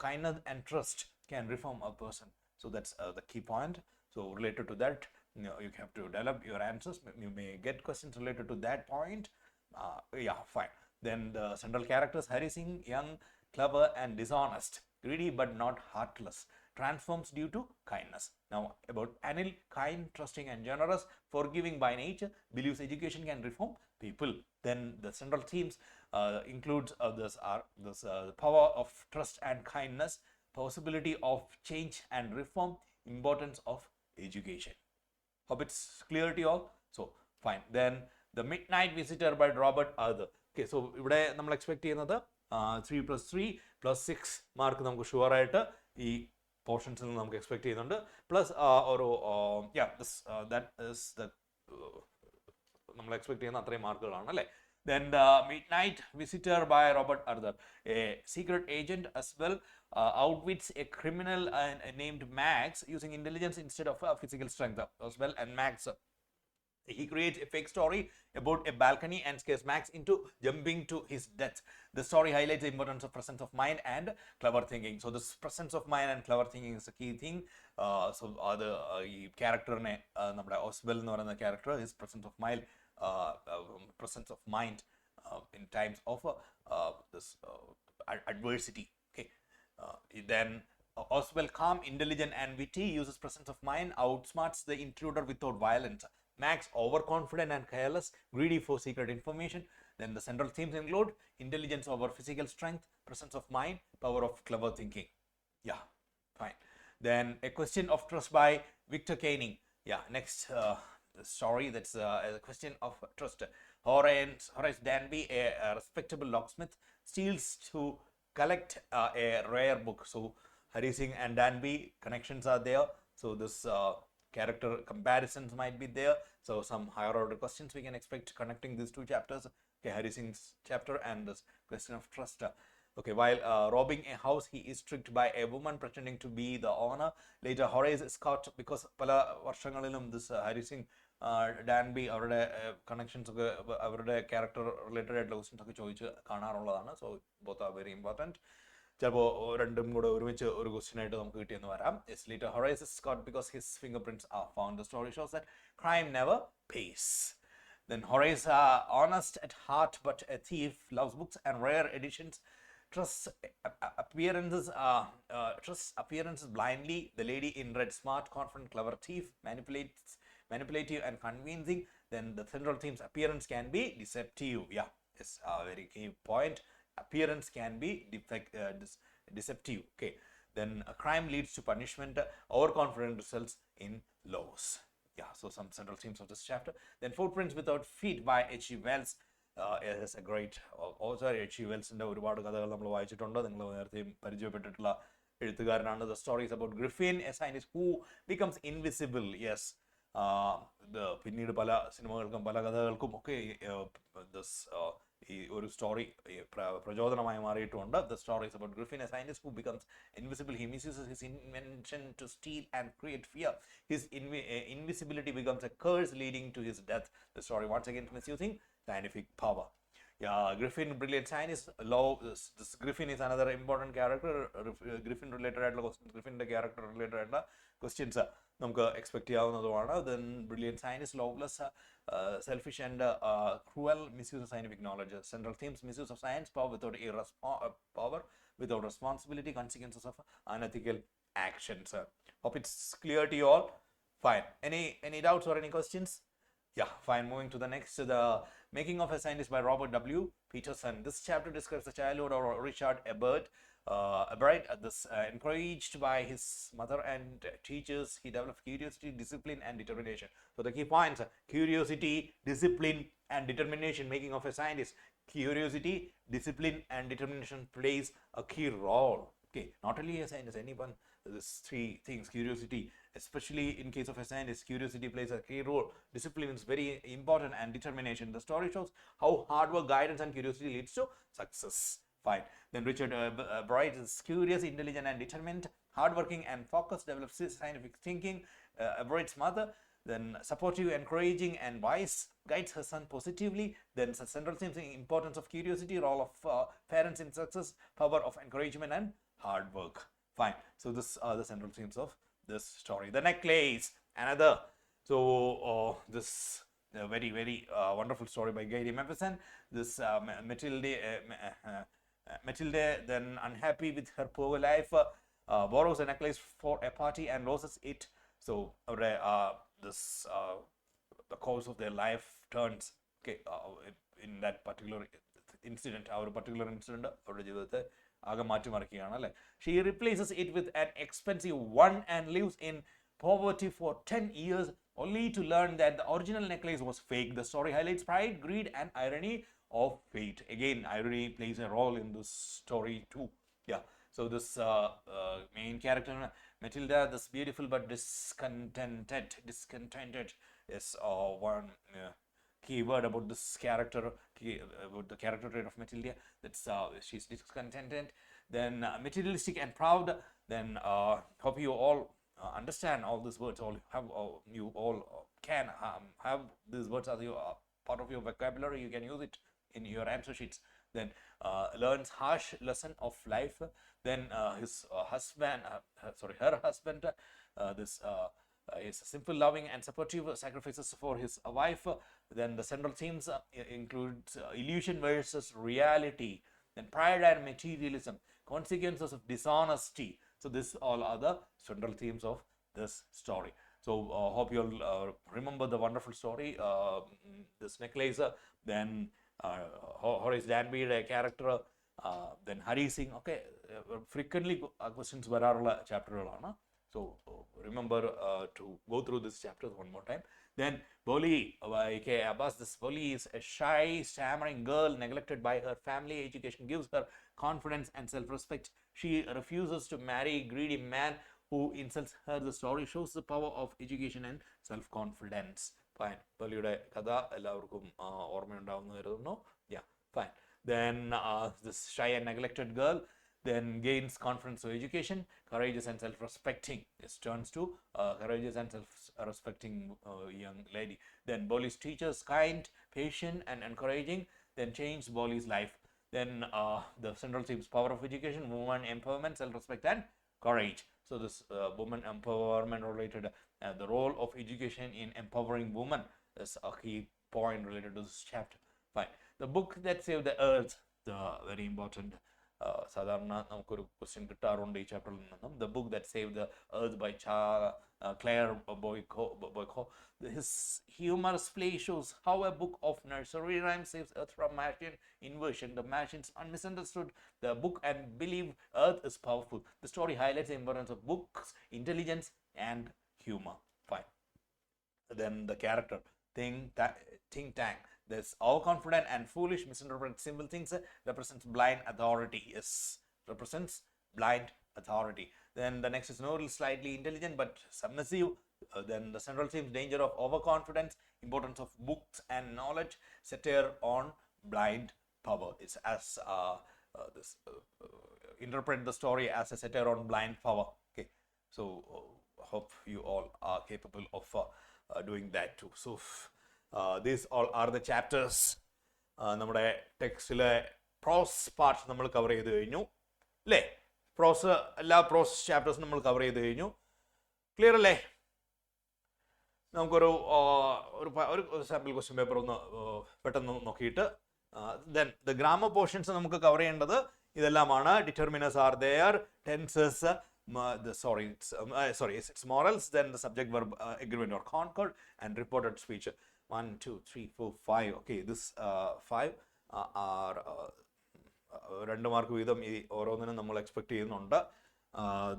kindness and trust can reform a person. So that's the key point. So related to that, you have to develop your answers. You may get questions related to that point. Yeah, fine. Then the central characters: Harry Singh, young, clever and dishonest, greedy but not heartless, transforms due to kindness. Now about Anil, kind, trusting and generous, forgiving by nature, believes education can reform people. Then the central themes includes this power of trust and kindness, possibility of change and reform, importance of education. Hope it's clear to you all. So fine. Then The Midnight Visitor by Robert Arthur. Okay, so ഇവിടെ നമ്മൾ expect ചെയ്യുന്നത് 3+3+6 mark നമുക്ക് sure ആയിട്ട് ഈ പോർഷൻസിൽ നിന്ന് നമുക്ക് expect ചെയ്യുന്നുണ്ട്. Plus ഒരു നമ്മൾ എക്സ്പെക്ട് ചെയ്യുന്ന അത്രയും മാർക്കുകളാണ് അല്ലേ. Then The Midnight Visitor by Robert Arthur. A secret agent as well outwits a criminal named Max using intelligence instead of physical strength. As well, and Max, he creates a fake story about a balcony and scares Max into jumping to his death. The story highlights the importance of presence of mind and clever thinking. So this presence of mind and clever thinking is a key thing. So the character നമ്മുടെ ഓസ്വെൽ എന്ന് പറയുന്ന character, his presence of mind in times of this adversity. Okay, then Oswald, calm, intelligent, and witty, uses presence of mind, outsmarts the intruder without violence. Max, overconfident and careless, greedy for secret information. Then the central themes include intelligence over physical strength, presence of mind, power of clever thinking. Yeah, fine. Then A Question of Trust by Victor Koenig. Yeah, next story, that's a question of trust. Horace Danby, a respectable locksmith, steals to collect a rare book. So Hari Singh and Danby connections are there. So this character comparisons might be there. So some higher order questions we can expect connecting these two chapters. Okay, Hari Singh's chapter and this question of trust. Okay, while robbing a house, he is tricked by a woman pretending to be the owner. Later, Horace is caught because പല വർഷങ്ങളിലും this Hari Singh, ഡാൻബി അവരുടെ connections ഒക്കെ അവരുടെ character related ആയിട്ടുള്ള questions ഒക്കെ ചോദിച്ച് കാണാറുള്ളതാണ്. So both are very important. ചിലപ്പോൾ രണ്ടും കൂടെ ഒരുമിച്ച് ഒരു ക്വസ്റ്റ്യൻ ആയിട്ട് നമുക്ക് കിട്ടിയെന്ന് വരാം. Yes, later Horace is caught because his fingerprints are found. The story shows that crime never pays. Then Horace, honest at heart but a thief, loves books and rare editions. Trusts appearances blindly. The lady in red, smart, confident, clever thief, manipulative and convincing. Then the central themes, appearance can be deceptive. Yeah, it's a very key point. Appearance can be deceptive. Okay, then crime leads to punishment. Overconfident results in loss. Yeah, so some central themes of this chapter. Then Footprints Without Feet by H.G. Wells. Is a great author. H.G. Wellsന്റെ ഒരുപാട് കഥകൾ നമ്മൾ വായിച്ചിട്ടുണ്ട്. നിങ്ങൾ നേരത്തെയും പരിചയപ്പെട്ടിട്ടുള്ള എഴുത്തുകാരനാണ്. The stories about Griffin, a scientist who becomes invisible. Yes, പിന്നീട് പല സിനിമകൾക്കും പല കഥകൾക്കും ഒക്കെ ഈ ഒരു സ്റ്റോറി പ്രചോദനമായി മാറിയിട്ടുണ്ട്. The stories about Griffin, a scientist who becomes invisible. He misuses his invention to steal and create fear. His invisibility becomes a curse leading to his death. The story once again misusing scientific power. Yeah, Griffin, brilliant scientist. This Griffin is another important character. Griffin related ആയിട്ടുള്ള questions, Griffinന്റെ character related ആയിട്ടുള്ള questions നമുക്ക് expect ചെയ്യാവുന്നതുമാണ്. Then brilliant scientist, loveless, selfish and cruel, misuse of scientific knowledge. Central themes, misuse of science, power without responsibility, consequences of unethical actions. Hope it's clear to you all. Fine. Any doubts or any questions? Yeah, fine. Moving to the next, The Making of a Scientist by Robert W. Peterson. This chapter describes the childhood of Richard Ebert. Encouraged by his mother and teachers, he developed curiosity, discipline, and determination. So the key points are curiosity, discipline, and determination. Making of a scientist. Curiosity, discipline, and determination plays a key role. Okay, not only a scientist, anyone. These three things, curiosity, especially in case of a scientist, curiosity plays a key role. Discipline is very important, and determination. The story shows how hard work, guidance, and curiosity leads to success. Fine. Then Richard Bright is curious, intelligent, and determined, hardworking, and focused, develops scientific thinking. Bright's mother, then supportive, encouraging, and wise, guides her son positively. Then central themes, importance of curiosity, role of parents in success, power of encouragement, and hard work. Fine. So this are the central themes of this story. The necklace, another. So this very wonderful story by Gary Mappeson. This Matilda, then unhappy with her poor life, borrows a necklace for a party and loses it. So the course of their life turns. Okay, in that particular incident, our particular incident, അവരുടെ ജീവിതത്തെ ആകെ മാറ്റിമറിക്കുകയാണ് അല്ലേ. She replaces it with an expensive one and lives in poverty for 10 years, only to learn that the original necklace was fake. The story highlights pride, greed, and irony of fate. Again, irony plays a role in this story too. Yeah. So this main character, Matilda, this beautiful but discontented is one key word about this character, about the character trait of Matilda. That's she's discontented, then materialistic and proud. Then hope you all understand all these words. You all can have these words as your part of your vocabulary. You can use it in your answer sheets. Then learns harsh lesson of life. Then her husband, this is simple, loving, and supportive sacrifices for his wife. Then the central themes include illusion versus reality, then pride and materialism, consequences of dishonesty. So this all are the central themes of this story. So hope you'll remember the wonderful story. This necklace, then Horace Danby's character, then Hari Singh. Okay, frequently questions വരാറുള്ള ചാപ്റ്ററുകളാണ്. So remember to go through this chapter one more time. Then Boli, K. Abbas, this Boli is a shy, stammering girl neglected by her family. Education gives her confidence and self-respect. She refuses to marry a greedy man who insults her. The story shows the power of education and self-confidence. Fine. Boliയുടെ കഥ എല്ലാവർക്കും ഓർമ്മയുണ്ടാവുമെന്ന് കരുതുന്നു. Yeah, fine. Then this shy and neglected girl then gains confidence through education, courageous and self-respecting. This turns to courageous and self-respecting young lady. Then Boli's teachers, kind, patient, and encouraging, then changed Boli's life. Then the central themes: power of education, woman empowerment, self-respect, and courage. So this woman empowerment related, the role of education in empowering women is a key point related to this chapter. Fine. The book that saved the earth, the very important. സാധാരണ നമുക്കൊരു question കിട്ടാറുണ്ട് ഈ ചാപ്റ്ററിൽ നിന്നും. The book that save the earth by Claire Boiko. His humorous play shows how a book of nursery rhymes saves earth from machine invasion. The machines misunderstood the book and believe earth is powerful. The story highlights the importance of books, intelligence, and humor. Fine. Then the character, Ting Tang. This overconfident and foolish, misinterpret simple things, represents blind authority. Yes, represents blind authority. Then the next is Noril, slightly intelligent but submissive. Then the central theme, danger of overconfidence, importance of books and knowledge, satire on blind power. It's as interpret the story as a satire on blind power. Okay, so hope you all are capable of doing that too. So these all are the chapters. നമ്മുടെ ടെക്സ്റ്റിലെ പ്രോസ് part നമ്മൾ cover ചെയ്ത് കഴിഞ്ഞു അല്ലേ? എല്ലാ പ്രോസ് ചാപ്റ്റേഴ്സും നമ്മൾ cover ചെയ്ത് കഴിഞ്ഞു. Clear അല്ലേ? നമുക്കൊരു ഒരു സാമ്പിൾ ക്വസ്റ്റ്യൻ പേപ്പർ ഒന്ന് പെട്ടെന്ന് നോക്കിയിട്ട് ദെൻ ദ ഗ്രാമർ പോർഷൻസ് നമുക്ക് കവർ ചെയ്യേണ്ടത് ഇതെല്ലാമാണ്. Determiners are there, tenses, it's morals, then the subject verb agreement or concord, and reported speech. 1, 2, 3, 4, 5. Okay, this 5 are 2 mark വീതം ഈ ഓരോന്നിനും നമ്മൾ എക്സ്പെക്ട് ചെയ്യുന്നുണ്ട്.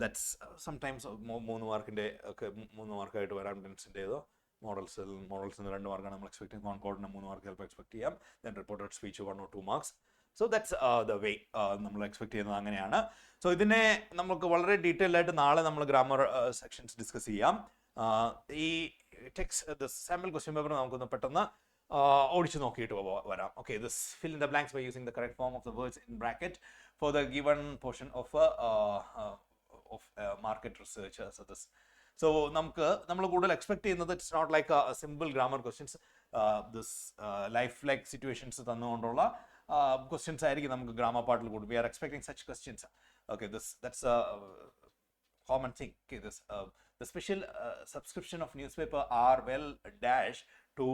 ദാറ്റ്സ് സംടൈംസ് 3 മാർക്കിൻ്റെ ഒക്കെ 3 മാർക്കായിട്ട് വരാം. ടെൻസിൻ്റെതോ മോഡൽസിന് 2 മാർക്കാണ് നമ്മൾ എക്സ്പെക്ട് ചെയ്യുന്നത്. കോൺകോർഡിന് 3 മാർക്ക് ചിലപ്പോൾ എക്സ്പെക്ട് ചെയ്യാം. Then reported speech 1 or 2 marks. So that's the way നമ്മൾ എക്സ്പെക്ട് ചെയ്യുന്നത് അങ്ങനെയാണ്. സോ ഇതിനെ നമുക്ക് വളരെ ഡീറ്റെയിൽഡ് ആയിട്ട് നാളെ നമ്മൾ ഗ്രാമർ സെക്ഷൻസ് ഡിസ്കസ് ചെയ്യാം. ഈ ടെക്സ്റ്റ് സാമ്പിൾ ക്വസ്റ്റ്യൻ പേപ്പർ നമുക്കൊന്ന് പെട്ടെന്ന് ഓടിച്ച് നോക്കിയിട്ട് വരാം. Okay, this fill in the blanks by using the correct form of the words in bracket for the given portion of market research. So നമ്മൾ കൂടുതൽ expect ചെയ്യുന്നത് it's not like simple grammar questions. This life like situations തന്നുകൊണ്ടുള്ള questions ആയിരിക്കും നമുക്ക് grammar പാർട്ടിൽ കൂടി. We are expecting such questions. Okay, that's a common thing. Okay, the special subscription of newspaper are well dashed to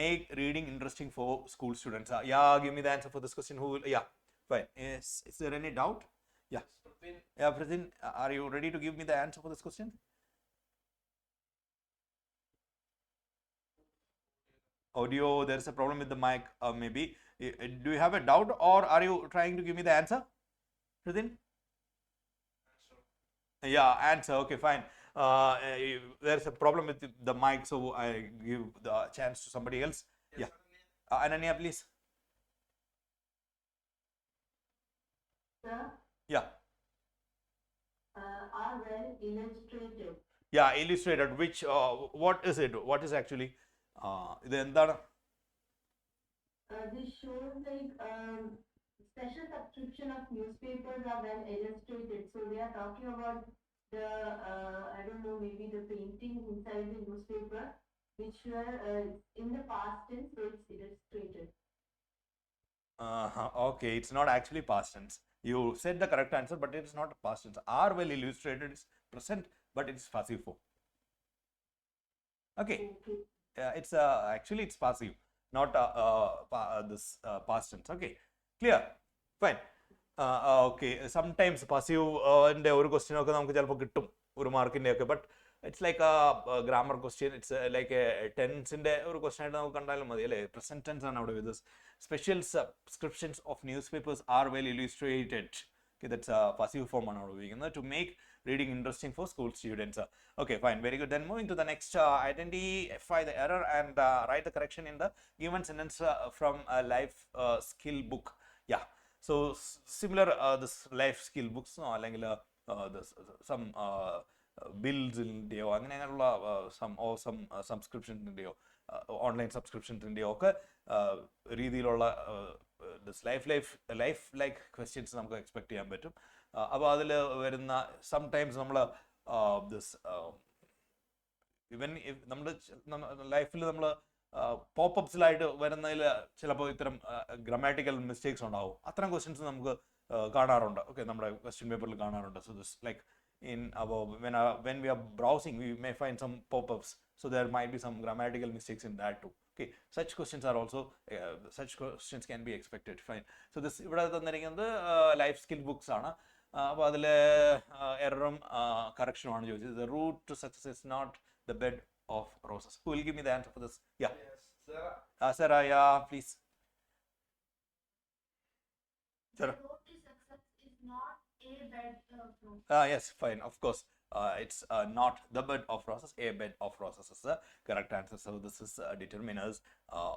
make reading interesting for school students. Yeah, give me the answer for this question. Who will? Yeah, fine. Is there any doubt? Yeah. Yeah, Pratin, are you ready to give me the answer for this question? Audio, there is a problem with the mic, maybe. Do you have a doubt or are you trying to give me the answer? Pratin? Yeah, answer. Okay, fine. There's a problem with the mic, so I give the chance to somebody else. Yes, yeah. Ananya, please. Sir? Yeah. Are well illustrated. Yeah, illustrated. Which, what is it? What is actually? ഇത് എന്താണ്? This shows like special subscription of newspapers are well illustrated. So they are talking about the I don't know, maybe the painting inside the newspaper, which were in the past tense, so it's illustrated. Okay, it's not actually past tense. You said the correct answer, but it is not past tense. Are well illustrated is present, but it is passive form. Okay. Okay. It's actually it's passive, not this past tense. Okay, clear, fine. Okay, sometimes passive ന്റെ ഒരു question ഒക്കെ നമുക്ക് ചിലപ്പോൾ കിട്ടും ഒരു മാർക്കിന്റെ ഒക്കെ, but it's like grammar question. It's like ടെൻസിന്റെ ഒരു ക്വസ്റ്റ്യൻ ആയിട്ട് നമുക്ക് കണ്ടാലും മതി അല്ലേ. പ്രസന്റ് ടെൻസ് ആണ് അവിടെ വരുന്നത്. Special subscriptions of news papers are well illustrated. Okay, that's a passive form ആണ് അവിടെ ഉപയോഗിക്കുന്നത് to make reading interesting for school students. Okay, fine, very good. Then moving to the next, identify the error and write the correction in the given sentence from a life skill book. Yeah, so similar this life skill books അല്ലെങ്കിൽ some ബിൽസിൻ്റെയോ അങ്ങനെയുള്ള some സബ്സ്ക്രിപ്ഷൻസിൻ്റെയോ online സബ്സ്ക്രിപ്ഷൻസിൻ്റെയോ ഒക്കെ രീതിയിലുള്ള life like questions നമുക്ക് expect ചെയ്യാൻ പറ്റും. അപ്പോൾ അതിൽ വരുന്ന സംടൈംസ് നമ്മൾ ദിസ് ഇവൻ നമ്മുടെ ലൈഫിൽ നമ്മൾ പോപ്പപ്സിലായിട്ട് വരുന്നതിൽ ചിലപ്പോൾ ഇത്തരം ഗ്രമാറ്റിക്കൽ മിസ്റ്റേക്സ് ഉണ്ടാവും. അത്തരം ക്വസ്റ്റ്യൻസ് നമുക്ക് കാണാറുണ്ട്. ഓക്കെ, നമ്മുടെ ക്വസ്റ്റ്യൻ പേപ്പറിൽ കാണാറുണ്ട്. So this like in our when we are browsing, we may find some pop-ups, so there might be some grammatical mistakes in that too. Okay, such questions are also such questions can be expected. Fine. So this ഇവിടെ തന്നിരിക്കുന്നത് life skill books ആണ്. അപ്പോൾ അതിൽ എററും കറക്ഷനും ആണ് ചോദിച്ചത്. The route to success is not the bed of roses. Who will give me the answer for this? Yeah, yes, Sarah. Yeah, please. Sarah. The road to success is not a bed of roses. Yes, fine, of course. It's not the bed of roses. A bed of roses is the correct answer. So this is determiners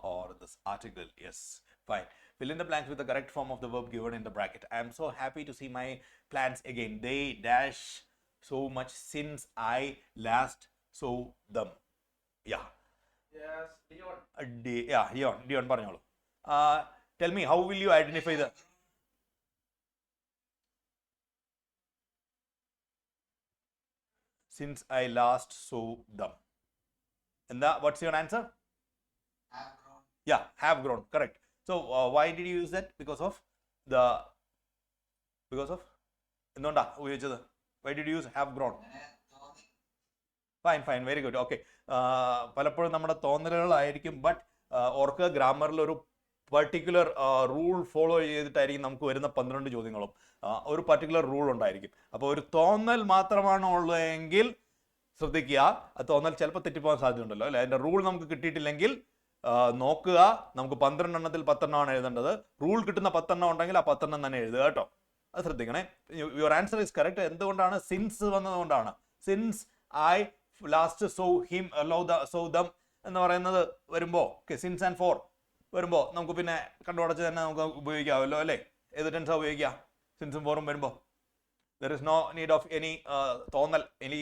or this article. Yes, fine. Fill in the blanks with the correct form of the verb given in the bracket. I am so happy to see my plants again. They dash so much since I last saw them. Yeah. Yes, Leon. Yeah, Dion പറഞ്ഞോളൂ. Tell me, how will you identify the since I last saw them? And what's your answer? Have grown. Yeah, have grown. Correct. So why did you use that? Because of എന്തുകൊണ്ടാ ഉപയോഗിച്ചത്? Why did you use have grown? Fine, very good. Okay. പലപ്പോഴും നമ്മുടെ തോന്നലുകളായിരിക്കും, but ഓർക്ക് ഗ്രാമറിൽ ഒരു particular rule follow ചെയ്തിട്ടായിരിക്കും നമുക്ക് വരുന്ന 12 ചോദ്യങ്ങളും ഒരു പർട്ടിക്കുലർ റൂൾ ഉണ്ടായിരിക്കും. അപ്പോൾ ഒരു തോന്നൽ മാത്രമാണ് ഉള്ളതെങ്കിൽ ശ്രദ്ധിക്കുക, ആ തോന്നൽ ചിലപ്പോൾ തെറ്റിപ്പോകാൻ സാധ്യതയുണ്ടല്ലോ അല്ലേ. അതിൻ്റെ റൂൾ നമുക്ക് കിട്ടിയിട്ടില്ലെങ്കിൽ നോക്കുക, നമുക്ക് 12 എണ്ണത്തിൽ 10 എണ്ണമാണ് എഴുതേണ്ടത്. റൂൾ കിട്ടുന്ന 10 എണ്ണം ഉണ്ടെങ്കിൽ ആ 10 എണ്ണം തന്നെ എഴുതുക കേട്ടോ. അത് ശ്രദ്ധിക്കണേ. Your answer is correct. എന്തുകൊണ്ടാണ്? സിൻസ് വന്നതുകൊണ്ടാണ്. Since I last saw him so dum എന്ന് പറയുന്നത് വരുമ്പോൾ, ഓക്കെ, സിൻസ് ആൻഡ് ഫോർ വരുമ്പോൾ നമുക്ക് പിന്നെ കണ്ടുപിടച്ച് തന്നെ നമുക്ക് ഉപയോഗിക്കാമല്ലോ അല്ലേ. ഏത് ടെൻസാ ഉപയോഗിക്കുക? സിൻസും ഫോറും വരുമ്പോൾ there is no need of any തോന്നൽ, എനി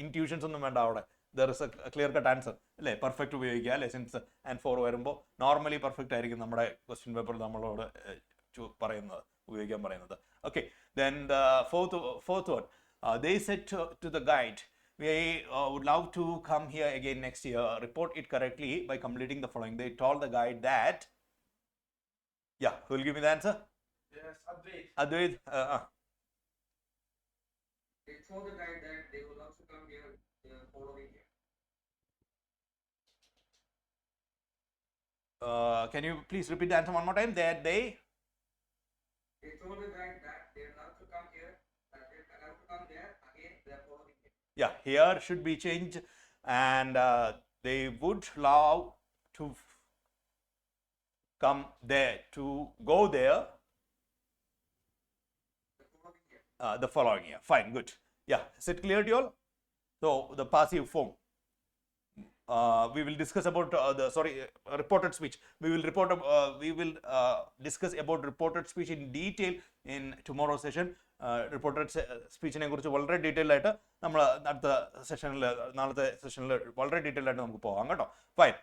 ഇൻറ്റ്യൂഷൻസ് ഒന്നും വേണ്ട അവിടെ. There is a clear cut answer അല്ലേ. പെർഫെക്റ്റ് ഉപയോഗിക്കുക അല്ലേ. സിൻസ് ആൻഡ് ഫോർ വരുമ്പോൾ നോർമലി പെർഫെക്റ്റ് ആയിരിക്കും നമ്മുടെ ക്വസ്റ്റ്യൻ പേപ്പറിൽ നമ്മളോട് പറയുന്നത്, ഉപയോഗിക്കാൻ പറയുന്നത്. Okay, then the fourth one, they said to the guide, we would love to come here again next year. Report it correctly by completing the following. They told the guide that, yeah, who will give me the answer? Yes, Advait. Advait. They told the guy that they will also come here the following year. Can you please repeat the answer one more time? That they told the guy that they will also come here, they will also come there again the following year. yeah, here should be changed, and they would love to come there, to go there the following year. Fine, good. Yeah, is it clear to you all? So the passive form. We will discuss about reported speech. We will discuss about reported speech in detail in tomorrow's session. Reported സ്പീച്ചിനെ കുറിച്ച് വളരെ detail ആയിട്ട് നമ്മൾ അടുത്ത സെഷനിൽ, നാളത്തെ സെഷനിൽ വളരെ ഡീറ്റെയിൽ ആയിട്ട് നമുക്ക് പോകാം കേട്ടോ. Fine,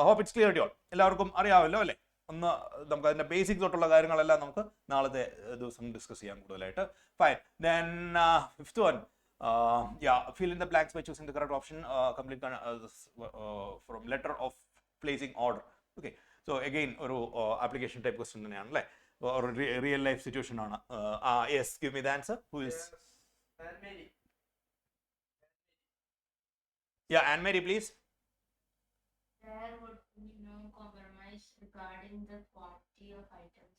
hope it's clear to all. എല്ലാവർക്കും അറിയാമല്ലോ അല്ലേ. ഒന്ന് നമുക്ക് അതിൻ്റെ ബേസിക് തൊട്ടുള്ള കാര്യങ്ങളെല്ലാം നമുക്ക് നാളത്തെ ദിവസം ഡിസ്കസ് ചെയ്യാം കൂടുതലായിട്ട്. Fine, then fifth one, fill in the blanks by choosing the correct option. Complete from letter of placing order. Okay, so again ഒരു application type question തന്നെയാണ് അല്ലേ, ഒരു റിയൽ ലൈഫ് സിറ്റുവേഷൻ ആണ്. Yes, give me the answer. Who is? Yes, and Mary. Yeah, Anne Mary, please. regarding the quantity of items.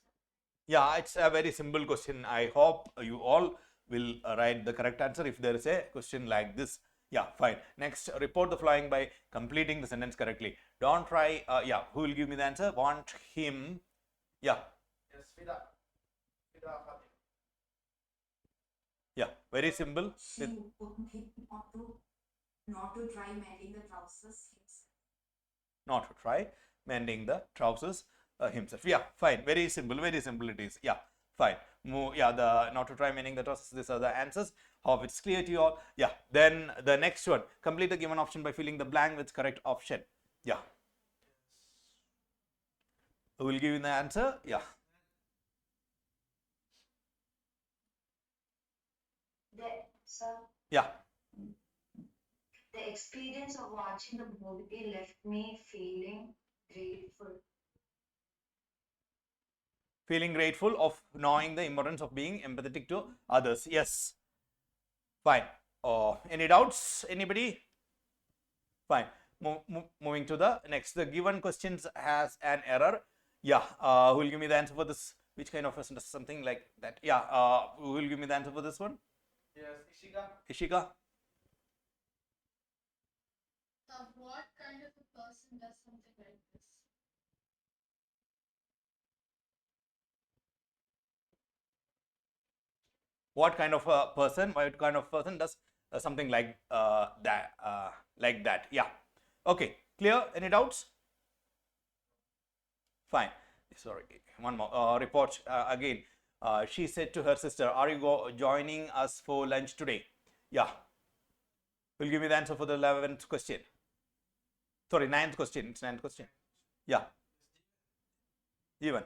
Yeah, it's a very simple question. I hope you all will write the correct answer if there is a question like this. Yeah, fine. Next, report the following by completing the sentence correctly. Don't try. Yeah, who will give me the answer? Want him. Yeah, Yes, Fida. Fida Fatima. yeah, very simple. She would him not to try mending the trousers himself. Not to try mending the trousers himself. Yeah, fine. Very simple it is. Yeah, fine. Yeah, the not to try mending the trousers. These are the answers. Hope it's clear to you all. Yeah, then the next one. Complete the given option by filling the blank with correct option. Yeah. Who will give you the answer? Yeah. Yeah. The experience of watching the movie left me feeling grateful. Feeling grateful of knowing the importance of being empathetic to others. Yes. Fine. Any doubts? Anybody? Fine. Moving to the next. The given questions has an error. Yeah. Who will give me the answer for this? Which kind of question does something like that? Yeah. Who will give me the answer for this one? Yes, Ishika. Ishika? What kind of a person does something like this? What kind of a person? What kind of person does something like that? Like that? Yeah. Okay. Clear? Any doubts? Fine. Sorry. One more report again. She said to her sister, "Are you joining us for lunch today?" Yeah. Will give me the answer for the 11th question. Sorry, 9th question. It's 9th question. Yeah. Even.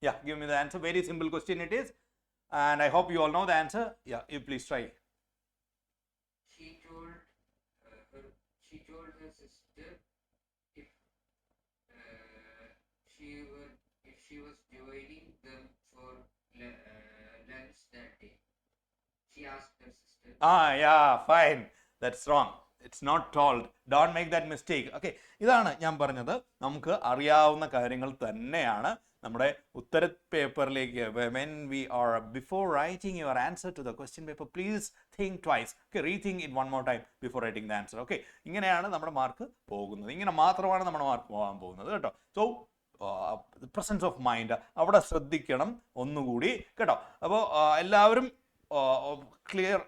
Yeah, give me the answer. Very simple question it is. And I hope you all know the answer. Yeah, you please try. She told her sister if she was joining them for lunch that day. She asked her sister. Yeah, fine. That's wrong. It's not told. Don't make that mistake. Okay. ഇതാണ് ഞാൻ പറഞ്ഞത്. നമുക്ക് അറിയാവുന്ന കാര്യങ്ങൾ തന്നെയാണ് നമ്മുടെ ഉത്തര പേപ്പറിലേക്ക് when we are before writing your answer to the question paper, please think twice. Okay, rethink it one more time before writing the answer. Okay, ഇങ്ങനെയാണ് നമ്മുടെ മാർക്ക് പോകുന്നത്. ഇങ്ങനെ മാത്രമാണ് നമ്മുടെ മാർക്ക് പോകാൻ പോകുന്നത് കേട്ടോ. സോ പ്രസൻസ് ഓഫ് മൈൻഡ് അവിടെ ശ്രദ്ധിക്കണം ഒന്നുകൂടി കേട്ടോ. അപ്പോൾ എല്ലാവരും ക്ലിയർ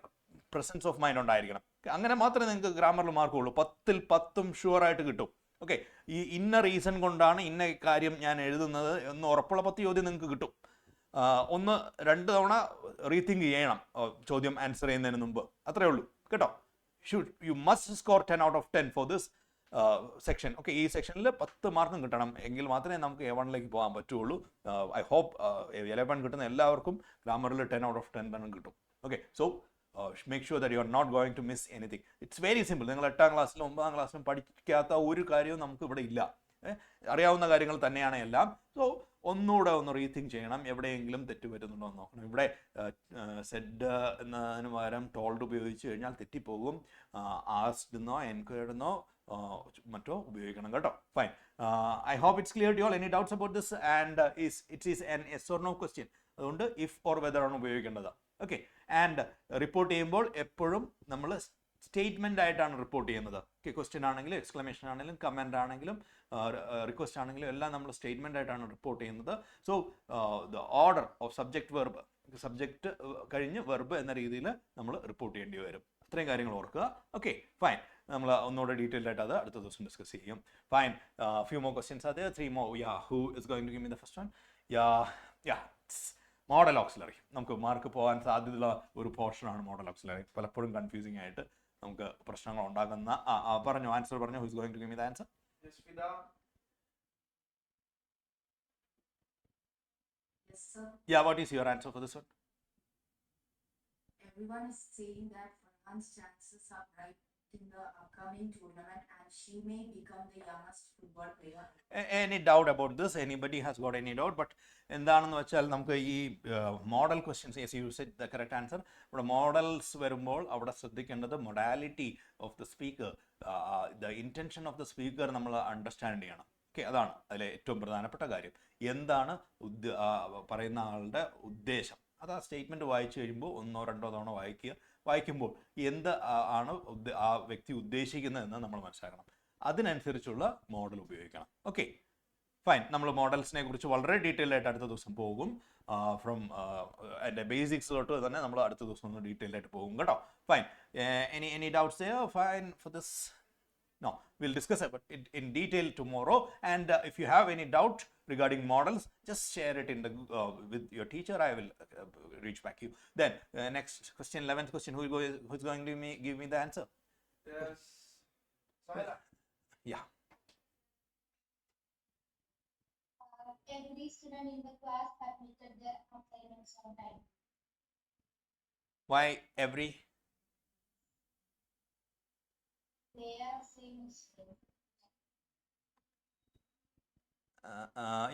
പ്രസൻസ് ഓഫ് മൈൻഡ് ഉണ്ടായിരിക്കണം. അങ്ങനെ മാത്രമേ നിങ്ങൾക്ക് ഗ്രാമറിൽ മാർക്കുള്ളൂ. 10ൽ 10ഉം ഷുവറായിട്ട് കിട്ടും. ഓക്കെ, ഈ ഇന്ന റീസൺ കൊണ്ടാണ് ഇന്ന കാര്യം ഞാൻ എഴുതുന്നത് എന്ന് ഉറപ്പുള്ള 10 ചോദ്യം നിങ്ങൾക്ക് കിട്ടും. 1-2 തവണ റീതിങ്ക് ചെയ്യണം ചോദ്യം ആൻസർ ചെയ്യുന്നതിന് മുമ്പ്. അത്രേ ഉള്ളൂ കേട്ടോ. You must score 10 out of 10 for this section. Okay, ഈ സെക്ഷനിൽ 10 മാർക്കും കിട്ടണം. എങ്കിൽ മാത്രമേ നമുക്ക് A1ലേക്ക് പോകാൻ പറ്റുള്ളൂ. ഐ ഹോപ്പ് 11 കിട്ടുന്ന എല്ലാവർക്കും ഗ്രാമറിൽ 10 out of 10 തന്നെ കിട്ടും. Okay, so make sure that you are not going to miss anything. It's very simple. നിങ്ങൾ 8ാം ക്ലാസ്സിലും 9ാം ക്ലാസ്സിലും പഠിക്കാത്ത ഒരു കാര്യവും നമുക്ക് ഇവിടെ ഇല്ല. അറിയാവുന്ന കാര്യങ്ങൾ തന്നെയാണ് എല്ലാം. സോ ഒന്നുകൂടെ ഒന്ന് റീതിങ്ക് ചെയ്യണം. എവിടെയെങ്കിലും തെറ്റ് വരുന്നുണ്ടോ എന്ന് നോക്കണം. ഇവിടെ സെഡ് എന്നതിന് പകരം ടോൾഡ് ഉപയോഗിച്ച് കഴിഞ്ഞാൽ തെറ്റിപ്പോകും. ആസ്ഡ് എന്നോ എൻക്വയർഡ് എന്നോ മറ്റോ ഉപയോഗിക്കണം കേട്ടോ. Fine. I hope it's clear to you all. Any doubts about this? And it is an yes or no question. അതുകൊണ്ട് ഇഫ് ഓർ വെദർ ആണ് ഉപയോഗിക്കേണ്ടത്. ഓക്കെ, ആൻഡ് റിപ്പോർട്ട് ചെയ്യുമ്പോൾ എപ്പോഴും നമ്മൾ സ്റ്റേറ്റ്മെൻ്റ് ആയിട്ടാണ് റിപ്പോർട്ട് ചെയ്യുന്നത്. ഓക്കെ, ക്വസ്റ്റ്യൻ ആണെങ്കിലും എക്സ്ക്ലമേഷൻ ആണെങ്കിലും കമൻ്റ് ആണെങ്കിലും റിക്വസ്റ്റ് ആണെങ്കിലും എല്ലാം നമ്മൾ സ്റ്റേറ്റ്മെൻ്റ് ആയിട്ടാണ് റിപ്പോർട്ട് ചെയ്യുന്നത്. So the order of subject verb, subject കഴിഞ്ഞ് വെർബ് എന്ന രീതിയിൽ നമ്മൾ റിപ്പോർട്ട് ചെയ്യേണ്ടി വരും. അത്രയും കാര്യങ്ങൾ ഓർക്കുക. Okay, fine. നമ്മൾ ഒന്നുകൂടെ ഡീറ്റെയിൽഡ് ആയിട്ട് അത് അടുത്ത ദിവസം ഡിസ്കസ് ചെയ്യും. Fine. Few more questions are there. 3 more. Yeah, who is going to give me the first one? Yeah modal auxiliary. നമുക്ക് മാർക്ക് പോകാൻ സാധ്യതയുള്ള ഒരു പോർഷനാണ് മോഡൽ ഓക്സിലറി. പലപ്പോഴും കൺഫ്യൂസിംഗ് ആയിട്ട് നമുക്ക് പ്രശ്നങ്ങൾ ഉണ്ടാകുന്ന പറഞ്ഞു. ആൻസർ പറഞ്ഞു. Who is going to give me the answer? Yes, Fida. Yes, sir. Yeah, what is your answer for this one? Everyone is saying that Farhan's chances are bright in the upcoming tournament and she may become the youngest football player. Any doubt about this? Anybody has got any doubt? But എന്താണെന്ന് വെച്ചാൽ നമുക്ക് ഈ model questions yes you set the correct answer. ഇവിടെ models വരുമ്പോൾ അവിടെ ശ്രദ്ധിക്കേണ്ടത് modality of the speaker, the intention of the speaker നമ്മൾ understand ചെയ്യണം. ഓക്കെ, അതാണ് അതിലെ ഏറ്റവും പ്രധാനപ്പെട്ട കാര്യം. എന്താണ് പറയുന്ന ആളുടെ ഉദ്ദേശം, അത് ആ സ്റ്റേറ്റ്മെൻറ്റ് വായിച്ചു കഴിയുമ്പോൾ ഒന്നോ രണ്ടോ തവണ വായിക്കുമ്പോൾ എന്ത് ആണ് ആ വ്യക്തി ഉദ്ദേശിക്കുന്നതെന്ന് നമ്മൾ മനസ്സിലാക്കണം. അതിനനുസരിച്ചുള്ള മോഡൽ ഉപയോഗിക്കണം. Okay, fine. നമ്മൾ മോഡൽസിനെ കുറിച്ച് വളരെ ഡീറ്റെയിൽ ആയിട്ട് അടുത്ത ദിവസം പോകും. ഫ്രം അതിൻ്റെ ബേസിക്സ് തൊട്ട് തന്നെ നമ്മൾ അടുത്ത ദിവസം ഒന്ന് ഡീറ്റെയിൽ ആയിട്ട് പോകും കേട്ടോ. Fine. Any doubts? Fine for this. No, we'll discuss it in detail tomorrow. And if you have any doubt regarding models, just share it in the with your teacher. I will reach back you. Then next question, 11th question. Who's going to give me the answer? Yes. Saila. Yeah. Every student in the class submitted their assignments on time. Why every? They are same mistake.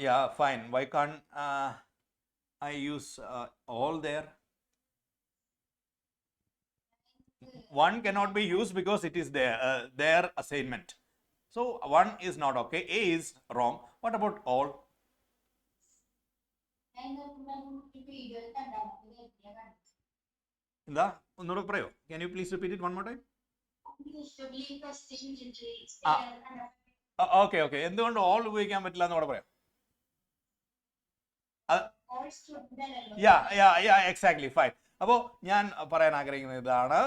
Yeah, fine. Why can't I use all there? One cannot be used because it is their assignment. So one is not okay. A is wrong. What about all? എന്താ ഒന്നുകൂടെ പറയോ? Can you please repeat it one more time? Okay. എന്തുകൊണ്ട് all ഉപയോഗിക്കാൻ പറ്റില്ല എന്ന് കൂടെ പറയാം. Exactly, fine. അപ്പോൾ ഞാൻ പറയാൻ ആഗ്രഹിക്കുന്നത് ഇതാണ്,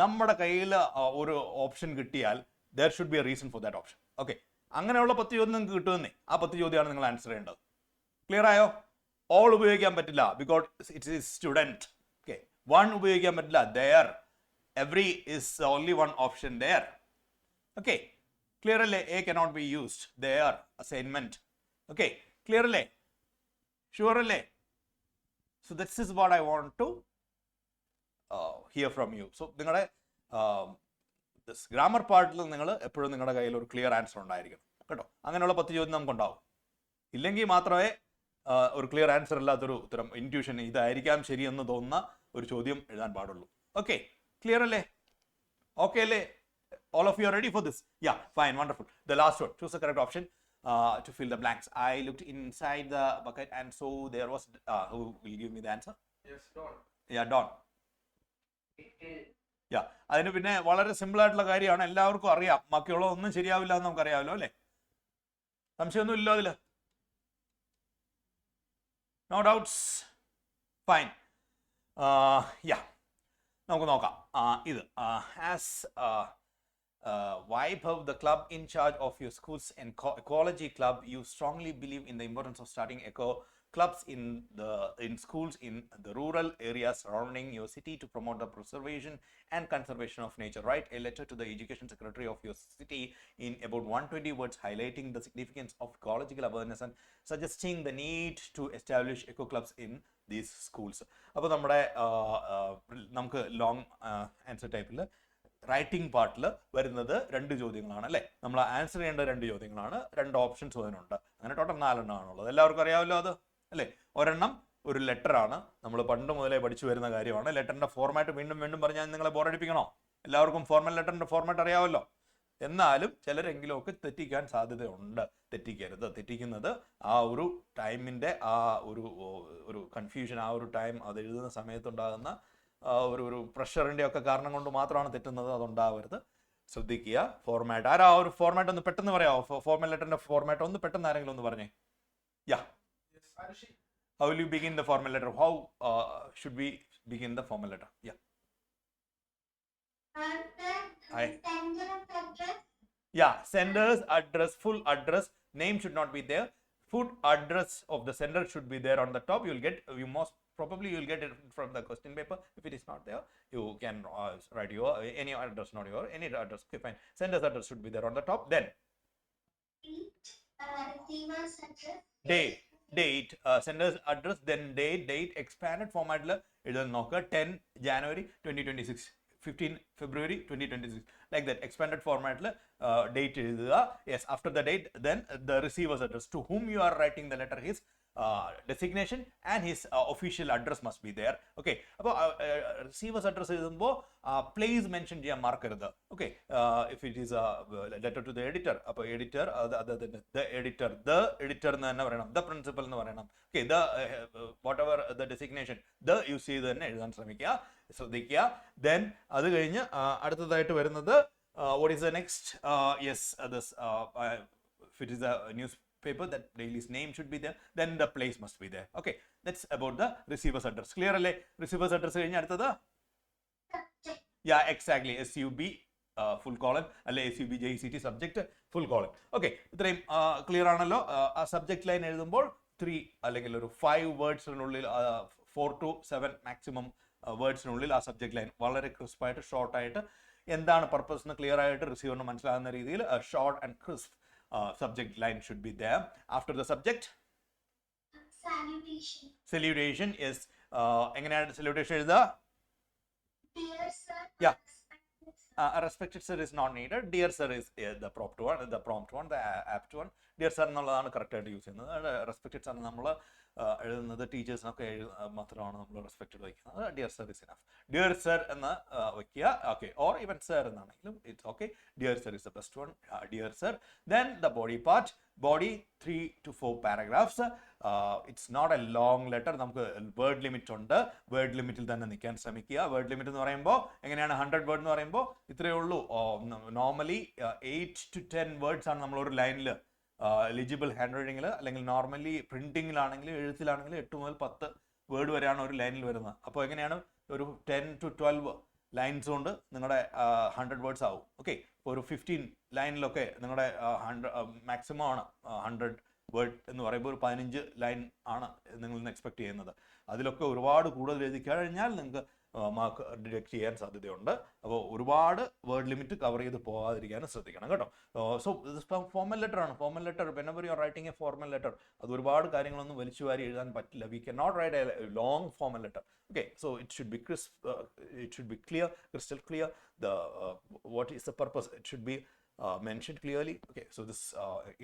നമ്മുടെ കയ്യിൽ ഒരു ഓപ്ഷൻ കിട്ടിയാൽ there should be A reason for that option. Okay, അങ്ങനെയുള്ള 10 ചോദ്യം നിങ്ങൾക്ക് കിട്ടുമെന്നേ, ആ 10 ചോദ്യമാണ് നിങ്ങൾ ആൻസർ ചെയ്യേണ്ടത്. ക്ലിയർ ആയോ? ഓൾ ഉപയോഗിക്കാൻ പറ്റില്ല because it is student. Okay, one ഉപയോഗിക്കാൻ പറ്റില്ല, there. Every is only one option there. Okay, clearly A cannot be used. Their assignment. Okay, clearly, surely. So this is what I want to hear from you. So നിങ്ങളുടെ this grammar പാർട്ടിൽ നിങ്ങൾ എപ്പോഴും നിങ്ങളുടെ കയ്യിൽ ഒരു clear answer ഉണ്ടായിരിക്കണം കേട്ടോ. അങ്ങനെയുള്ള 10 ചോദ്യം നമുക്കുണ്ടാവും. ഇല്ലെങ്കിൽ മാത്രമേ ഒരു ക്ലിയർ ആൻസർ ഇല്ലാത്തൊരു ഉത്തരം, ഇൻറ്റ്യൂഷൻ, ഇതായിരിക്കാം ശരിയെന്ന് തോന്നുന്ന ഒരു ചോദ്യം എഴുതാൻ പാടുള്ളൂ. Okay, clear alle? Okay alle? All of you are ready for this? Yeah, fine, wonderful. The last one, choose the correct option to fill the blanks. I looked inside the bucket and so there was who will give me the answer? Yes, Don. Yeah, Don. Yeah, അതിന് പിന്നെ വളരെ simple ആയിട്ടുള്ള കാര്യമാണ്, എല്ലാവർക്കും അറിയാം. ബാക്കിയുള്ള ഒന്നും ശരിയാവില്ല എന്ന് നമുക്കറിയാമല്ലോ അല്ലേ? സംശയമൊന്നും ഇല്ലോ അതിൽ? No doubts? Fine. Yeah. നമുക്ക് നോക്കാം. ഇത് as wife of the club in charge of your school's ecology club, you strongly believe in the importance of starting eco clubs in schools in the rural areas surrounding your city to promote the preservation and conservation of nature. Write a letter to the education secretary of your city in about 120 words highlighting the significance of ecological awareness and suggesting the need to establish eco clubs in these schools. അപ്പോൾ നമ്മുടെ നമുക്ക് long answer ടൈപ്പിൽ writing പാർട്ടിൽ വരുന്നത് 2 ചോദ്യങ്ങളാണ് അല്ലേ? നമ്മൾ answer ചെയ്യേണ്ട 2 ചോദ്യങ്ങളാണ്. 2 ഓപ്ഷൻസ് അതിനുണ്ട്. അങ്ങനെ ടോട്ടൽ 4 എണ്ണമാണുള്ളത്. എല്ലാവർക്കും അറിയാമല്ലോ അത് അല്ലേ? ഒരെണ്ണം ഒരു ലെറ്ററാണ്, നമ്മൾ പണ്ട് മുതലേ പഠിച്ചു വരുന്ന കാര്യമാണ്. ലെറ്ററിൻ്റെ ഫോർമാറ്റ് വീണ്ടും വീണ്ടും പറഞ്ഞാൽ നിങ്ങളെ ബോറടിപ്പിക്കണോ? എല്ലാവർക്കും ഫോർമൽ ലെറ്ററിൻ്റെ ഫോർമാറ്റ് അറിയാമല്ലോ. എന്നാലും ചിലരെങ്കിലുമൊക്കെ തെറ്റിക്കാൻ സാധ്യതയുണ്ട്. തെറ്റിക്കരുത്. തെറ്റിക്കുന്നത് ആ ഒരു ടൈമിൻ്റെ ആ ഒരു കൺഫ്യൂഷൻ, ആ ഒരു ടൈം അത് എഴുതുന്ന സമയത്തുണ്ടാകുന്ന ഒരു പ്രഷറിൻ്റെ ഒക്കെ കാരണം കൊണ്ട് മാത്രമാണ് തെറ്റുന്നത്. അതുണ്ടാവരുത്, ശ്രദ്ധിക്കുക. ഫോർമാറ്റ് ആരാ? ഒരു ഫോർമാറ്റ് ഒന്ന് പെട്ടെന്ന് പറയാമോ? ഫോർമൽ ലെറ്ററിൻ്റെ ഫോർമാറ്റ് ഒന്ന് പെട്ടെന്ന് ആരെങ്കിലും ഒന്ന് പറഞ്ഞേ. യാ, how will you begin the formal letter? How should we begin the formal letter? Yeah. Yeah, sender's address, full address, name should not be there. Full address of the sender should be there on the top. You most probably you'll get it from the question paper. If it is not there, you can write your any address, not your any address. Okay, fine. Sender's address should be there on the top. Then Receiver's address. Date, sender's address, then date, expanded format. It will knock 10 January 2026. 15 February 2026. Like that, expanded format, date yes, after the date, then the receiver's address to whom you are writing the letter, his designation and his official address must be there. Okay, about receiver's address place mention ചെയ്യാൻ മാർക്കരുത്. Okay, if it is a letter to the editor, അപ്പോൾ editor the editor എന്ന് തന്നെ പറയണം, the principal എന്ന് പറയണം. Okay, the whatever the designation, the use ചെയ്ത് തന്നെ എഴുതാൻ ശ്രദ്ധിക്കുക. Then അത് കഴിഞ്ഞ് അടുത്തതായിട്ട് വരുന്നത് what is the next? Yes, this if it is a newspaper, that daily's name should be there, then the place must be there. Okay, that's about the receiver's address. Clear alle? Receiver's address കഴിഞ്ഞ് അടുത്തത്, yeah, exactly, SUB full colon അല്ലെ SUB JCT subject full colon. Okay, ഇത്രയും clear ആണല്ലോ. ആ subject line എഴുതുമ്പോൾ 3 അല്ലെങ്കിൽ ഒരു 5 വേർഡ്സിനുള്ളിൽ 4 to 7 maximum വേർഡ്സിനുള്ളിൽ ആ സബ്ജക്ട് ലൈൻ വളരെ ക്രിസ്പായിട്ട് ഷോർട്ടായിട്ട് എന്താണ് പർപ്പസ് എന്ന് ക്ലിയർ ആയിട്ട് റിസീവറിന് മനസ്സിലാകുന്ന രീതിയിൽ short and crisp subject line should be there. After the subject, salutation is എങ്ങനെയാണ് salutation എഴുതുക? Dear sir. Yeah. Respected sir is not needed. Dear sir is the prompt one, the apt one. Dear sir എന്നുള്ളതാണ് correct ആയിട്ട് use ചെയ്യുന്നത്. Respected sir നമ്മൾ എഴുതുന്നത് ടീച്ചേഴ്സിനൊക്കെ മാത്രമാണ് നമ്മൾ റെസ്പെക്റ്റഡ് വയ്ക്കുന്നത്. Dear sir is enough. Dear sir എന്ന് വയ്ക്കുക. ഓക്കെ, ഓർ ഈവൻ സർ എന്നാണെങ്കിലും it's okay. Dear sir is the best one. Dear sir. Then the body part, body 3 to 4 paragraphs. It's not a long letter. നമുക്ക് word limit ഉണ്ട്. Word ലിമിറ്റിൽ തന്നെ നിൽക്കാൻ ശ്രമിക്കുക. Word limit എന്ന് പറയുമ്പോൾ എങ്ങനെയാണ്? 100 വേർഡ് എന്ന് പറയുമ്പോൾ ഇത്രയേ ഉള്ളൂ. നോർമലി 8 to 10 വേർഡ്സ് ആണ് നമ്മൾ ഒരു ലൈനിൽ എലിജിബിൾ ഹാൻഡ് റൈറ്റിംഗിൽ, അല്ലെങ്കിൽ നോർമലി പ്രിന്റിങ്ങിലാണെങ്കിലും എഴുത്തിലാണെങ്കിലും 8 മുതൽ 10 വേർഡ് വരെയാണ് ഒരു ലൈനിൽ വരുന്നത്. അപ്പോൾ എങ്ങനെയാണ്? ഒരു 10 to 12 ലൈൻസ് കൊണ്ട് നിങ്ങളുടെ 100 വേർഡ്സ് ആവും. ഓക്കെ, ഒരു 15 ലൈനിലൊക്കെ നിങ്ങളുടെ മാക്സിമം ആണ് 100 വേർഡ് എന്ന് പറയുമ്പോൾ ഒരു 15 ലൈൻ ആണ് നിങ്ങൾ ഇന്ന് എക്സ്പെക്ട് ചെയ്യുന്നത്. അതിലൊക്കെ ഒരുപാട് കൂടുതൽ എഴുതി കഴിഞ്ഞാൽ നിങ്ങൾക്ക് മാർക്ക് ഡിഡക്ട് ചെയ്യാൻ സാധ്യതയുണ്ട്. അപ്പോൾ ഒരുപാട് വേർഡ് ലിമിറ്റ് കവർ ചെയ്ത് പോകാതിരിക്കാനും ശ്രദ്ധിക്കണം കേട്ടോ. സോ ഫോർമൽ ലെറ്റർ ആണ്. Formal letter whenever you are writing a formal letter, അത് ഒരുപാട് കാര്യങ്ങളൊന്നും വലിച്ചു വാരി എഴുതാൻ പറ്റില്ല. We cannot write a long formal letter. Okay, so it should be crisp, it should be clear, crystal clear. The what is the purpose? It should be mentioned clearly. Okay, so this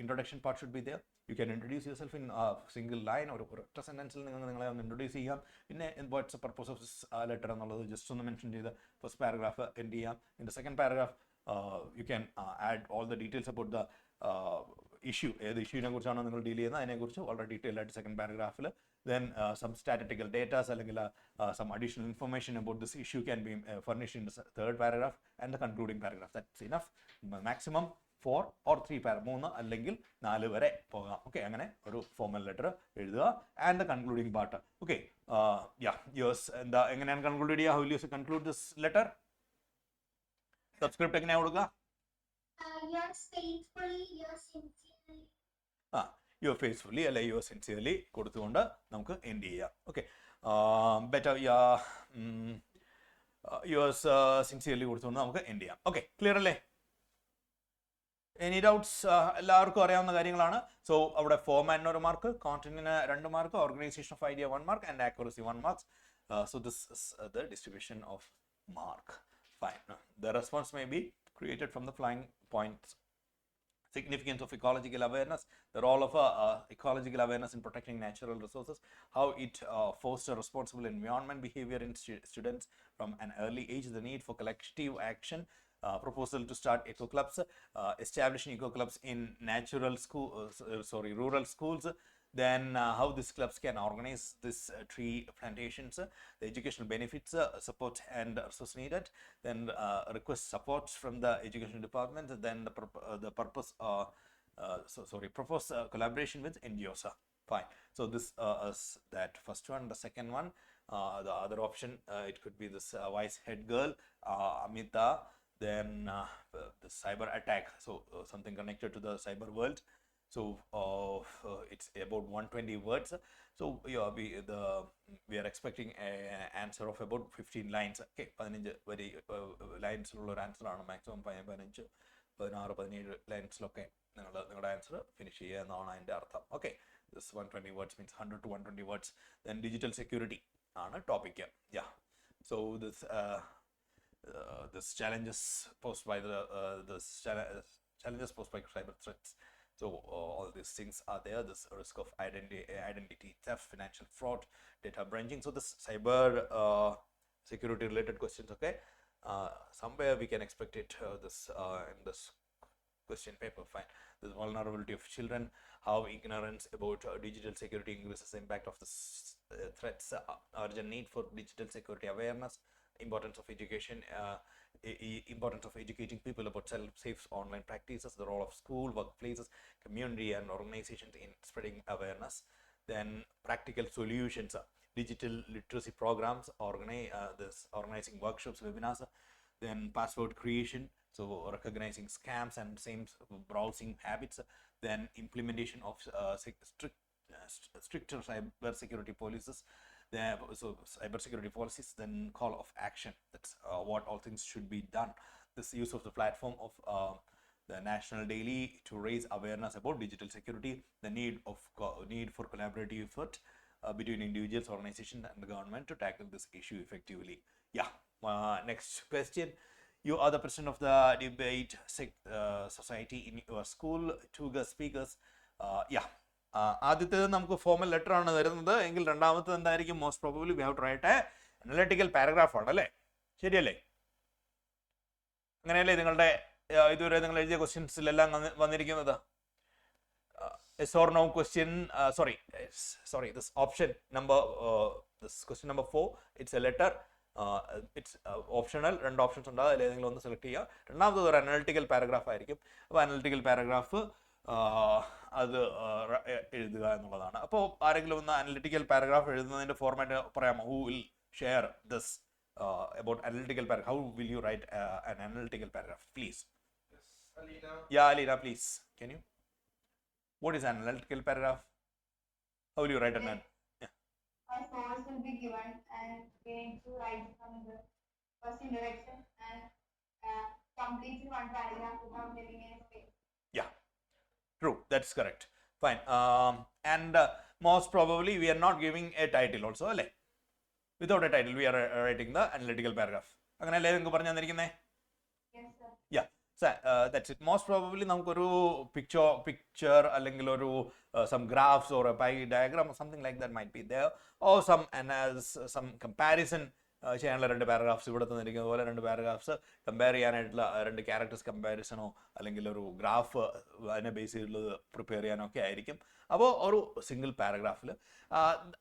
introduction part should be there. You can introduce yourself in a single line or ഒരൊറ്റ സെന്റൻസിൽ നിങ്ങളെ ഒന്ന് introduce ചെയ്യാം. പിന്നെ what's the purpose of this letter എന്നുള്ളത് just ഒന്ന് mention ചെയ്ത് first paragraph end ചെയ്യാം. In the second paragraph you can add all the details about the issue. ഏത് ഇഷ്യൂവിനെ കുറിച്ചാണോ നിങ്ങൾ ഡീൽ ചെയ്യുന്നത് അതിനെക്കുറിച്ച് വളരെ ഡീറ്റെയിൽ ആയിട്ട് second പാരഗ്രാഫിൽ. Then some statistical data അല്ലെങ്കിൽ some additional information about this issue can be furnished in the third paragraph and the concluding paragraph. That's enough. Maximum 4 or 3 3 അല്ലെങ്കിൽ 4 വരെ പോകാം. ഓക്കെ, അങ്ങനെ ഒരു ഫോർമൽ ലെറ്റർ എഴുതുക. And the concluding part. Okay, yours എന്താ എങ്ങനെയാണ് conclude ചെയ്യുക? How you conclude this letter? Subscript എങ്ങനെയാണ് കൊടുക്കുക? Yours faithfully, yours sincerely. Your faithfully അല്ലെ യുവർ സിൻസിയർലി കൊടുത്തുകൊണ്ട് നമുക്ക് എൻഡ് ചെയ്യാം. ഓക്കെ, ബെറ്റർ യുവേഴ്സ് സിൻസിയർലി കൊടുത്തുകൊണ്ട് നമുക്ക് എൻഡ് ചെയ്യാം. ഓക്കെ, ക്ലിയർ അല്ലേ? Any doubts? എല്ലാവർക്കും അറിയാവുന്ന കാര്യങ്ങളാണ്. സോ അവിടെ ഫോർമാറ്റിന് 1 മാർക്ക്, കോണ്ടന്റിന് 2 mark, organisation of idea 1 mark and accuracy 1 marks. So this is the distribution of mark. Fine. The response may be created from the following points: significance of ecological awareness, the role of ecological awareness in protecting natural resources, how it fosters responsible environment behavior in students from an early age, the need for collective action, proposal to start eco clubs, establishing eco clubs in rural schools. Then how these clubs can organize this tree plantations, the educational benefits, support and resource needed. Then request support from the education department. Then the purpose propose collaboration with NGOs. Fine. So this is that first one. The second one, the other option, it could be this wise head girl Amita. Then the cyber attack, so something connected to the cyber world. So it's about 120 words. So yeah, we are expecting an answer of about 15 lines. Okay, 15 very lines ഉള്ള answer ആണ്. Maximum 15 16 17 ലൈൻസിലൊക്കെ നിങ്ങളുടെ answer finish ചെയ്യുക എന്നാണ് അതിൻ്റെ അർത്ഥം. Okay, this 120 words means 100 to 120 words. Then digital security ആണ് topic. Yeah, so this this challenges posed by challenges posed by cyber threats. So all these things are there. This risk of identity theft, financial fraud, data breaching. So this cyber security related questions. Okay, somewhere we can expect it. In this question paper. Fine. This vulnerability of children, how ignorance about digital security increases the impact of this threats, urgent need for digital security awareness, importance of education, importance of educating people about safe online practices, the role of school, workplaces, community and organizations in spreading awareness. Then practical solutions, digital literacy programs, organizing workshops, webinars, then password creation, so recognizing scams and same browsing habits, then implementation of stricter cyber security policies, so cyber security policies, then call of action. That's what all things should be done. This use of the platform of the national daily to raise awareness about digital security, the need for collaborative effort between individuals, organizations, and the government to tackle this issue effectively. Yeah. Next question. You are the president of the debate society in your school. Two guest speakers. Yeah. ആദ്യത്തേത് നമുക്ക് formal letter ആണ് തരുന്നത് എങ്കിൽ രണ്ടാമത്തേത് എന്തായിരിക്കും? Most probably we have to write a analytical paragraph ആണ് അല്ലേ? ശരിയല്ലേ? അങ്ങനെയല്ലേ നിങ്ങളുടെ ഇതുവരെ നിങ്ങൾ എഴുതിയ ക്വസ്റ്റ്യൻസിലെല്ലാം വന്നിരിക്കുന്നത്? Yes or no question? Sorry. This option number, this question number 4. It's a letter. It's optional. രണ്ട് ഓപ്ഷൻസ് ഉണ്ട്. അതിൽ ഏതെങ്കിലും ഒന്ന് സെലക്ട് ചെയ്യുക. രണ്ടാമത് ഒരു അനലിറ്റിക്കൽ പാരഗ്രാഫ് ആയിരിക്കും. അപ്പോൾ അനലിറ്റിക്കൽ പാരഗ്രാഫ് അത് എഴുതുക എന്നുള്ളതാണ്. അപ്പോൾ ആരെങ്കിലും ഒന്ന് അനലിറ്റിക്കൽ പാരഗ്രാഫ് എഴുതുന്നതിൻ്റെ ഫോർമാറ്റ് പറയാമോ? Who will share this about analytical paragraph? How will you write an analytical paragraph, please? Yes, Alina. Yeah, Alina, please. Can you? What is an analytical paragraph? How will you write an? Yeah. A source will be given and we need to write from the first introduction and complete one paragraph without giving any space. Yeah, true. That's correct. Fine. And most probably we are not giving a title also, alle? Without a title, we are writing the analytical paragraph. അങ്ങനെയല്ലേ നിങ്ങൾക്ക് പറഞ്ഞു തന്നിരിക്കുന്നേ? Yes, sir. Yeah. So that's it. Most probably നമുക്കൊരു picture അല്ലെങ്കിൽ ഒരു some graphs or a pie diagram or something like that might be there, or some comparison ചെയ്യാനുള്ള രണ്ട് paragraphs ഇവിടെ തന്നിരിക്കുന്ന പോലെ രണ്ട് പാരഗ്രാഫ്സ് കമ്പയർ ചെയ്യാനായിട്ടുള്ള രണ്ട് ക്യാരക്ടേഴ്സ് കമ്പാരിസണോ അല്ലെങ്കിൽ ഒരു ഗ്രാഫ് അതിനെ ബേസ് ചെയ്തുള്ളത് പ്രിപ്പയർ ചെയ്യാനോ ഒക്കെ ആയിരിക്കും. അപ്പോൾ ഒരു സിംഗിൾ പാരഗ്രാഫിൽ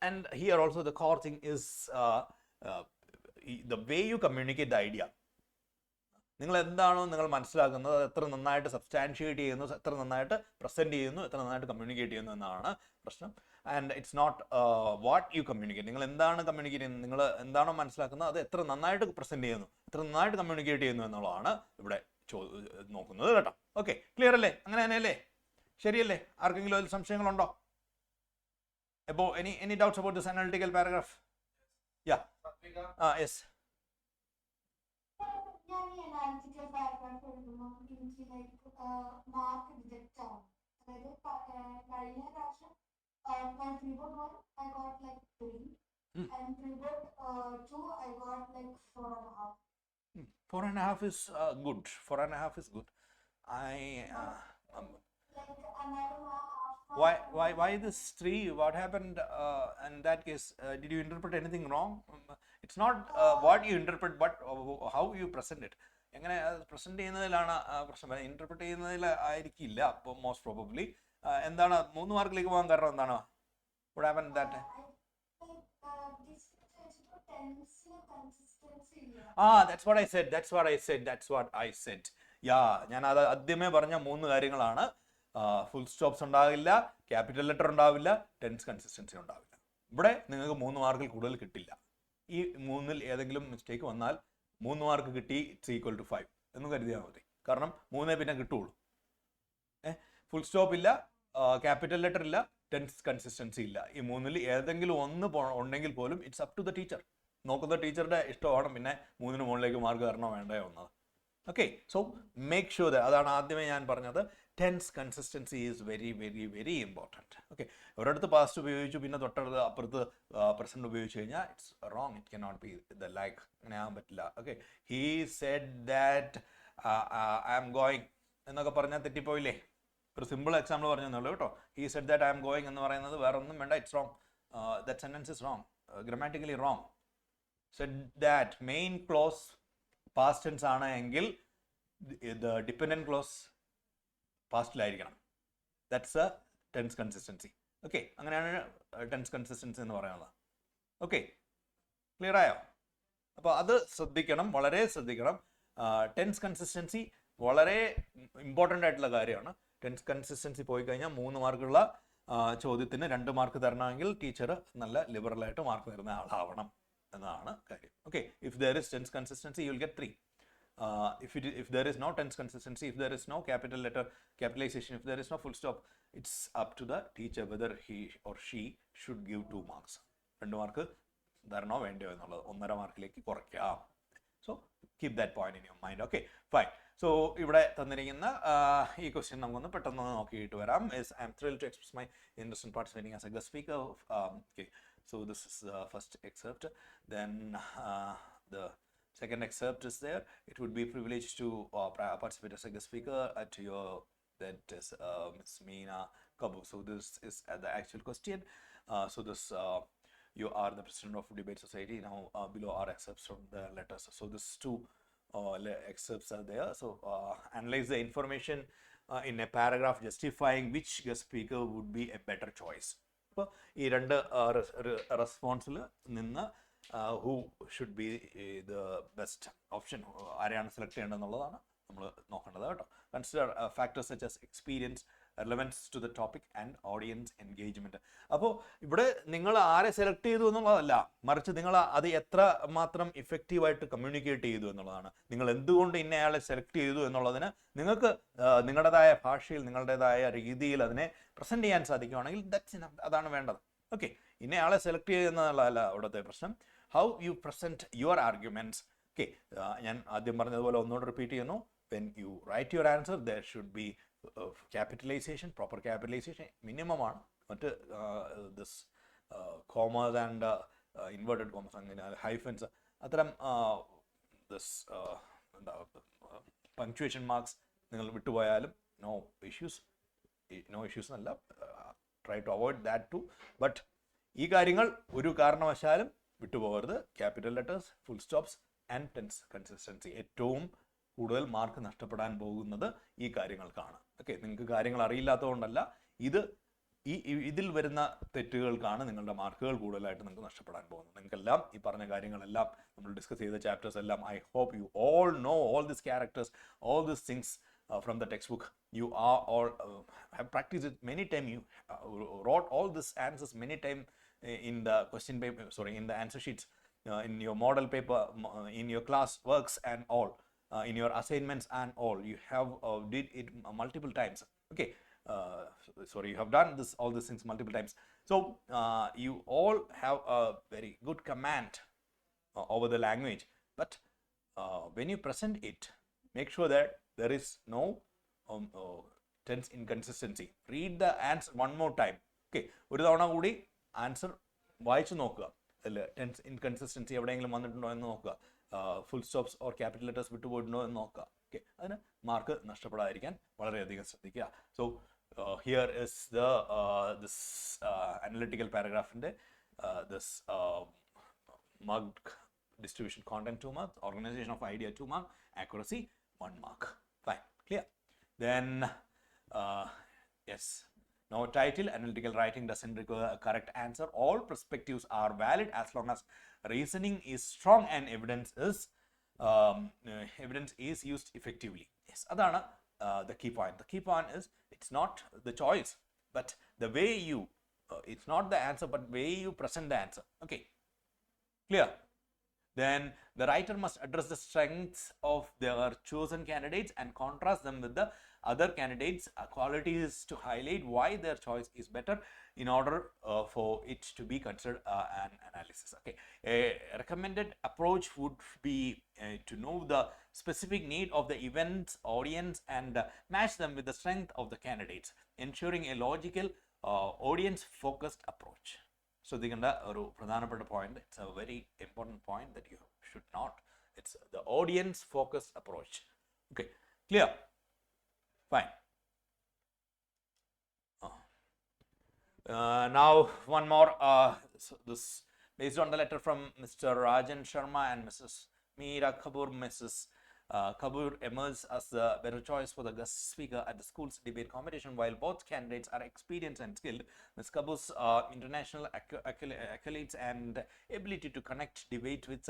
and here also the core thing is the way you communicate the idea. നിങ്ങൾ എന്താണോ നിങ്ങൾ മനസ്സിലാക്കുന്നത് അത് എത്ര നന്നായിട്ട് സബ്സ്റ്റാൻഷിയേറ്റ് ചെയ്യുന്നു, എത്ര നന്നായിട്ട് പ്രസൻറ്റ് ചെയ്യുന്നു, എത്ര നന്നായിട്ട് കമ്മ്യൂണിക്കേറ്റ് ചെയ്യുന്നു എന്നാണ് പ്രശ്നം. And it's not what you communicate. നിങ്ങൾ എന്താണ് കമ്മ്യൂണിക്കേറ്റ് ചെയ്യുന്നത്, നിങ്ങൾ എന്താണോ മനസ്സിലാക്കുന്നത് അത് എത്ര നന്നായിട്ട് പ്രസൻറ്റ് ചെയ്യുന്നു, എത്ര നന്നായിട്ട് കമ്മ്യൂണിക്കേറ്റ് ചെയ്യുന്നു എന്നുള്ളതാണ് ഇവിടെ നോക്കുന്നത് കേട്ടോ. ഓക്കെ, ക്ലിയർ അല്ലേ? അങ്ങനെ തന്നെയല്ലേ? ശരിയല്ലേ? ആർക്കെങ്കിലും അതിൽ സംശയങ്ങളുണ്ടോ? അപ്പോൾ any doubts about this analytical paragraph? Yeah. Yes. ഞാൻ ഈ അനാലിറ്റിക്കൽ പാരഗ്രാഫ് എഴുതുമ്പോൾ എനിക്ക് മാർക്ക് ഡിജക്റ്റ് ആവും. അതായത് കഴിഞ്ഞ പ്രാവശ്യം my pre-board 1 I got like 3 and pre-board 2 I got like 4.5. 4.5 is good. 4.5 is good. Like another Why this 3? What happened in that case? Did you interpret anything wrong? It's not what you interpret, but how you present it. എങ്ങനെ present ചെയ്യുന്നതിലാണ് പ്രശ്നം. Interpret ചെയ്യുന്നതിൽ ആയിരിക്കില്ല. അപ്പോൾ most probably എന്താണ് 3 മാർക്കിലേക്ക് പോകാൻ കാരണം എന്താണ്? What happened that? That's what I said. Yeah, ഞാൻ അത് ആദ്യമേ പറഞ്ഞ 3 കാര്യങ്ങളാണ്. ഫുൾ സ്റ്റോപ്സ് ഉണ്ടാവില്ല, ക്യാപിറ്റൽ ലെറ്റർ ഉണ്ടാവില്ല, ടെൻസ് കൺസിസ്റ്റൻസി ഉണ്ടാവില്ല. ഇവിടെ നിങ്ങൾക്ക് 3 മാർക്കിൽ കൂടുതൽ കിട്ടില്ല. ഈ 3-ൽ ഏതെങ്കിലും മിസ്റ്റേക്ക് വന്നാൽ 3 മാർക്ക് കിട്ടി, ഇറ്റ്സ് ഈക്വൽ ടു 5 എന്ന് കരുതിയാൽ മതി. കാരണം 3 പിന്നെ കിട്ടുള്ളൂ. ഫുൾ സ്റ്റോപ്പ് ഇല്ല, ക്യാപിറ്റൽ ലെറ്റർ ഇല്ല, ടെൻസ് കൺസിസ്റ്റൻസി ഇല്ല. ഈ 3-ൽ ഏതെങ്കിലും ഒന്ന് ഉണ്ടെങ്കിൽ പോലും it's up to the teacher. നോക്കുന്ന ടീച്ചറുടെ ഇഷ്ടമാണ് പിന്നെ 3-ന് മുകളിലേക്ക് മാർക്ക് തരണോ വേണ്ടയോ എന്നത്. Okay, so make sure. അതാണ് ആദ്യമേ ഞാൻ പറഞ്ഞത്. Tense consistency is very very very important. Okay, ഒരിടത്ത് പാസ്റ്റ് ഉപയോഗിച്ചു പിന്നെ തൊട്ടടുത്ത് അപ്പുറത്ത് പ്രസൻറ്റ് ഉപയോഗിച്ച് കഴിഞ്ഞാൽ it's wrong. It cannot be the like, അങ്ങനെ ആകാൻ പറ്റില്ല. Okay, he said that I am going എന്നൊക്കെ പറഞ്ഞാൽ തെറ്റിപ്പോയില്ലേ? ഒരു സിമ്പിൾ എക്സാമ്പിൾ പറഞ്ഞെന്നുള്ളൂ കേട്ടോ. He said that I am going എന്ന് പറയുന്നത് വേറെ ഒന്നും വേണ്ട, it's wrong. That sentence is wrong, grammatically wrong. Said that main clause past tense ആണ് എങ്കിൽ ദ ഡിപ്പെൻഡൻറ്റ് ക്ലോസ് പാസ്റ്റിലായിരിക്കണം. That's a tense consistency. Okay, അങ്ങനെയാണ് ടെൻസ് കൺസിസ്റ്റൻസി എന്ന് പറയുന്നത്. ഓക്കെ, ക്ലിയർ ആയോ? അപ്പോൾ അത് ശ്രദ്ധിക്കണം, വളരെ ശ്രദ്ധിക്കണം. ടെൻസ് കൺസിസ്റ്റൻസി വളരെ ഇമ്പോർട്ടൻ്റ് ആയിട്ടുള്ള കാര്യമാണ്. ടെൻസ് കൺസിസ്റ്റൻസി പോയി കഴിഞ്ഞാൽ 3 മാർക്കുള്ള ചോദ്യത്തിന് 2 മാർക്ക് തരണമെങ്കിൽ ടീച്ചർ നല്ല ലിബറലായിട്ട് മാർക്ക് തരുന്ന ആളാവണം എന്നതാണ് കാര്യം. Okay, if there is tense consistency you will get 3. If there is no tense consistency, if there is no capital letter capitalization, if there is no full stop, it's up to the teacher whether he or she should give 2 marks. 2 mark തരണോ വേണ്ടയോ എന്നുള്ളത് 1.5 മാർക്കിലേക്ക് കുറയ്ക്കാം. So keep that point in your mind. Okay, fine. So ഇവിടെ തന്നിരിക്കുന്ന ഈ question നമുക്കൊന്ന് പെട്ടെന്ന് നോക്കിയിട്ട് വരാം. I M thrilled to express my interest in participating as a guest speaker. Okay, so this is the first excerpt. Then the second excerpt is there. It would be a privilege to participate as a guest speaker at your, that is Ms. Meena Kabu. So this is the actual question. So this you are the president of Debate Society. Now below are excerpts from the letters. So this 2 excerpts are there. So analyze the information in a paragraph justifying which guest speaker would be a better choice. അപ്പോൾ ഈ 2 റെസ്പോൺസിൽ നിന്ന് who should be the best option, ആരെയാണ് select ചെയ്യേണ്ടതെന്നുള്ളതാണ് നമ്മൾ നോക്കേണ്ടത് കേട്ടോ. Consider factors such as experience, relevance to the topic and audience engagement. അപ്പോൾ ഇവിടെ നിങ്ങൾ ആരെ സെലക്ട് ചെയ്തു എന്നുള്ളതല്ല, മറിച്ച് നിങ്ങൾ അത് എത്ര മാത്രം ഇഫക്റ്റീവായിട്ട് കമ്മ്യൂണിക്കേറ്റ് ചെയ്തു എന്നുള്ളതാണ്. നിങ്ങൾ എന്തുകൊണ്ട് ഇന്നയാളെ സെലക്ട് ചെയ്തു എന്നുള്ളതിന് നിങ്ങൾക്ക് നിങ്ങളുടേതായ ഭാഷയിൽ നിങ്ങളുടേതായ രീതിയിൽ അതിനെ പ്രസൻറ്റ് ചെയ്യാൻ സാധിക്കുകയാണെങ്കിൽ അതാണ് വേണ്ടത്. ഓക്കെ, ഇന്നയാളെ സെലക്ട് ചെയ്യുന്നതല്ല അവിടുത്തെ പ്രശ്നം. How you present your arguments. Okay, ഞാൻ ആദ്യം പറഞ്ഞതുപോലെ ഒന്നുകൂടെ റിപ്പീറ്റ് ചെയ്യുന്നു. When you write your answer there should be capitalisation, proper capitalisation മിനിമമാണ്. മറ്റ് this commas and inverted commas, അങ്ങനെ ഹൈഫൻസ്, അത്തരം ദിസ് എന്താ പങ്ക്ച്വേഷൻ മാർക്സ് നിങ്ങൾ വിട്ടുപോയാലും നോ ഇഷ്യൂസ് എന്നല്ല, try to avoid that too. But ഈ കാര്യങ്ങൾ ഒരു കാരണവശാലും വിട്ടുപോകരുത്. Capital letters, full stops and tense consistency. ഏറ്റവും കൂടുതൽ മാർക്ക് നഷ്ടപ്പെടാൻ പോകുന്നത് ഈ കാര്യങ്ങൾക്കാണ്. ഓക്കെ, നിങ്ങൾക്ക് കാര്യങ്ങൾ അറിയില്ലാത്തതുകൊണ്ടല്ല, ഇതിൽ വരുന്ന തെറ്റുകൾക്കാണ് നിങ്ങളുടെ മാർക്കുകൾ കൂടുതലായിട്ട് നിങ്ങൾക്ക് നഷ്ടപ്പെടാൻ പോകുന്നത്. നിങ്ങൾക്കെല്ലാം ഈ പറഞ്ഞ കാര്യങ്ങളെല്ലാം നമ്മൾ ഡിസ്കസ് ചെയ്ത ചാപ്റ്റേഴ്സ് എല്ലാം I hope you all know all these characters, all these things from the textbook. You are all have practiced it many times. You wrote all these answers many times in the question paper, in the answer sheets, in your model paper, in your class works and all, in your assignments and all. You have did it multiple times. Okay, you have done all these things multiple times. So you all have a very good command over the language, but when you present it, make sure that there is no tense inconsistency. Read the answer one more time. Okay, ഒരു തവണ കൂടി answer വായിച്ചു നോക്കുക. അതിൽ tense inconsistency എവിടെയെങ്കിലും വന്നിട്ടുണ്ടോ എന്ന് നോക്കുക. Full stops or capital letters വിട്ടുപോയിട്ടുണ്ടോ എന്ന് നോക്കുക. ഓക്കെ, അതിന് മാർക്ക് നഷ്ടപ്പെടാതിരിക്കാൻ വളരെയധികം ശ്രദ്ധിക്കുക. So here is this analytical പാരഗ്രാഫിൻ്റെ this mark distribution content 2 marks, organization of idea 2 marks, accuracy 1 mark. Fine, clear. Then yes, no title, analytical writing doesn't require a correct answer. All perspectives are valid as long as reasoning is strong and evidence is used effectively. Yes, adana the key point. The key point is it's not the choice, but the way you it's not the answer, but way you present the answer. Okay, clear. Then the writer must address the strengths of their chosen candidates and contrast them with the other candidates' qualities to highlight why their choice is better in order for it to be considered an analysis. Okay, a recommended approach would be to know the specific need of the event's audience and match them with the strength of the candidates, ensuring a logical audience focused approach. ശ്രദ്ധിക്കേണ്ട ഒരു പ്രധാനപ്പെട്ട point, it's a very important point that you should note. It's the audience focused approach. Okay, clear? Fine. Now one more. So this based on the letter from Mr. Rajan Sharma and Mrs. Meera Kapoor. Mrs. Kapoor emerged as the better choice for the guest speaker at the school's debate competition. While both candidates are experienced and skilled, Ms. Kapoor's international accolades and ability to connect debate with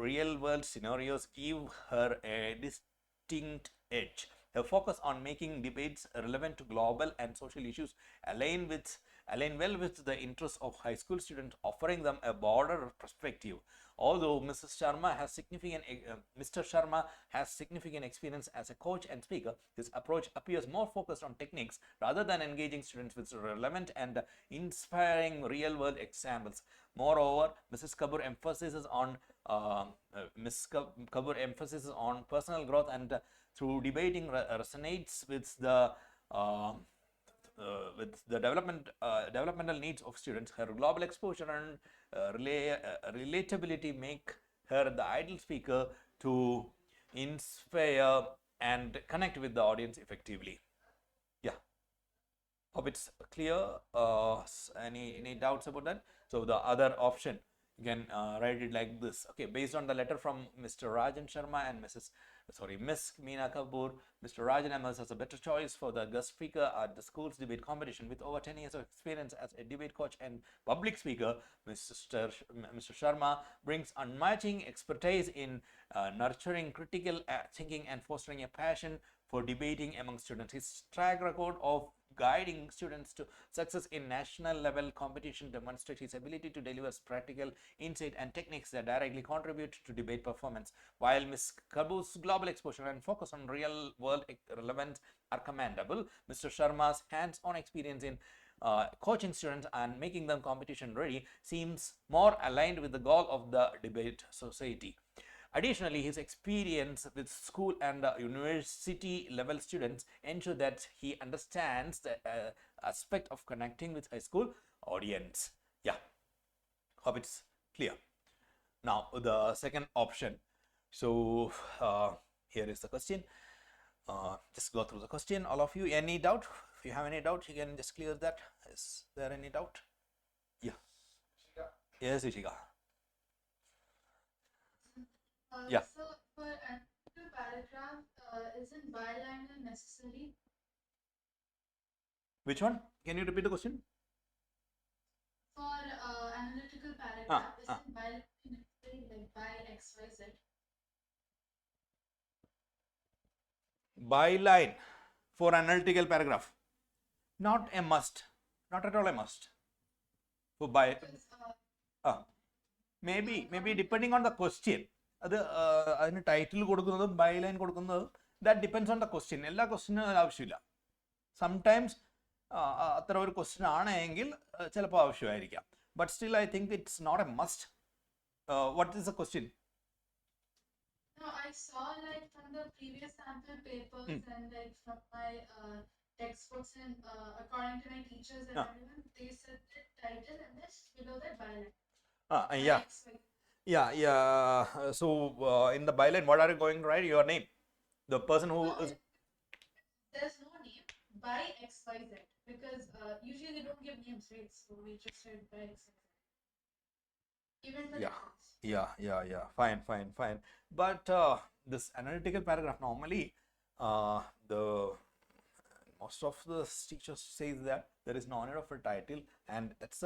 real-world scenarios give her a distinct edge. Her focus on making debates relevant to global and social issues align well with the interests of high school students, offering them a broader perspective. Although Mr. Sharma has significant experience as a coach and speaker, his approach appears more focused on techniques rather than engaging students with relevant and inspiring real-world examples. Moreover, Mrs. Kapoor emphasizes on personal growth and through debating resonates with the developmental needs of students. Her global exposure and relatability make her the ideal speaker to inspire and connect with the audience effectively. Yeah, hope it's clear. Any doubts about that? So the other option, you can write it like this. Okay, based on the letter from Mr. Rajan Sharma and Miss Meena Kapoor, Mr. Rajan emerged as a better choice for the guest speaker at the school's debate competition. With over 10 years of experience as a debate coach and public speaker, Mr. Sharma brings unmatching expertise in nurturing critical thinking and fostering a passion for debating among students. His track record of guiding students to success in national level competition demonstrates his ability to deliver practical insight and techniques that directly contribute to debate performance. While Ms. Kapoor's global exposure and focus on real world relevance are commendable, Mr. Sharma's hands-on experience in coaching students and making them competition ready seems more aligned with the goal of the debate society. Additionally, his experience with school and university level students ensure that he understands the aspect of connecting with high school audience. Yeah, hope it's clear. Now the second option. So here is the question. Just go through the question, all of you. Any doubt? If you have any doubt, you can just clear that. Is there any doubt? Yeah. Yes, Ishika. Yeah. So for analytical paragraph, isn't byliner necessary? Which one? Can you repeat the question? For analytical paragraph, isn't byliner necessary, like by XYZ? Byline for analytical paragraph. Not a must. Not at all a must. For Because, maybe depending on the question. അത് അതിന് title കൊടുക്കുന്നതും byline കൊടുക്കുന്നതും that depends on the question. എല്ലാ ക്വസ്റ്റ്യനും അത് ആവശ്യമില്ല. Sometimes അത്ര ഒരു ക്വസ്റ്റ്യൻ ആണെങ്കിൽ ചിലപ്പോൾ ആവശ്യമായിരിക്കാം. But still I think it's not a must. What is the question? No, I saw like from the previous sample papers and like from my textbooks and according to my teachers and everyone, they said the title and then below that byline. Yeah. So in the byline, what are you going to write? Your name, the person who is. There's no name by XYZ because usually they don't give names, right? So we just write by XYZ. Even for Yeah. Fine. But this analytical paragraph normally, the most of the teachers says that there is no need of a title, and that's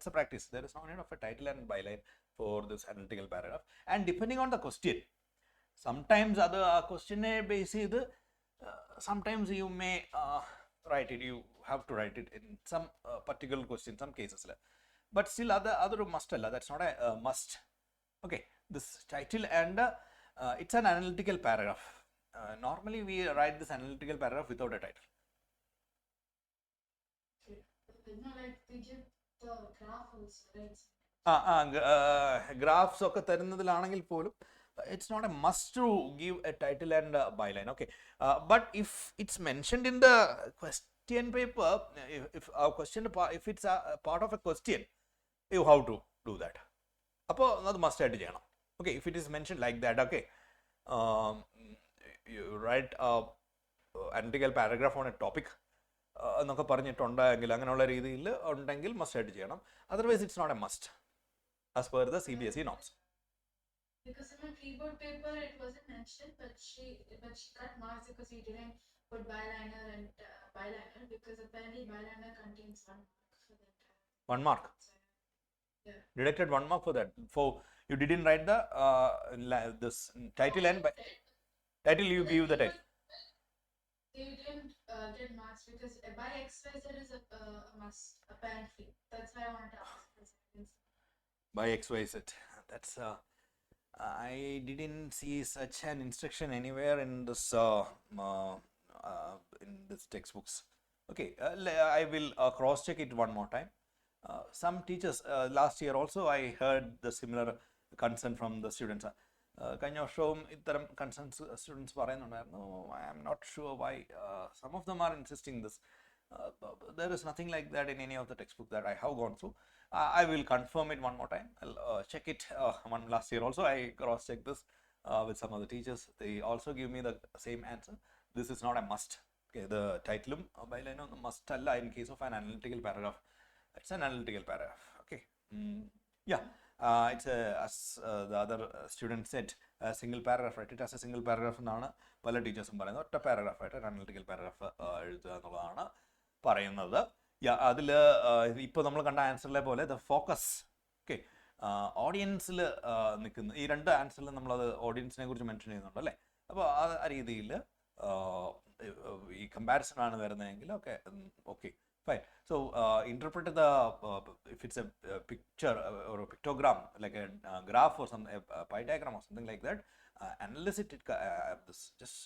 a practice. There is no need of a title and byline for this analytical paragraph. And depending on the question, sometimes other question base either, sometimes you may write it. You have to write it in some particular question. Some cases, but still other must alla, that's not a must. Okay, this title and it's an analytical paragraph. Normally we write this analytical paragraph without a title. Like they give the graph also, right? Graphs ഒക്കെ തരുന്നതിലാണെങ്കിൽ പോലും it's not a must to give a title and a byline. Okay, but if it's mentioned in the question paper, if it's a part of a question, you have to do that. അപ്പോൾ അത് must ആയിട്ട് ചെയ്യണം. Okay, if it is mentioned like that, okay, you write a analytical paragraph on a topic എന്നൊക്കെ പറഞ്ഞിട്ടുണ്ടെങ്കിൽ അങ്ങനെയുള്ള രീതിയിൽ ഉണ്ടെങ്കിൽ must ആയിട്ട് ചെയ്യണം. Otherwise it's not a must as per the CBSE norms. Because in my pre-board paper it wasn't mentioned, but she cut marks because we didn't put byliner and byliner, because apparently byliner contains 1 mark for that. 1 mark. Yeah. Deducted 1 mark for that. For you didn't write the this title and title. You give the title. They didn't get marks because by XYZ is a must apparently. That's why I wanted to ask for seconds. By XYZ. That's I didn't see such an instruction anywhere in this textbooks. Okay, I will cross check it one more time. Some teachers last year also I heard the similar concern from the students. കഴിഞ്ഞ വർഷവും ഇത്തരം concerns students പറയുന്നുണ്ടായിരുന്നു. I am not sure why some of them are insisting this. There is nothing like that in any of the textbook that I have gone through. I will confirm it one more time. I'll check it. Last year also I cross checked this with some other teachers. They also give me the same answer. This is not a must. Okay, the title byline must alla in case of an analytical paragraph. It's an analytical paragraph. Okay. Yeah. It's as the other student said, a single paragraph. Write it as a single paragraph എന്നാണ് പല ടീച്ചേഴ്സും പറയുന്നത്. ഒറ്റ paragraph ആയിട്ട് analytical paragraph എഴുതുക എന്നുള്ളതാണ് പറയുന്നത്. അതിൽ ഇപ്പോൾ നമ്മൾ കണ്ട ആൻസറിലെ പോലെ ദ ഫോക്കസ്, ഓക്കെ, ഓഡിയൻസിൽ നിൽക്കുന്ന ഈ രണ്ട് ആൻസറിൽ നമ്മളത് ഓഡിയൻസിനെ കുറിച്ച് മെൻഷൻ ചെയ്യുന്നുണ്ട് അല്ലേ. അപ്പോൾ ആ രീതിയിൽ ഈ കമ്പാരിസൺ ആണ് വരുന്നതെങ്കിൽ okay fine. So interpret the if it's a picture or a pictogram like a graph or some a pie diagram or something like that, analyze it. Just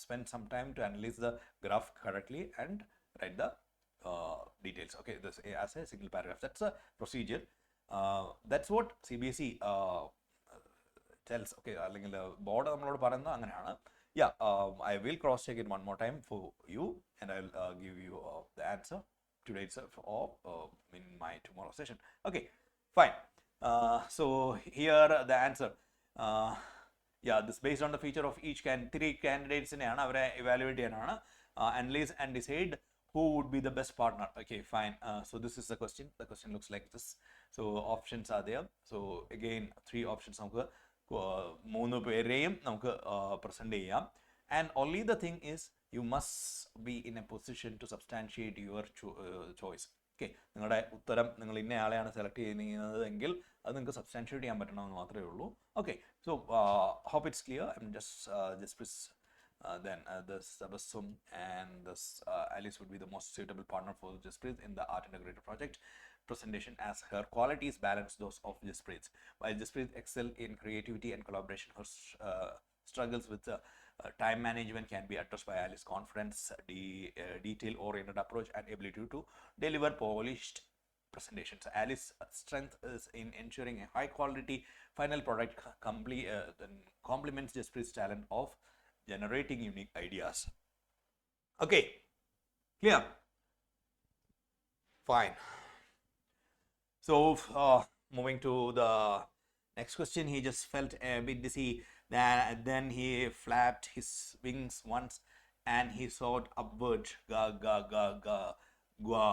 spend some time to analyze the graph correctly and write the details. Okay, this as a single paragraph. That's a procedure. That's what CBSE tells. Okay, അല്ലെങ്കിൽ board നമ്മളോട് പറയുന്നത് അങ്ങനെയാണ്. Yeah, I will cross check it one more time for you and I'll give you the answer today itself or in my tomorrow session. Okay, fine. So here the answer. Yeah, this based on the feature of each three candidates neana avare evaluate cheyanana, analyze and decide who would be the best partner. Okay, fine. So this is the question. The question looks like this. So options are there. So again 3 options നമുക്ക് 3 പേരെയും നമുക്ക് present ചെയ്യാം. And only the thing is you must be in a position to substantiate your choice. Okay, നിങ്ങളുടെ ഉത്തരം നിങ്ങൾ ഇന്നയാളെയാണ് select ചെയ്യുന്നത് എങ്കിൽ അത് നിങ്ങൾക്ക് സബ്സ്റ്റാൻഷിയേറ്റ് ചെയ്യാൻ പറ്റണമെന്ന് മാത്രമേ ഉള്ളൂ. Okay, so hope it's clear. I'm just then this Tabassum and this Alice would be the most suitable partner for Jasprit in the art integrated project presentation, as her qualities balance those of Jasprit. While Jasprit excel in creativity and collaboration, her struggles with time management can be addressed by Alice's confidence, detail-oriented approach, and ability to deliver polished presentations. Alice's strength is in ensuring a high-quality final product complements Jasprit's talent of generating unique ideas. Okay, clear? Fine. So moving to the next question, he just felt a bit dizzy. Then he flapped his wings once and he soared upward. Ga ga ga ga gua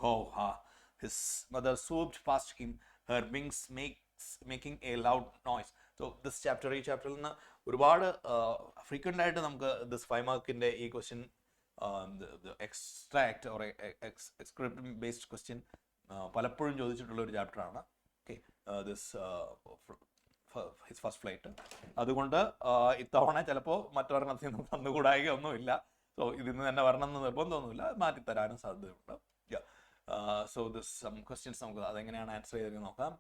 go ha. His mother swooped past him, her wings making a loud noise. So this chapter, ഈ ചാപ്റ്ററിൽ നിന്ന് ഒരുപാട് frequent ആയിട്ട് നമുക്ക് this 5 മാർക്കിൻ്റെ ഈ question extract or excerpt based question പലപ്പോഴും ചോദിച്ചിട്ടുള്ള ഒരു ചാപ്റ്ററാണ്. Okay, this his first flight. അതുകൊണ്ട് ഇത്തവണ ചിലപ്പോൾ മറ്റൊരെണ്ണത്തിൽ നിന്ന് തന്നുകൂടായിക ഒന്നുമില്ല. സോ ഇതിൽ നിന്ന് തന്നെ വരണം എന്ന് നിർബന്ധമൊന്നുമില്ല, മാറ്റിത്തരാനും സാധ്യതയുണ്ട്. So this some questions നമുക്ക് അതെങ്ങനെയാണ് ആൻസർ ചെയ്തത് നോക്കാം.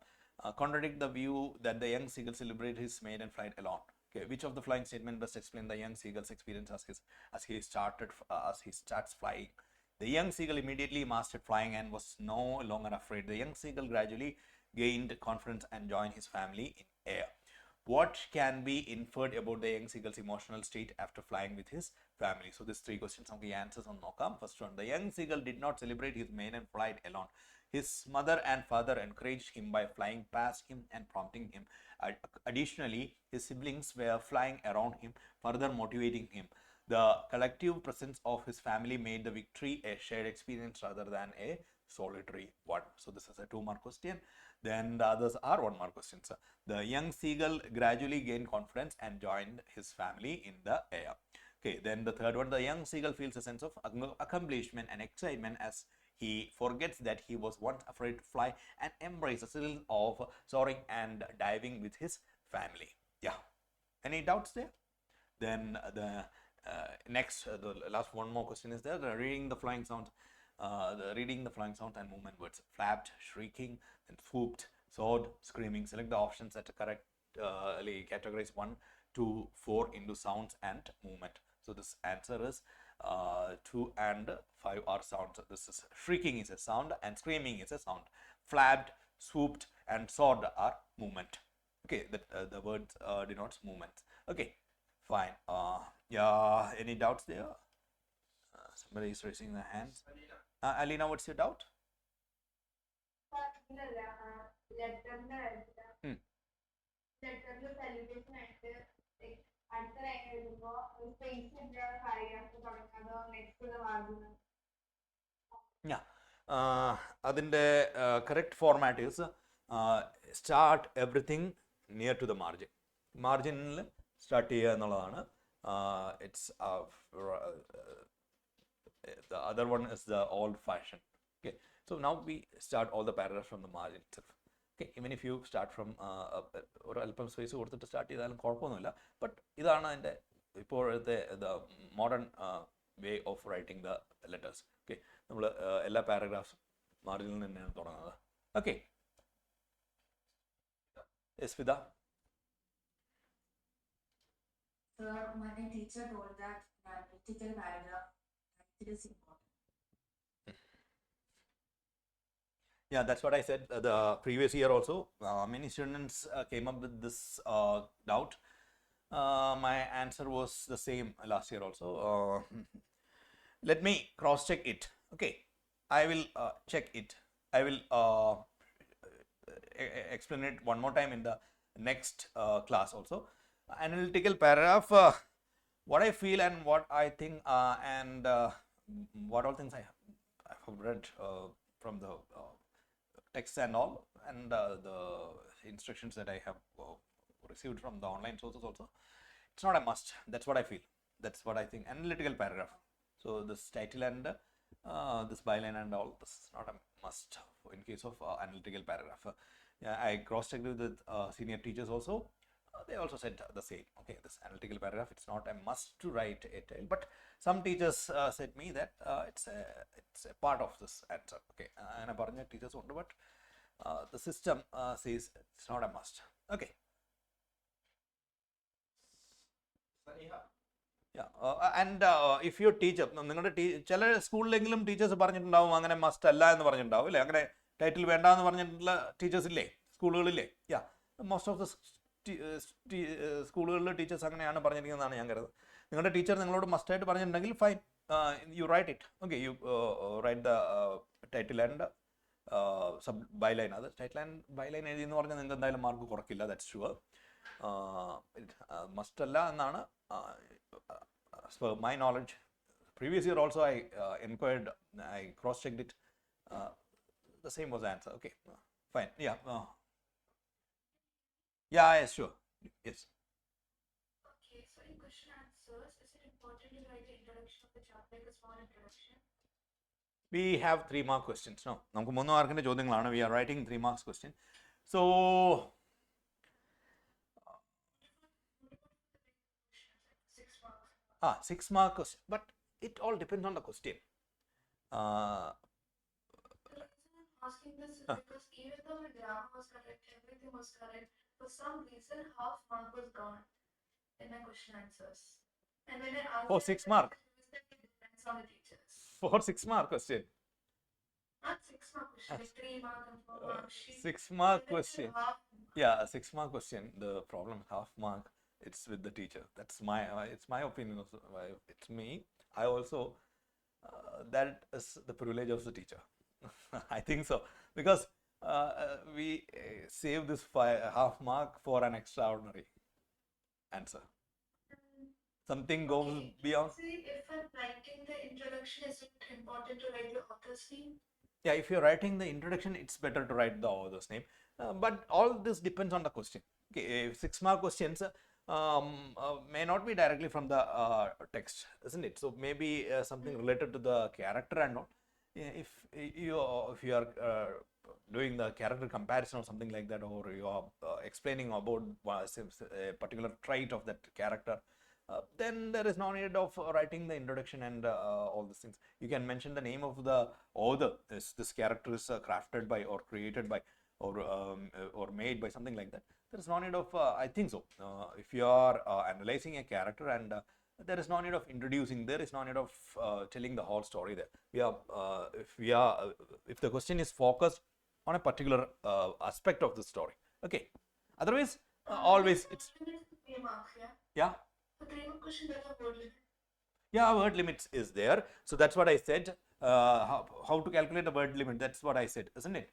Contradict the view that the young seagull celebrate his maiden flight alone. Okay, which of the flying statement best explain the young seagull's experience as he starts flying? The young seagull immediately mastered flying and was no longer afraid. The young seagull gradually gained confidence and joined his family in air. What can be inferred about the young seagull's emotional state after flying with his family? So these three questions നമുക്ക് ഈ answers ഒന്ന് നോക്കാം. First one, the young seagull did not celebrate his maiden flight alone. His mother and father encouraged him by flying past him and prompting him. Additionally, his siblings were flying around him, further motivating him. The collective presence of his family made the victory a shared experience rather than a solitary one. So this is a 2-mark question. Then the others are 1-mark questions. The young seagull gradually gained confidence and joined his family in the air. Okay, then the third one, the young seagull feels a sense of accomplishment and excitement as he forgets that he was once afraid to fly and embraces the thrill of soaring and diving with his family. Yeah. Any doubts there? Then the next, the last one more question is there. Reading the flying sounds and movement words. Flapped, shrieking, and swooped, soared, screaming. Select the options that correctly categorize 1, 2, 4 into sounds and movement. So this answer is 2 and 5 are sounds. This is shrieking is a sound and screaming is a sound. Flapped, swooped, and soared are movement. Okay, the words denotes movements. Okay, fine. Yeah, any doubts there? Somebody is raising their hands. Alina, what's your doubt? ലെറ്ററിൽ celebration ആയിട്ട് അടുത്ത line എഴുതുമ്പോ space paragraph തുടങ്ങാതോ next മാറുന്നു. അതിൻ്റെ correct format is start everything near to the margin. മാർജിനിൽ start ചെയ്യുക എന്നുള്ളതാണ്. It's the other one is the old fashion. Okay, so now we start all the paragraphs from the margin itself. Okay, even if you start from ഒരു അല്പം space കൊടുത്തിട്ട് start ചെയ്താലും കുഴപ്പമൊന്നുമില്ല. But ഇതാണ് അതിൻ്റെ ഇപ്പോഴത്തെ the modern way of writing the letters. Okay, നമ്മൾ എല്ലാ പാരഗ്രാഫ്സും മാർജിനിൽ തന്നെയാണ് തുടങ്ങുന്നത്. Okay, Smitha. Sir, my teacher told that analytical paragraph it is important. Yeah, that's what I said the previous year also. Many students came up with this doubt. My answer was the same last year also. Let me cross check it. Okay, I will check it. I will explain it one more time in the next class also. Analytical paragraph, what I feel and what I think and what all things I have read from the text and all, and the instructions that I have received from the online sources also. It's not a must. That's what I feel. That's what I think. Analytical paragraph. So this title and this byline and all, this is not a must in case of analytical paragraph. I cross-checked with the senior teachers also. They also said the same. Okay, this analytical paragraph, it's not a must to write it, but some teachers said me that it's a part of this answer. Okay, and a teachers wonder, but the system says it's not a must. Okay. Yeah, and if your teacher, നിങ്ങളുടെ ചില സ്കൂളിലെങ്കിലും teachers പറഞ്ഞിട്ടുണ്ടാവും അങ്ങനെ must അല്ല എന്ന് പറഞ്ഞിട്ടുണ്ടാവും അല്ലേ, അങ്ങനെ title വേണ്ട എന്ന് പറഞ്ഞിട്ടുള്ള ടീച്ചേഴ്സ് ഇല്ലേ സ്കൂളുകളില്ലേ? യാ, മോസ്റ്റ് ഓഫ് ദ സ്കൂളുകളിലെ ടീച്ചേഴ്സ് അങ്ങനെയാണ് പറഞ്ഞിരിക്കുന്നതാണ് ഞാൻ കരുതുന്നത്. നിങ്ങളുടെ ടീച്ചർ നിങ്ങളോട് മസ്റ്റായിട്ട് പറഞ്ഞിട്ടുണ്ടെങ്കിൽ fine, you write it. Okay, you write the title and sub byline. അത് ടൈറ്റിൽ ആൻഡ് ബൈലൈൻ എഴുതി എന്ന് പറഞ്ഞാൽ നിങ്ങൾക്ക് എന്തായാലും മാർക്ക് കുറയ്ക്കില്ല, ദാറ്റ്സ് ഷുവർ. മസ്റ്റ് അല്ല എന്നാണ് my knowledge. Previous year also I enquired, I cross checked it, the same was the answer. Okay, fine. Yeah, yes, sure. Yes. Okay, so in question answers, is it important to write the introduction of the chapter, like a small introduction? We have 3 mark questions. No, നമുക്ക് 3 മാർക്കിന്റെ ചോദ്യങ്ങളാണ്. We are writing 3 marks question. So 6 mark question, but it all depends on the question. asking this is Ah. because even though the grammar was correct, everything was correct, for some reason half mark was gone in my question answers. And when I asked Oh, them, 6 mark. it depends on the teachers. For 6 mark question. Not 6 mark question, like 3 mark and 4 mark. 6 mark Then question. half Yeah, 6 mark question. The problem, half mark, it's with the teacher. That's my, it's my opinion. Also. It's me. I also, that is the privilege of the teacher. I think so. Because we save this half mark for an extraordinary answer. Something goes Okay. beyond. See, if I'm writing the introduction, is it important to write the author's name? Yeah, if you're writing the introduction, it's better to write the author's name. But all this depends on the question. Okay, 6 mark questions may not be directly from the text, isn't it? So maybe something related to the character and all. Yeah, if you are doing the character comparison or something like that, or you are explaining about a particular trait of that character, then there is no need of writing the introduction and all these things. You can mention the name of the author. This character is crafted by or created by or made by, something like that. There is no need of, I think so. If you are analyzing a character and there is no need of introducing, there is no need of telling the whole story there. If the question is focused on a particular aspect of the story. Okay. Otherwise, always it's, 3 mark, yeah? yeah. The 3 mark question that are word limit. Yeah, word limits is there. So that's what I said. How to calculate the word limit? That's what I said, isn't it?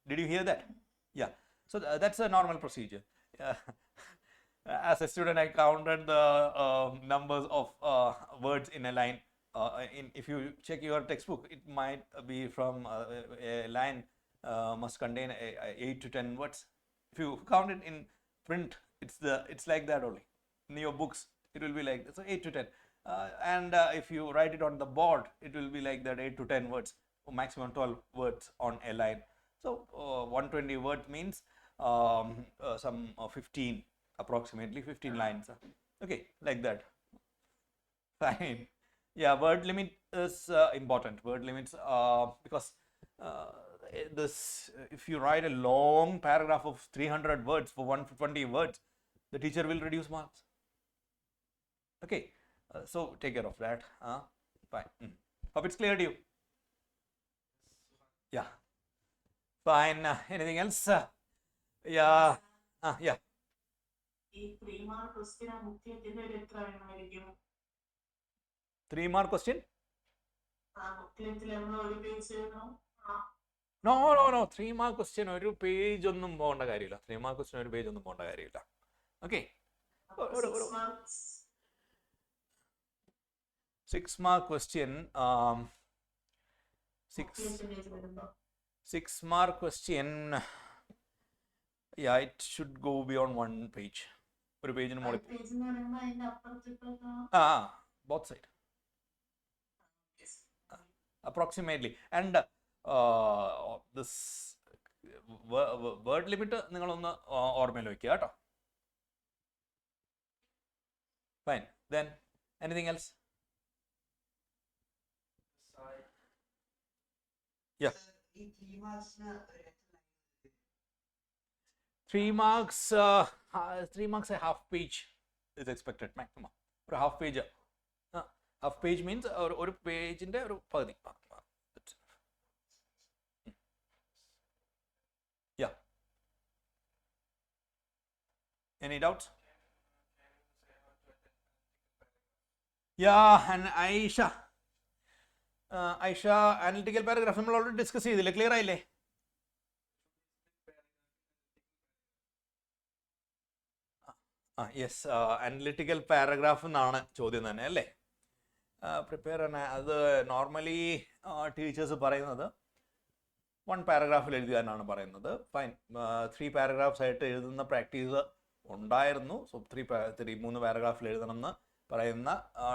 Did you hear that? Yeah. So that's a normal procedure. As a student, I counted the numbers of words in a line. If you check your textbook, it might be from a line must contain 8 to 10 words. If you count it in print, it's like that only. In your books, it will be like so 8 to 10. And if you write it on the board, it will be like that 8 to 10 words, or maximum 12 words on a line. So 120 words means some 15, approximately 15 lines. Okay, like that. Fine. Yeah, word limit is important. Word limits because if you write a long paragraph of 300 words for 120 words, the teacher will reduce marks. Okay, so take care of that. Fine. Hope it's clear to you. Yeah. Fine. Anything else? Yeah. Yeah. ഈ 3 mark question മുഖ്യത്തിന്റെ ഒരു എത്ര വേണമായിരിക്കും? 3 mark question? മുഖ്യത്തിൽ നമ്മൾ ഒരു page എഴുതണം. No. 3 mark question ഒരു page ഒന്നും പോകേണ്ട കാര്യമില്ല. 3 mark question ഒരു പേജ് ഒന്നും പോകേണ്ട കാര്യമില്ല. Okay. 6 mark question. 6 mark question. Yeah, it should go beyond 1 page. ഒരു പേജിന് മുകളിൽ. പേജ് എന്ന് പറയുമ്പോൾ അതിന്റെ അപ്പുറത്തിപ്പുറത്തോ? Both side. Approximately. And this word limit നിങ്ങളൊന്ന് ഓർമ്മയിൽ വെക്കുക കേട്ടോ. Fine. Then anything else? Yeah. 3 marks. 3 marks a half page is expected maximum. ഒരു half page. Half page means ഒരു പേജിന്റെ ഒരു പകുതി. Yeah. Any doubts? Yeah, and Aisha, analytical paragraph നമ്മൾ ഓൾറെഡി ഡിസ്കസ് ചെയ്തില്ലേ? ക്ലിയർ ആയില്ലേ? യെസ്, അനലിറ്റിക്കൽ പാരഗ്രാഫ് എന്നാണ് ചോദ്യം തന്നെ അല്ലേ? പ്രിപ്പയർ അത് നോർമലി ടീച്ചേഴ്സ് പറയുന്നത് 1 പാരഗ്രാഫിൽ എഴുതാനാണ് പറയുന്നത്. ഫൈൻ. 3 പാരഗ്രാഫ്സ് ആയിട്ട് എഴുതുന്ന പ്രാക്ടീസ് ഉണ്ടായിരുന്നു. സോ 3 പാരഗ്രാഫിൽ എഴുതണം എന്ന് പറയുന്ന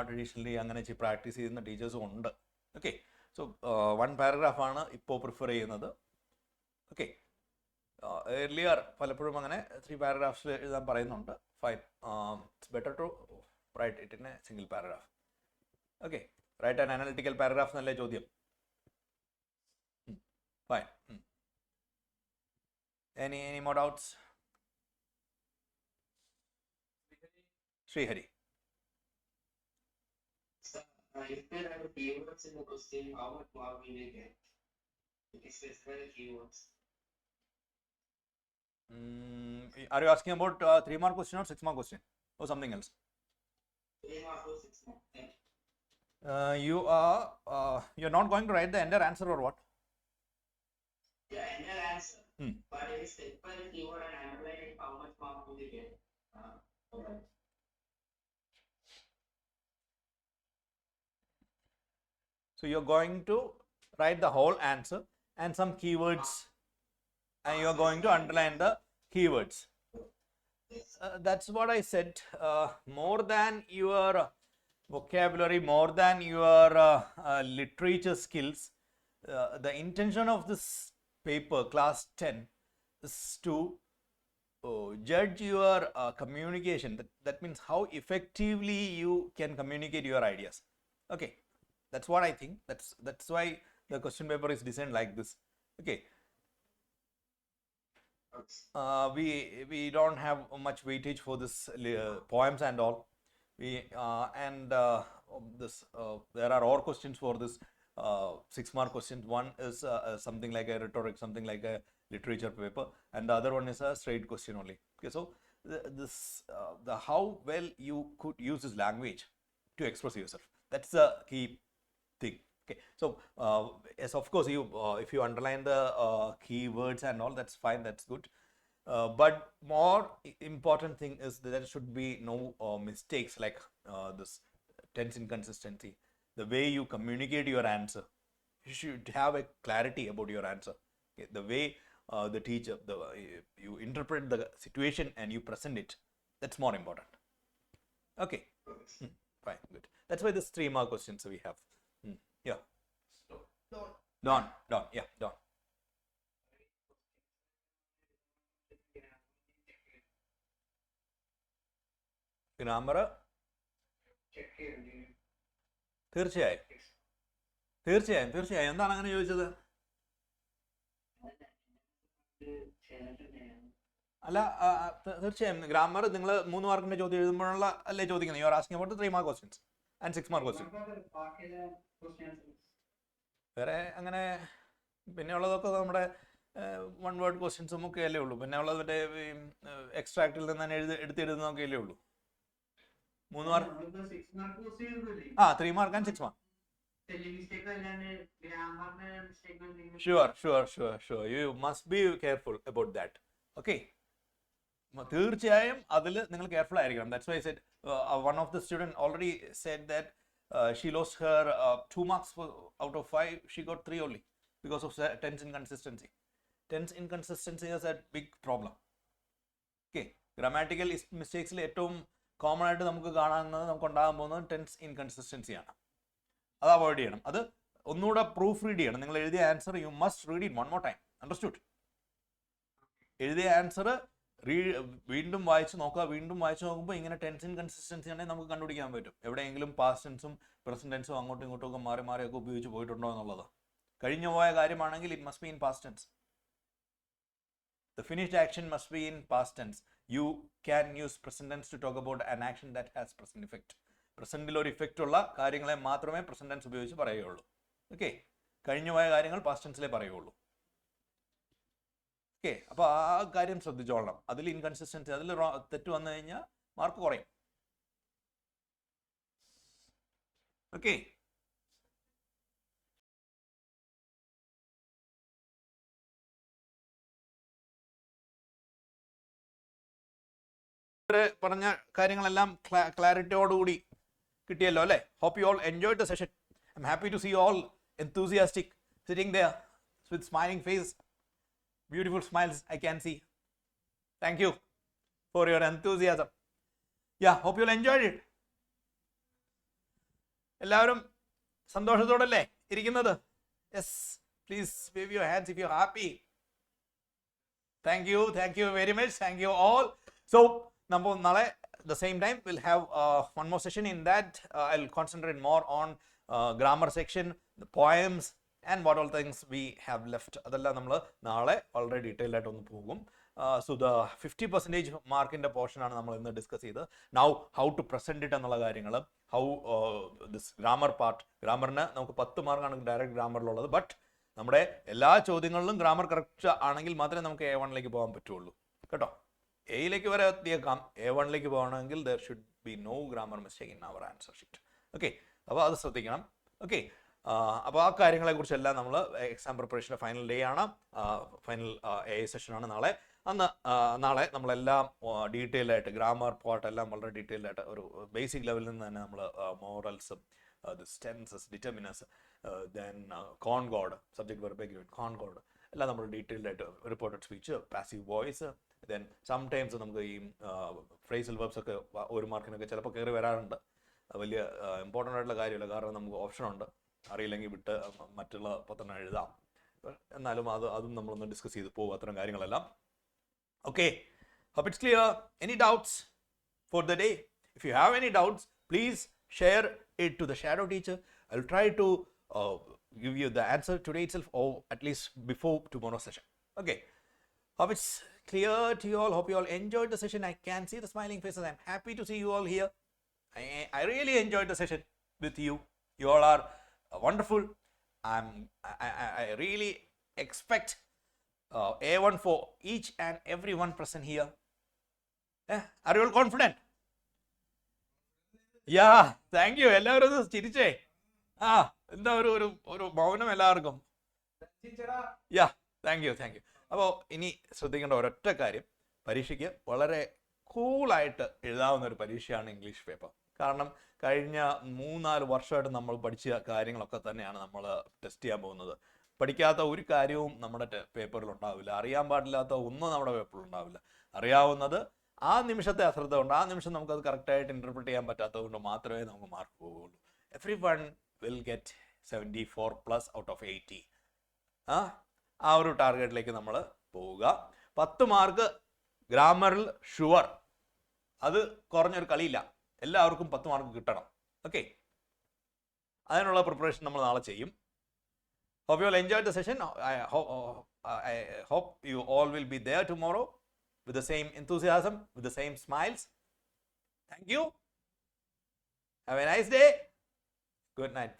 ട്രഡീഷണലി അങ്ങനെ പ്രാക്ടീസ് ചെയ്യുന്ന ടീച്ചേഴ്സും ഉണ്ട്. ഓക്കെ. സോ 1 പാരഗ്രാഫാണ് ഇപ്പോൾ പ്രിഫർ ചെയ്യുന്നത്. ഓക്കെ. ഏർലിയർ പലപ്പോഴും അങ്ങനെ 3 പാരഗ്രാഫ്സിൽ എഴുതാൻ പറയുന്നുണ്ട്. Fine. It's better to write it in a single paragraph. Okay. Write an analytical paragraph എന്നല്ലേ ചോദ്യം? Fine. Any more doubts? Srihari. So, if there are keywords in the question, how much mark will we get? If you specify the keywords. Are you asking about 3-mark question or 6-mark question or something else? 3 marks or 6 marks. Thank you. You're not going to write the entire answer or what? Yeah, and your answer. Hmm. But if you specify the keyword and underline it, how much mark will you get? Okay. So you're going to write the whole answer and some keywords, and you're going to underline the keywords. That's what I said. More than your vocabulary, more than your literature skills, the intention of this paper, class 10, is to judge your communication. That means how effectively you can communicate your ideas. Okay, that's what I think. That's why the question paper is designed like this. Okay. We don't have much weightage for this poems and all. There are all questions for this 6-mark questions. One is something like a rhetoric, something like a literature paper, and the other one is a straight question only. Okay, so the how well you could use this language to express yourself, that's the key thing. Okay, so yes, of course, you if you underline the keywords and all, that's fine, that's good. But more important thing is that there should be no mistakes like this tense inconsistency. The way you communicate your answer, you should have a clarity about your answer. Okay, the way the teacher, you interpret the situation and you present it, that's more important. Okay, fine, good. That's why this 3-mark questions we have. Yeah. Don, yeah, Don. Grammar. തീർച്ചയായും എന്താണ് അങ്ങനെ ചോദിച്ചത്? അല്ല, തീർച്ചയായും grammar നിങ്ങൾ 3 മാർക്കിന്റെ ചോദ്യം എഴുതുമ്പോഴുള്ള അല്ലേ ചോദിക്കുന്നത്? You are asking about 3 mark questions and 6 mark question. വേറെ അങ്ങനെ പിന്നെ ഉള്ളതൊക്കെ നമ്മുടെ 1 വേർഡ് ക്വസ്റ്റ്യൻസും ഒക്കെ അല്ലേ ഉള്ളൂ. പിന്നെ ഉള്ളത് മറ്റേ എക്സ്ട്രാക്റ്റിൽ നിന്ന് തന്നെ എടുത്തെഴുതുന്നതൊക്കെ അല്ലേ ഉള്ളൂ. 3 mark 3 mark and 6 mark. Sure. You must be careful about that. Okay. തീർച്ചയായും അതിൽ നിങ്ങൾ കെയർഫുൾ ആയിരിക്കണം. That's why I said one of the student already said that she lost her 2 marks out of 5. She got 3 only because of tense inconsistency. Tense inconsistency is a big problem. Okay. Grammatical mistakes ഏറ്റവും common ആയിട്ട് നമുക്ക് ഉണ്ടാകാൻ പോകുന്നത് tense inconsistency ആണ്. അത് avoid ചെയ്യണം. അത് ഒന്നുകൂടെ പ്രൂഫ് റീഡ് ചെയ്യണം. നിങ്ങൾ എഴുതിയ answer you must read it 1 more time. Understood? എഴുതിയ ആൻസർ വീണ്ടും വായിച്ച് നോക്കുമ്പോൾ ഇങ്ങനെ ടെൻസ് ഇൻകൺസിസ്റ്റൻസി ആണെങ്കിൽ നമുക്ക് കണ്ടുപിടിക്കാൻ പറ്റും എവിടെയെങ്കിലും പാസ്റ്റ് ടെൻസും പ്രസന്റ് ടെൻസും അങ്ങോട്ടും ഇങ്ങോട്ടും ഒക്കെ മാറിയൊക്കെ ഉപയോഗിച്ച് പോയിട്ടുണ്ടോ എന്നുള്ളത്. കഴിഞ്ഞു പോയ കാര്യമാണെങ്കിൽ it must be in past tense. The finished action must be in past tense. You can use present tense to talk about an action that has present effect. പ്രസന്റിൽ ഒരു ഇഫക്റ്റ് ഉള്ള കാര്യങ്ങളെ മാത്രമേ പ്രസന്റ് ടെൻസ് ഉപയോഗിച്ച് പറയുകയുള്ളൂ. Okay, കഴിഞ്ഞുപോയ കാര്യങ്ങൾ past ടെൻസിലേ പറയുകയുള്ളൂ. Okay, അപ്പോൾ ആ കാര്യം ശ്രദ്ധിച്ചോളണം. അതിൽ ഇൻകൺസിസ്റ്റൻസി, അതിൽ തെറ്റ് വന്നു കഴിഞ്ഞാൽ മാർക്ക് കുറയും. ഓക്കെ, പറഞ്ഞ കാര്യങ്ങളെല്ലാം ക്ലാരിറ്റിയോടുകൂടി കിട്ടിയല്ലോ അല്ലേ? Hope you all enjoy the session. I am happy to see you all enthusiastic sitting there with smiling face, beautiful smiles I can see. Thank you for your enthusiasm. Yeah, hope you'll enjoyed it. എല്ലാവരും സന്തോഷത്തോടല്ലേ ഇരിക്കുന്നത്? Yes, please wave your hands if you're happy. Thank you very much. Thank you all. So നാളെ the same time we'll have one more session. In that I'll concentrate more on grammar section, the poems, and what all things we have left അതെല്ലാം നമ്മൾ നാളെ വളരെ detailed ആയിട്ട് ഒന്ന് പോകും. So the 50% മാർക്കിൻ്റെ പോർഷനാണ് നമ്മൾ ഇന്ന് ഡിസ്കസ് ചെയ്ത്. Now how to present it എന്നുള്ള കാര്യങ്ങൾ, ഹൗ ദിസ് ഗ്രാമർ പാർട്ട്, ഗ്രാമറിന് നമുക്ക് 10 മാർക്കാണ് ഡയറക്റ്റ് ഗ്രാമറിലുള്ളത്. ബട്ട് നമ്മുടെ എല്ലാ ചോദ്യങ്ങളിലും ഗ്രാമർ കറക്റ്റ് ആണെങ്കിൽ മാത്രമേ നമുക്ക് A1ലേക്ക് പോകാൻ പറ്റുള്ളൂ കേട്ടോ. എയിലേക്ക് വരെ എത്തിയേക്കാം, A1ലേക്ക് പോകണമെങ്കിൽ there should be no grammar mistake in our answer sheet. Okay, അപ്പോൾ അത് ശ്രദ്ധിക്കണം. ഓക്കെ, അപ്പോൾ ആ കാര്യങ്ങളെക്കുറിച്ചെല്ലാം നമ്മൾ എക്സാം പ്രിപ്പറേഷൻ്റെ ഫൈനൽ ഡേ ആണ്, ഫൈനൽ AI സെഷനാണ് നാളെ. നാളെ നമ്മളെല്ലാം ഡീറ്റെയിൽഡ് ആയിട്ട് ഗ്രാമർ പാർട്ട് എല്ലാം വളരെ ഡീറ്റെയിൽഡ് ആയിട്ട് ഒരു ബേസിക് ലെവലിൽ നിന്ന് തന്നെ നമ്മൾ മോറൽസും tenses, determiners, then concord, subject verb agreement, concord എല്ലാം നമ്മൾ ഡീറ്റെയിൽഡ് ആയിട്ട് reported speech, passive voice, then sometimes നമുക്ക് ഈ ഫ്രേസൽ വെർബ്സ് ഒക്കെ 1 മാർക്കിനൊക്കെ ചിലപ്പോൾ കയറി വരാറുണ്ട്. വലിയ ഇമ്പോർട്ടൻ്റ് ആയിട്ടുള്ള കാര്യമില്ല, കാരണം നമുക്ക് ഓപ്ഷൻ ഉണ്ട്, അറിയില്ലെങ്കിൽ വിട്ട് മറ്റുള്ള 10 എഴുതാം. എന്നാലും അതും നമ്മളൊന്ന് ഡിസ്കസ് ചെയ്ത് പോകും അത്തരം കാര്യങ്ങളെല്ലാം. Okay, hope it's clear. Any doubts for the day? If you have any doubts, please share it to the shadow teacher. I'll try to give you the answer today itself, or at least before tomorrow's session. Okay, hope it's clear to you all. Hope you all enjoyed the session. I can see the smiling faces. I'm happy to see you all here. I really enjoyed the session with you. You all are wonderful. I really expect A1 for each and every one present here. Are you all confident? Yeah, thank you. എല്ലാവരും ചിരിച്ചേ. എന്താ ഒരു മൗനം എല്ലാവർക്കും. യാ, thank U. അപ്പോൾ ഇനി ശ്രദ്ധിക്കേണ്ട ഒരൊറ്റ കാര്യം, പരീക്ഷയ്ക്ക് വളരെ കൂളായിട്ട് എഴുതാവുന്ന ഒരു പരീക്ഷയാണ് ഇംഗ്ലീഷ് പേപ്പർ. കാരണം കഴിഞ്ഞ 3-4 വർഷമായിട്ട് നമ്മൾ പഠിച്ച കാര്യങ്ങളൊക്കെ തന്നെയാണ് നമ്മൾ ടെസ്റ്റ് ചെയ്യാൻ പോകുന്നത്. പഠിക്കാത്ത ഒരു കാര്യവും നമ്മുടെ പേപ്പറിൽ ഉണ്ടാവില്ല, അറിയാൻ പാടില്ലാത്ത ഒന്നും നമ്മുടെ പേപ്പറിൽ ഉണ്ടാവില്ല. അറിയാവുന്നത് ആ നിമിഷത്തെ അശ്രദ്ധ കൊണ്ട്, ആ നിമിഷം നമുക്കത് കറക്റ്റായിട്ട് ഇൻ്റർപ്രിറ്റ് ചെയ്യാൻ പറ്റാത്തത് കൊണ്ട് മാത്രമേ നമുക്ക് മാർക്ക് പോവുകയുള്ളൂ. everyone will get 74+ out of 80. ആ ഒരു ടാർഗറ്റിലേക്ക് നമ്മൾ പോവുക. 10 മാർക്ക് ഗ്രാമറിൽ ഷുവർ, അത് കുറഞ്ഞൊരു കളിയില്ല, എല്ലാവർക്കും 10 മാർക്ക് കിട്ടണം. ഓക്കെ, അതിനുള്ള പ്രിപ്പറേഷൻ നമ്മൾ നാളെ ചെയ്യും. Hope you all enjoyed the session. I hope you all will be there tomorrow with the same enthusiasm, with the same smiles. Thank you. Have a nice day. Good night.